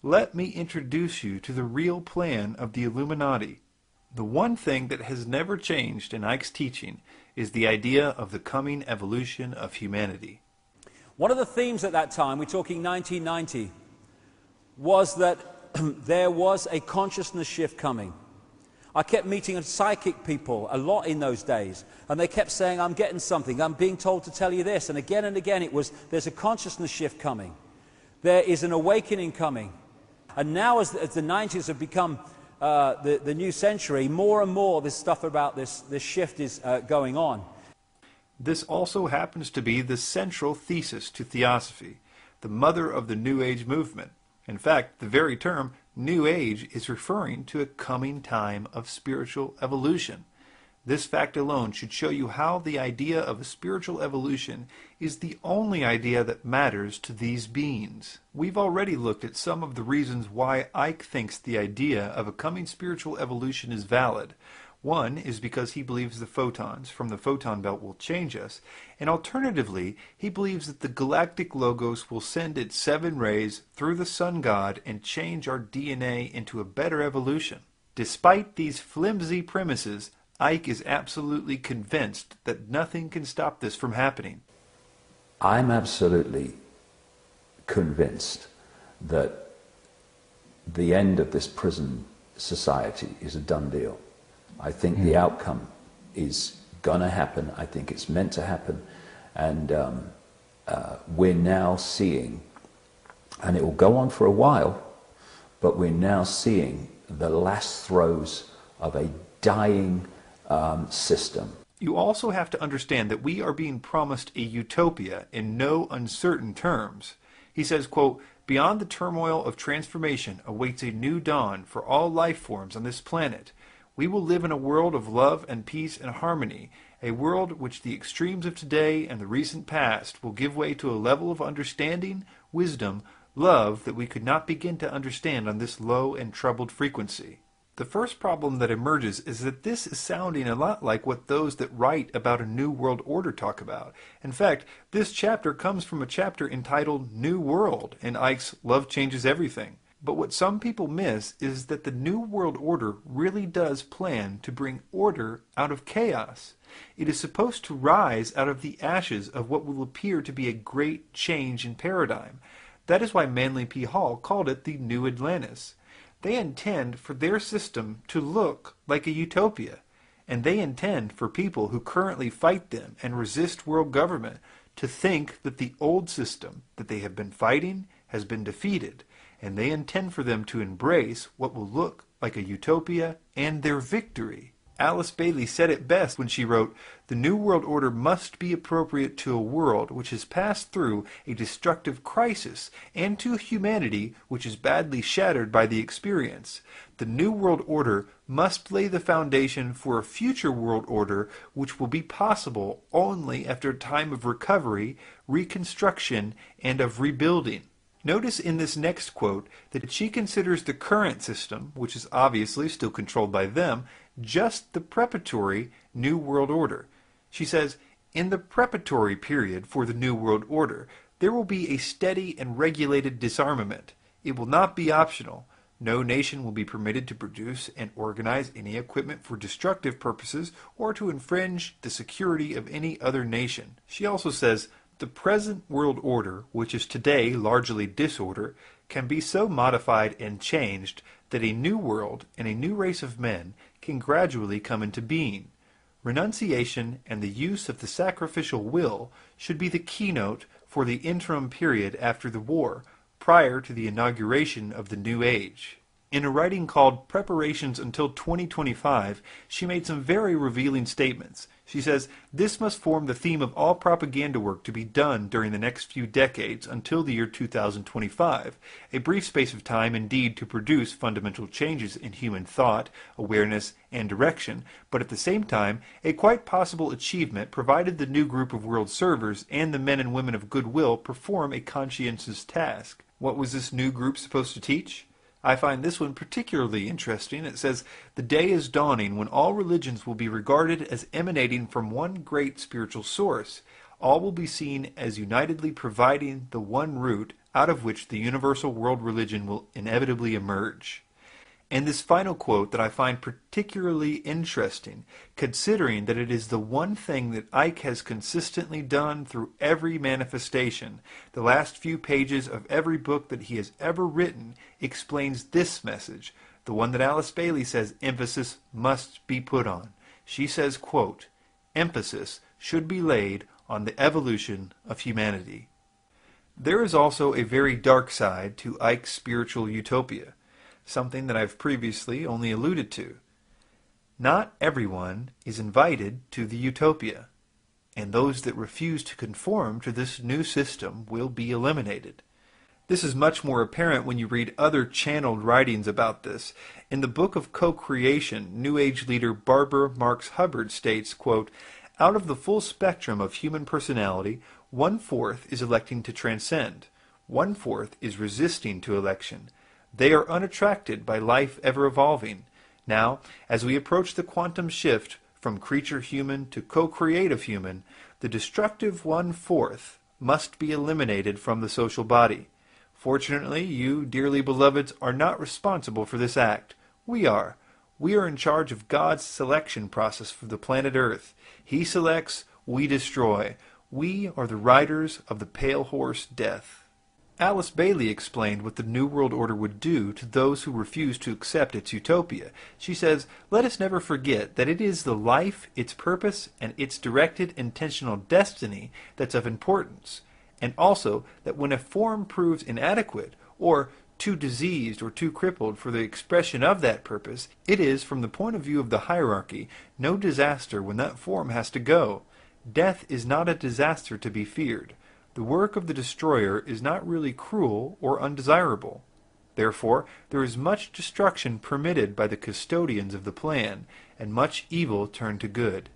Let me introduce you to the real plan of the Illuminati. The one thing that has never changed in Icke's teaching is the idea of the coming evolution of humanity. One of the themes at that time, we're talking 1990, was that there was a consciousness shift coming. I kept meeting psychic people a lot in those days, and they kept saying, I'm getting something, I'm being told to tell you this, and again it was, there's a consciousness shift coming. There is an awakening coming. And now as the 90s have become the new century, more and more this stuff about this shift is going on. This also happens to be the central thesis to Theosophy, the mother of the New Age movement. In fact, the very term New Age is referring to a coming time of spiritual evolution. This fact alone should show you how the idea of a spiritual evolution is the only idea that matters to these beings. We've already looked at some of the reasons why Icke thinks the idea of a coming spiritual evolution is valid. One is because he believes the photons from the photon belt will change us, and alternatively, he believes that the galactic logos will send its 7 rays through the sun god and change our DNA into a better evolution. Despite these flimsy premises, Icke is absolutely convinced that nothing can stop this from happening. I'm absolutely convinced that the end of this prison society is a done deal. I think the outcome is going to happen. I think it's meant to happen. And we're now seeing, and it will go on for a while, but we're now seeing the last throes of a dying system. You also have to understand that we are being promised a utopia in no uncertain terms. He says, quote, "Beyond the turmoil of transformation awaits a new dawn for all life forms on this planet. We will live in a world of love and peace and harmony, a world which the extremes of today and the recent past will give way to a level of understanding, wisdom, love that we could not begin to understand on this low and troubled frequency." The first problem that emerges is that this is sounding a lot like what those that write about a New World Order talk about. In fact, this chapter comes from a chapter entitled New World in Icke's Love Changes Everything. But what some people miss is that the New World Order really does plan to bring order out of chaos. It is supposed to rise out of the ashes of what will appear to be a great change in paradigm. That is why Manly P. Hall called it the New Atlantis. They intend for their system to look like a utopia, and they intend for people who currently fight them and resist world government to think that the old system that they have been fighting has been defeated, and they intend for them to embrace what will look like a utopia and their victory. Alice Bailey said it best when she wrote, "The New World Order must be appropriate to a world which has passed through a destructive crisis and to humanity which is badly shattered by the experience. The New World Order must lay the foundation for a future world order which will be possible only after a time of recovery, reconstruction, and of rebuilding." Notice in this next quote that she considers the current system, which is obviously still controlled by them, just the preparatory New World Order. She says, "In the preparatory period for the New World Order, there will be a steady and regulated disarmament. It will not be optional. No nation will be permitted to produce and organize any equipment for destructive purposes or to infringe the security of any other nation." She also says, "The present world order, which is today largely disorder, can be so modified and changed that a new world and a new race of men can gradually come into being. Renunciation and the use of the sacrificial will should be the keynote for the interim period after the war, prior to the inauguration of the new age." In a writing called Preparations Until 2025, she made some very revealing statements. She says, "This must form the theme of all propaganda work to be done during the next few decades until the year 2025, a brief space of time indeed to produce fundamental changes in human thought, awareness, and direction, but at the same time a quite possible achievement provided the new group of world servers and the men and women of goodwill perform a conscientious task." What was this new group supposed to teach? I find this one particularly interesting. It says, "The day is dawning when all religions will be regarded as emanating from one great spiritual source. All will be seen as unitedly providing the one root out of which the universal world religion will inevitably emerge." And this final quote that I find particularly interesting, considering that it is the one thing that Icke has consistently done through every manifestation. The last few pages of every book that he has ever written explains this message, the one that Alice Bailey says emphasis must be put on. She says, quote, "Emphasis should be laid on the evolution of humanity." There is also a very dark side to Icke's spiritual utopia, something that I've previously only alluded to. Not everyone is invited to the utopia, and those that refuse to conform to this new system will be eliminated. This is much more apparent when you read other channeled writings about this. In the Book of Co-Creation, New Age leader Barbara Marx Hubbard states, quote, "Out of the full spectrum of human personality, 1/4 is electing to transcend. 1/4 is resisting to election. They are unattracted by life ever evolving. Now, as we approach the quantum shift from creature human to co-creative human, the destructive 1/4 must be eliminated from the social body. Fortunately, you, dearly beloveds, are not responsible for this act. We are. We are in charge of God's selection process for the planet Earth. He selects, we destroy. We are the riders of the pale horse death." Alice Bailey explained what the New World Order would do to those who refuse to accept its utopia. She says, "Let us never forget that it is the life, its purpose, and its directed intentional destiny that's of importance, and also that when a form proves inadequate, or too diseased or too crippled for the expression of that purpose, it is, from the point of view of the hierarchy, no disaster when that form has to go. Death is not a disaster to be feared. The work of the destroyer is not really cruel or undesirable. Therefore, there is much destruction permitted by the custodians of the plan, and much evil turned to good."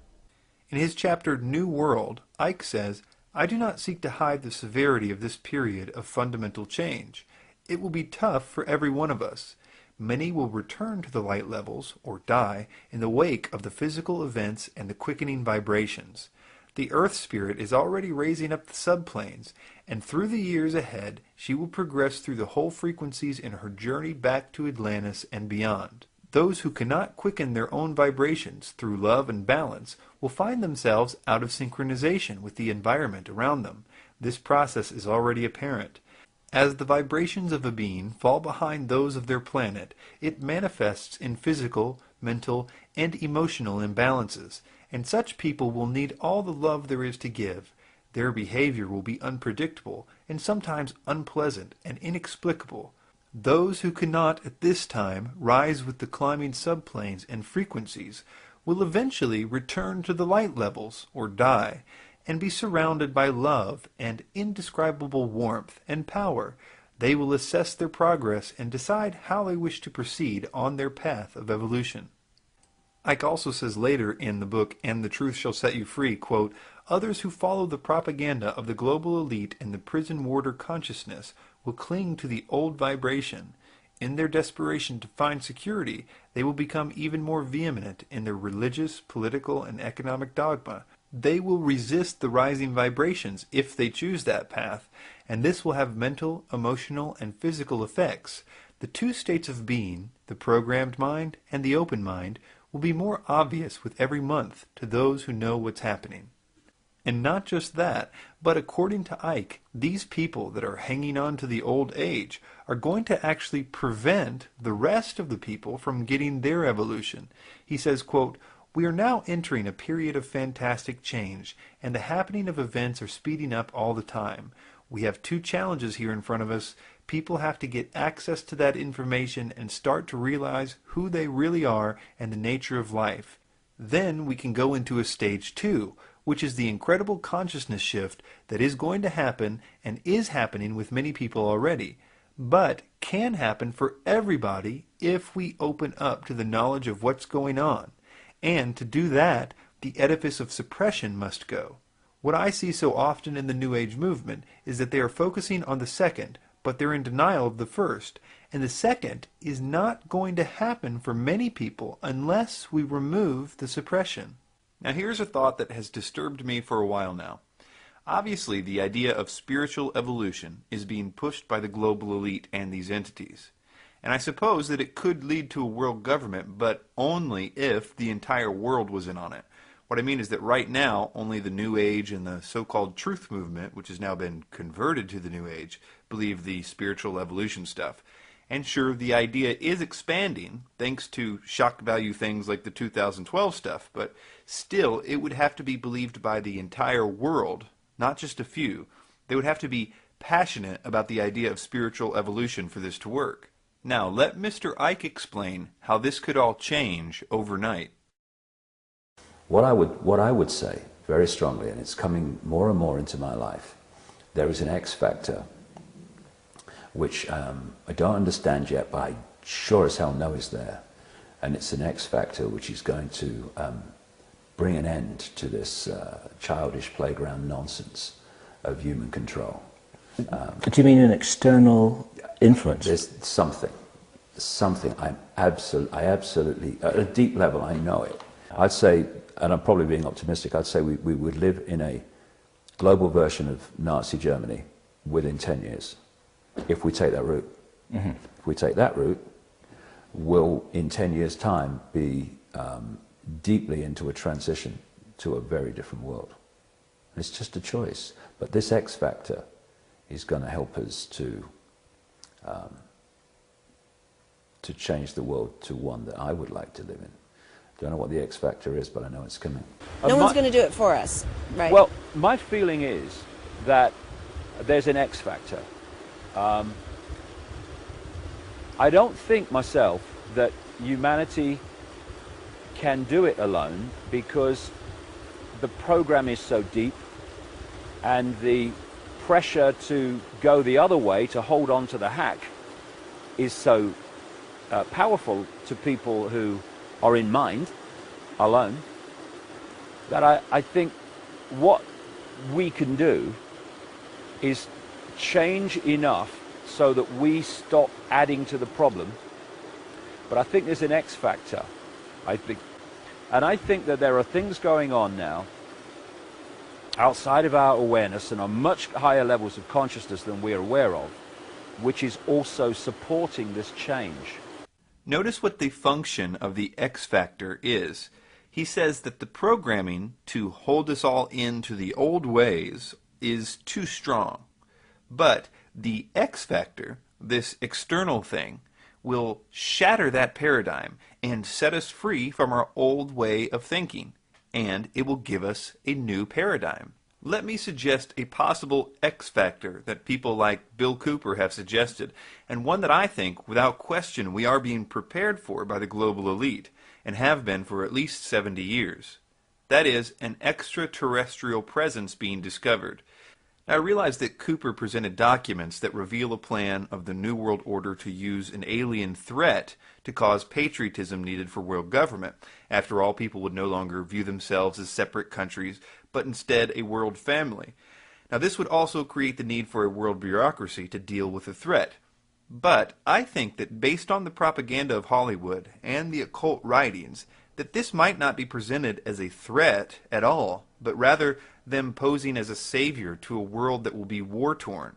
In his chapter New World, Icke says, "I do not seek to hide the severity of this period of fundamental change. It will be tough for every one of us. Many will return to the light levels, or die, in the wake of the physical events and the quickening vibrations. The Earth Spirit is already raising up the subplanes, and through the years ahead, she will progress through the whole frequencies in her journey back to Atlantis and beyond. Those who cannot quicken their own vibrations through love and balance will find themselves out of synchronization with the environment around them. This process is already apparent. As the vibrations of a being fall behind those of their planet, it manifests in physical, mental, and emotional imbalances, and such people will need all the love there is to give. Their behavior will be unpredictable and sometimes unpleasant and inexplicable. Those who cannot at this time rise with the climbing subplanes and frequencies will eventually return to the light levels or die, and be surrounded by love and indescribable warmth and power. They will assess their progress and decide how they wish to proceed on their path of evolution. Icke also says later in the book, "And the Truth Shall Set You Free," quote, "Others who follow the propaganda of the global elite and the prison warder consciousness will cling to the old vibration. In their desperation to find security, they will become even more vehement in their religious, political, and economic dogma. They will resist the rising vibrations if they choose that path, and this will have mental, emotional, and physical effects. The two states of being, the programmed mind and the open mind, will be more obvious with every month to those who know what's happening." And not just that, but according to Icke, these people that are hanging on to the old age are going to actually prevent the rest of the people from getting their evolution. He says, quote, "We are now entering a period of fantastic change, and the happening of events are speeding up all the time. We have two challenges here in front of us. People have to get access to that information and start to realize who they really are and the nature of life. Then we can go into a stage 2, which is the incredible consciousness shift that is going to happen and is happening with many people already, but can happen for everybody if we open up to the knowledge of what's going on. And to do that, the edifice of suppression must go. What I see so often in the New Age movement is that they are focusing on the second, but they're in denial of the first. And the second is not going to happen for many people unless we remove the suppression." Now here's a thought that has disturbed me for a while now. Obviously, the idea of spiritual evolution is being pushed by the global elite and these entities. And I suppose that it could lead to a world government, but only if the entire world was in on it. What I mean is that right now, only the New Age and the so-called truth movement, which has now been converted to the New Age, believe the spiritual evolution stuff. And sure, the idea is expanding, thanks to shock value things like the 2012 stuff, but still, it would have to be believed by the entire world, not just a few. They would have to be passionate about the idea of spiritual evolution for this to work. Now, let Mr. Icke explain how this could all change overnight. What I would say very strongly, and it's coming more and more into my life, there is an X factor which I don't understand yet, but I sure as hell know is there. And it's an X factor which is going to bring an end to this childish playground nonsense of human control. Do you mean an external influence? There's something. I absolutely, at a deep level, I know it. I'd say, and I'm probably being optimistic, I'd say we would live in a global version of Nazi Germany within 10 years, if we take that route. Mm-hmm. If we take that route, we'll, in 10 years' time, be deeply into a transition to a very different world. It's just a choice. But this X factor is going to help us to change the world to one that I would like to live in. Don't know what the X factor is, but I know it's coming. No one's going to do it for us, right? Well, my feeling is that there's an X factor. I don't think myself that humanity can do it alone, because the program is so deep and the pressure to go the other way, to hold on to the hack, is so powerful to people who are in mind alone, that I think what we can do is change enough so that we stop adding to the problem. But I think there's an X factor, I think. And I think that there are things going on now outside of our awareness and on much higher levels of consciousness than we are aware of, which is also supporting this change. Notice what the function of the X factor is. He says that the programming to hold us all into the old ways is too strong. But the X factor, this external thing, will shatter that paradigm and set us free from our old way of thinking, and it will give us a new paradigm. Let me suggest a possible X factor that people like Bill Cooper have suggested, and one that I think, without question, we are being prepared for by the global elite, and have been for at least 70 years. That is, an extraterrestrial presence being discovered. Now, I realize that Cooper presented documents that reveal a plan of the New World Order to use an alien threat to cause patriotism needed for world government. After all, people would no longer view themselves as separate countries, but instead a world family. Now, this would also create the need for a world bureaucracy to deal with the threat. But I think that based on the propaganda of Hollywood and the occult writings, that this might not be presented as a threat at all, but rather them posing as a savior to a world that will be war-torn.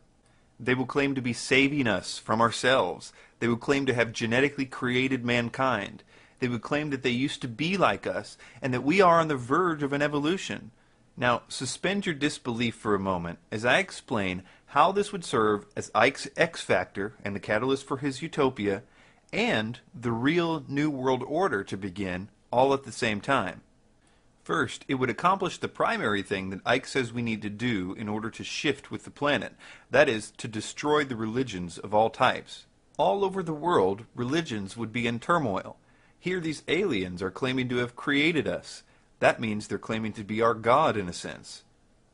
They will claim to be saving us from ourselves. They will claim to have genetically created mankind. They would claim that they used to be like us, and that we are on the verge of an evolution. Now, suspend your disbelief for a moment as I explain how this would serve as Icke's X factor and the catalyst for his utopia, and the real New World Order to begin, all at the same time. First, it would accomplish the primary thing that Icke says we need to do in order to shift with the planet. That is, to destroy the religions of all types. All over the world, religions would be in turmoil. Here these aliens are claiming to have created us. That means they're claiming to be our God in a sense.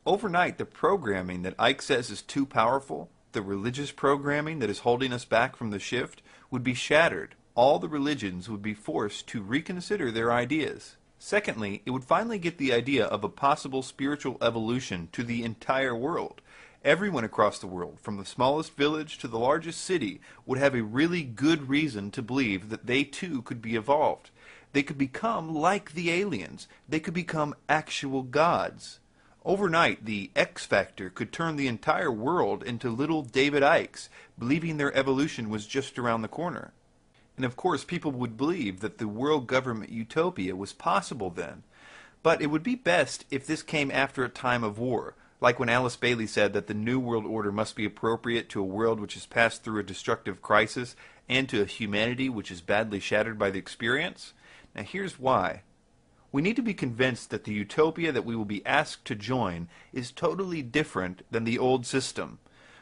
Overnight, the programming that Icke says is too powerful, the religious programming that is holding us back from the shift, would be shattered. All the religions would be forced to reconsider their ideas. Secondly, it would finally get the idea of a possible spiritual evolution to the entire world. Everyone across the world, from the smallest village to the largest city, would have a really good reason to believe that they too could be evolved. They could become like the aliens. They could become actual gods. Overnight, the X Factor could turn the entire world into little David Ickes, believing their evolution was just around the corner. And of course, people would believe that the world government utopia was possible then. But it would be best if this came after a time of war, like when Alice Bailey said that the New World Order must be appropriate to a world which has passed through a destructive crisis and to a humanity which is badly shattered by the experience. Now here's why. We need to be convinced that the utopia that we will be asked to join is totally different than the old system.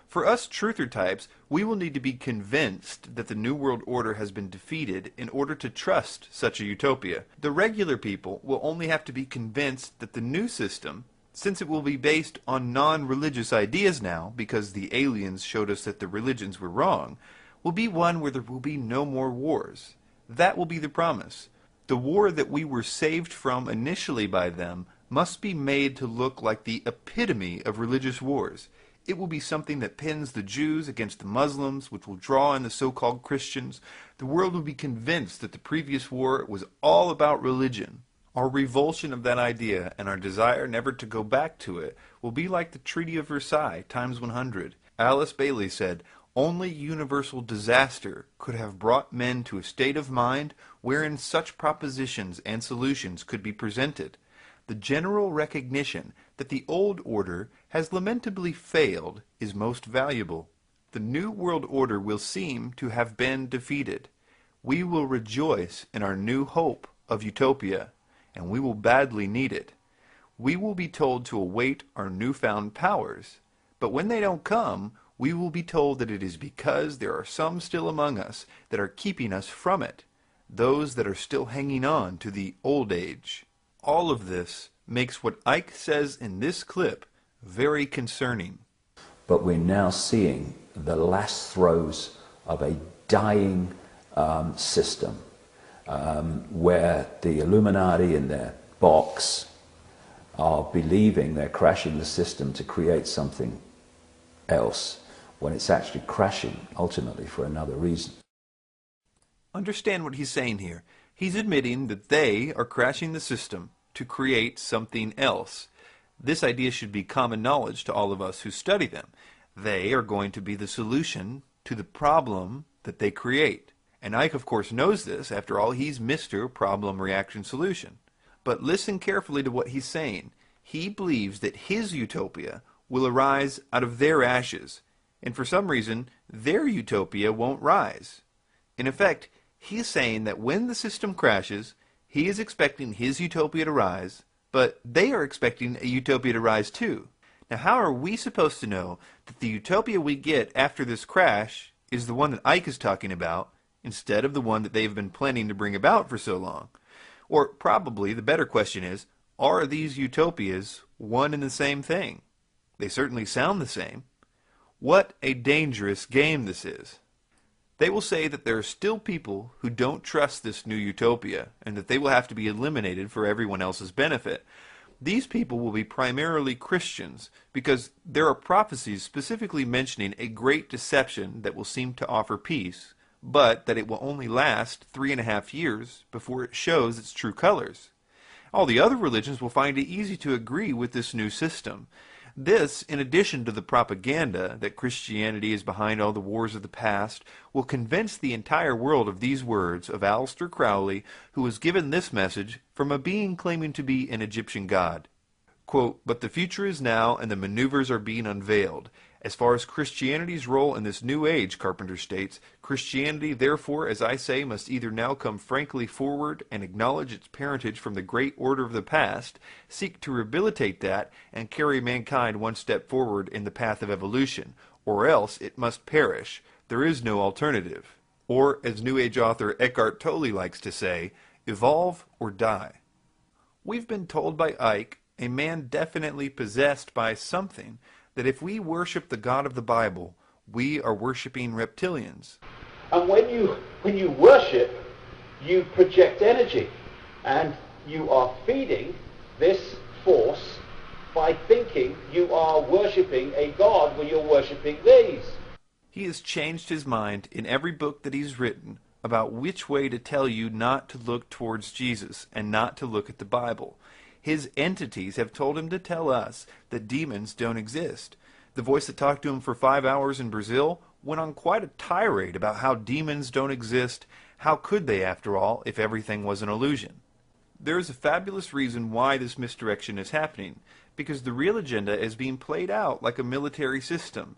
For us truther types, we will need to be convinced that the New World Order has been defeated in order to trust such a utopia. The regular people will only have to be convinced that the new system, since it will be based on non-religious ideas now, because the aliens showed us that the religions were wrong, will be one where there will be no more wars. That will be the promise. The war that we were saved from initially by them must be made to look like the epitome of religious wars. It will be something that pins the Jews against the Muslims, which will draw in the so-called Christians. The world will be convinced that the previous war was all about religion. Our revulsion of that idea and our desire never to go back to it will be like the Treaty of Versailles times 100. Alice Bailey said, "Only universal disaster could have brought men to a state of mind wherein such propositions and solutions could be presented. The general recognition that the old order has lamentably failed is most valuable. The New World Order will seem to have been defeated. We will rejoice in our new hope of utopia, and we will badly need it. We will be told to await our newfound powers, but when they don't come, we will be told that it is because there are some still among us that are keeping us from it, those that are still hanging on to the old age." All of this makes what Icke says in this clip very concerning. But we're now seeing the last throes of a dying system where the Illuminati in their box are believing they're crashing the system to create something else, when it's actually crashing ultimately for another reason. Understand what he's saying here. He's admitting that they are crashing the system to create something else. This idea should be common knowledge to all of us who study them. They are going to be the solution to the problem that they create. And Icke, of course, knows this. After all, he's Mr. Problem Reaction Solution. But listen carefully to what he's saying. He believes that his utopia will arise out of their ashes, and for some reason, their utopia won't rise. In effect, he's saying that when the system crashes, he is expecting his utopia to rise, but they are expecting a utopia to rise too. Now, how are we supposed to know that the utopia we get after this crash is the one that Icke is talking about, instead of the one that they've been planning to bring about for so long? Or probably the better question is, are these utopias one and the same thing? They certainly sound the same. What a dangerous game this is. They will say that there are still people who don't trust this new utopia, and that they will have to be eliminated for everyone else's benefit. These people will be primarily Christians, because there are prophecies specifically mentioning a great deception that will seem to offer peace, but that it will only last 3.5 years before it shows its true colors. All the other religions will find it easy to agree with this new system. This, in addition to the propaganda that Christianity is behind all the wars of the past, will convince the entire world of these words of Aleister Crowley, who was given this message from a being claiming to be an Egyptian god. Quote, "But the future is now, and the maneuvers are being unveiled. As far as Christianity's role in this new age," Carpenter states, "Christianity, therefore, as I say, must either now come frankly forward and acknowledge its parentage from the great order of the past, seek to rehabilitate that, and carry mankind one step forward in the path of evolution, or else it must perish. There is no alternative." Or, as New Age author Eckhart Tolle likes to say, evolve or die. We've been told by Icke, a man definitely possessed by something, that if we worship the God of the Bible, we are worshiping reptilians. And when you worship, you project energy, and you are feeding this force by thinking you are worshipping a God when you're worshipping these. He has changed his mind in every book that he's written about which way to tell you not to look towards Jesus and not to look at the Bible. His entities have told him to tell us that demons don't exist. The voice that talked to him for 5 hours in Brazil went on quite a tirade about how demons don't exist. How could they, after all, if everything was an illusion? There is a fabulous reason why this misdirection is happening, because the real agenda is being played out like a military system.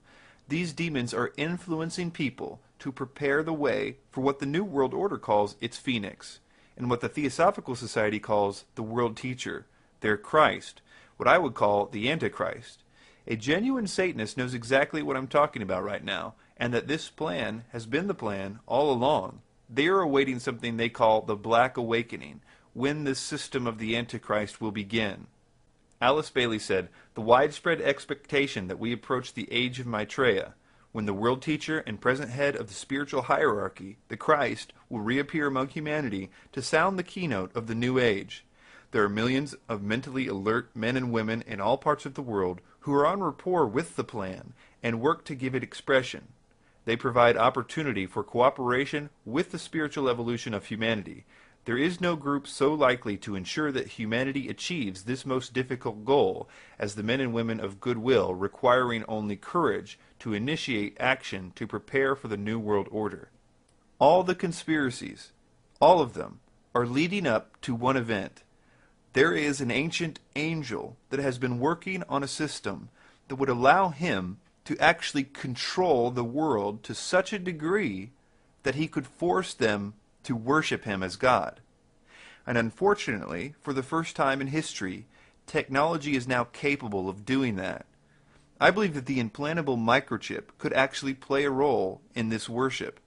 These demons are influencing people to prepare the way for what the New World Order calls its Phoenix, and what the Theosophical Society calls the World Teacher, their Christ, what I would call the Antichrist. A genuine Satanist knows exactly what I'm talking about right now, and that this plan has been the plan all along. They are awaiting something they call the Black Awakening, when this system of the Antichrist will begin. Alice Bailey said, "The widespread expectation that we approach the age of Maitreya, when the world teacher and present head of the spiritual hierarchy, the Christ, will reappear among humanity to sound the keynote of the new age. There are millions of mentally alert men and women in all parts of the world who are on rapport with the plan and work to give it expression. They provide opportunity for cooperation with the spiritual evolution of humanity. There is no group so likely to ensure that humanity achieves this most difficult goal as the men and women of goodwill, requiring only courage to initiate action to prepare for the New World Order. All the conspiracies, all of them, are leading up to one event. There is an ancient angel that has been working on a system that would allow him to actually control the world to such a degree that he could force them to worship him as God. And unfortunately, for the first time in history, technology is now capable of doing that. I believe that the implantable microchip could actually play a role in this worship.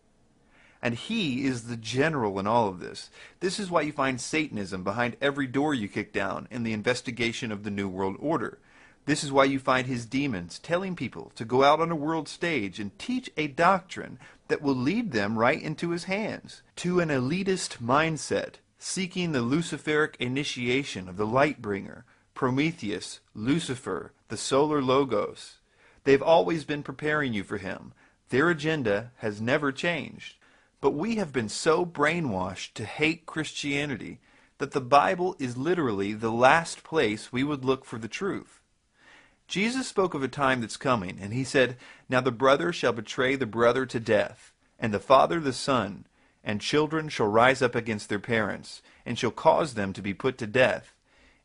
And he is the general in all of this. This is why you find Satanism behind every door you kick down in the investigation of the New World Order. This is why you find his demons telling people to go out on a world stage and teach a doctrine that will lead them right into his hands, to an elitist mindset, seeking the Luciferic initiation of the Lightbringer, Prometheus, Lucifer, the Solar Logos. They've always been preparing you for him. Their agenda has never changed. But we have been so brainwashed to hate Christianity that the Bible is literally the last place we would look for the truth. Jesus spoke of a time that's coming, and he said, "Now the brother shall betray the brother to death, and the father the son, and children shall rise up against their parents, and shall cause them to be put to death.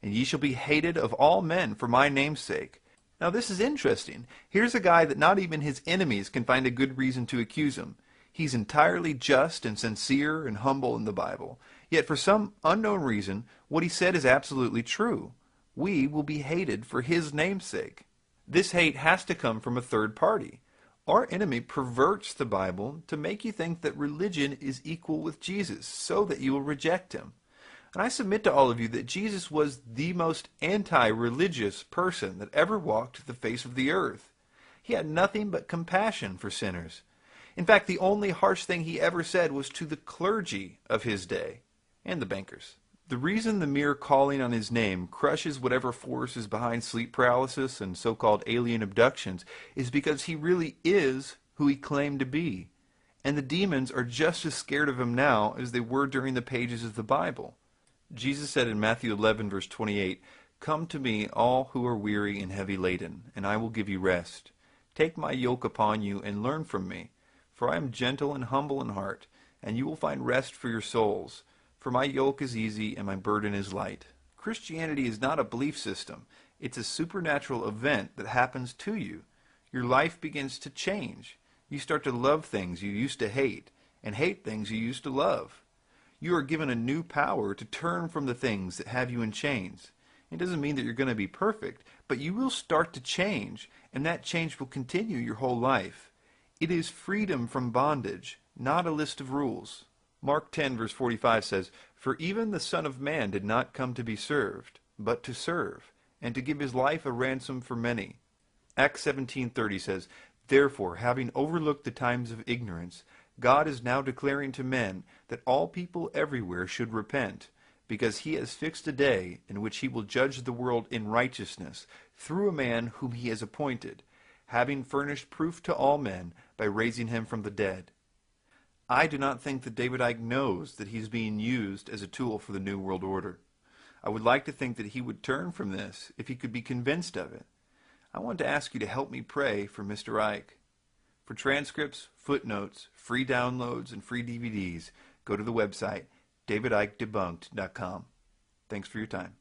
And ye shall be hated of all men for my name's sake." Now this is interesting. Here's a guy that not even his enemies can find a good reason to accuse him. He's entirely just and sincere and humble in the Bible. Yet for some unknown reason, what he said is absolutely true. We will be hated for his name's sake. This hate has to come from a third party. Our enemy perverts the Bible to make you think that religion is equal with Jesus, so that you will reject him. And I submit to all of you that Jesus was the most anti-religious person that ever walked the face of the earth. He had nothing but compassion for sinners. In fact, the only harsh thing he ever said was to the clergy of his day, and the bankers. The reason the mere calling on his name crushes whatever force is behind sleep paralysis and so-called alien abductions is because he really is who he claimed to be. And the demons are just as scared of him now as they were during the pages of the Bible. Jesus said in Matthew 11, verse 28, "Come to me, all who are weary and heavy laden, and I will give you rest. Take my yoke upon you and learn from me, for I am gentle and humble in heart, and you will find rest for your souls. For my yoke is easy and my burden is light." Christianity is not a belief system. It's a supernatural event that happens to you. Your life begins to change. You start to love things you used to hate, and hate things you used to love. You are given a new power to turn from the things that have you in chains. It doesn't mean that you're going to be perfect, but you will start to change, and that change will continue your whole life. It is freedom from bondage, not a list of rules. Mark 10, verse 45 says, "For even the Son of Man did not come to be served, but to serve, and to give his life a ransom for many." Acts 17:30 says, "Therefore, having overlooked the times of ignorance, God is now declaring to men that all people everywhere should repent, because he has fixed a day in which he will judge the world in righteousness through a man whom he has appointed, having furnished proof to all men by raising him from the dead." I do not think that David Icke knows that he's being used as a tool for the New World Order. I would like to think that he would turn from this if he could be convinced of it. I want to ask you to help me pray for Mr. Icke. For transcripts, footnotes, free downloads, and free DVDs, go to the website davidikedebunked.com. Thanks for your time.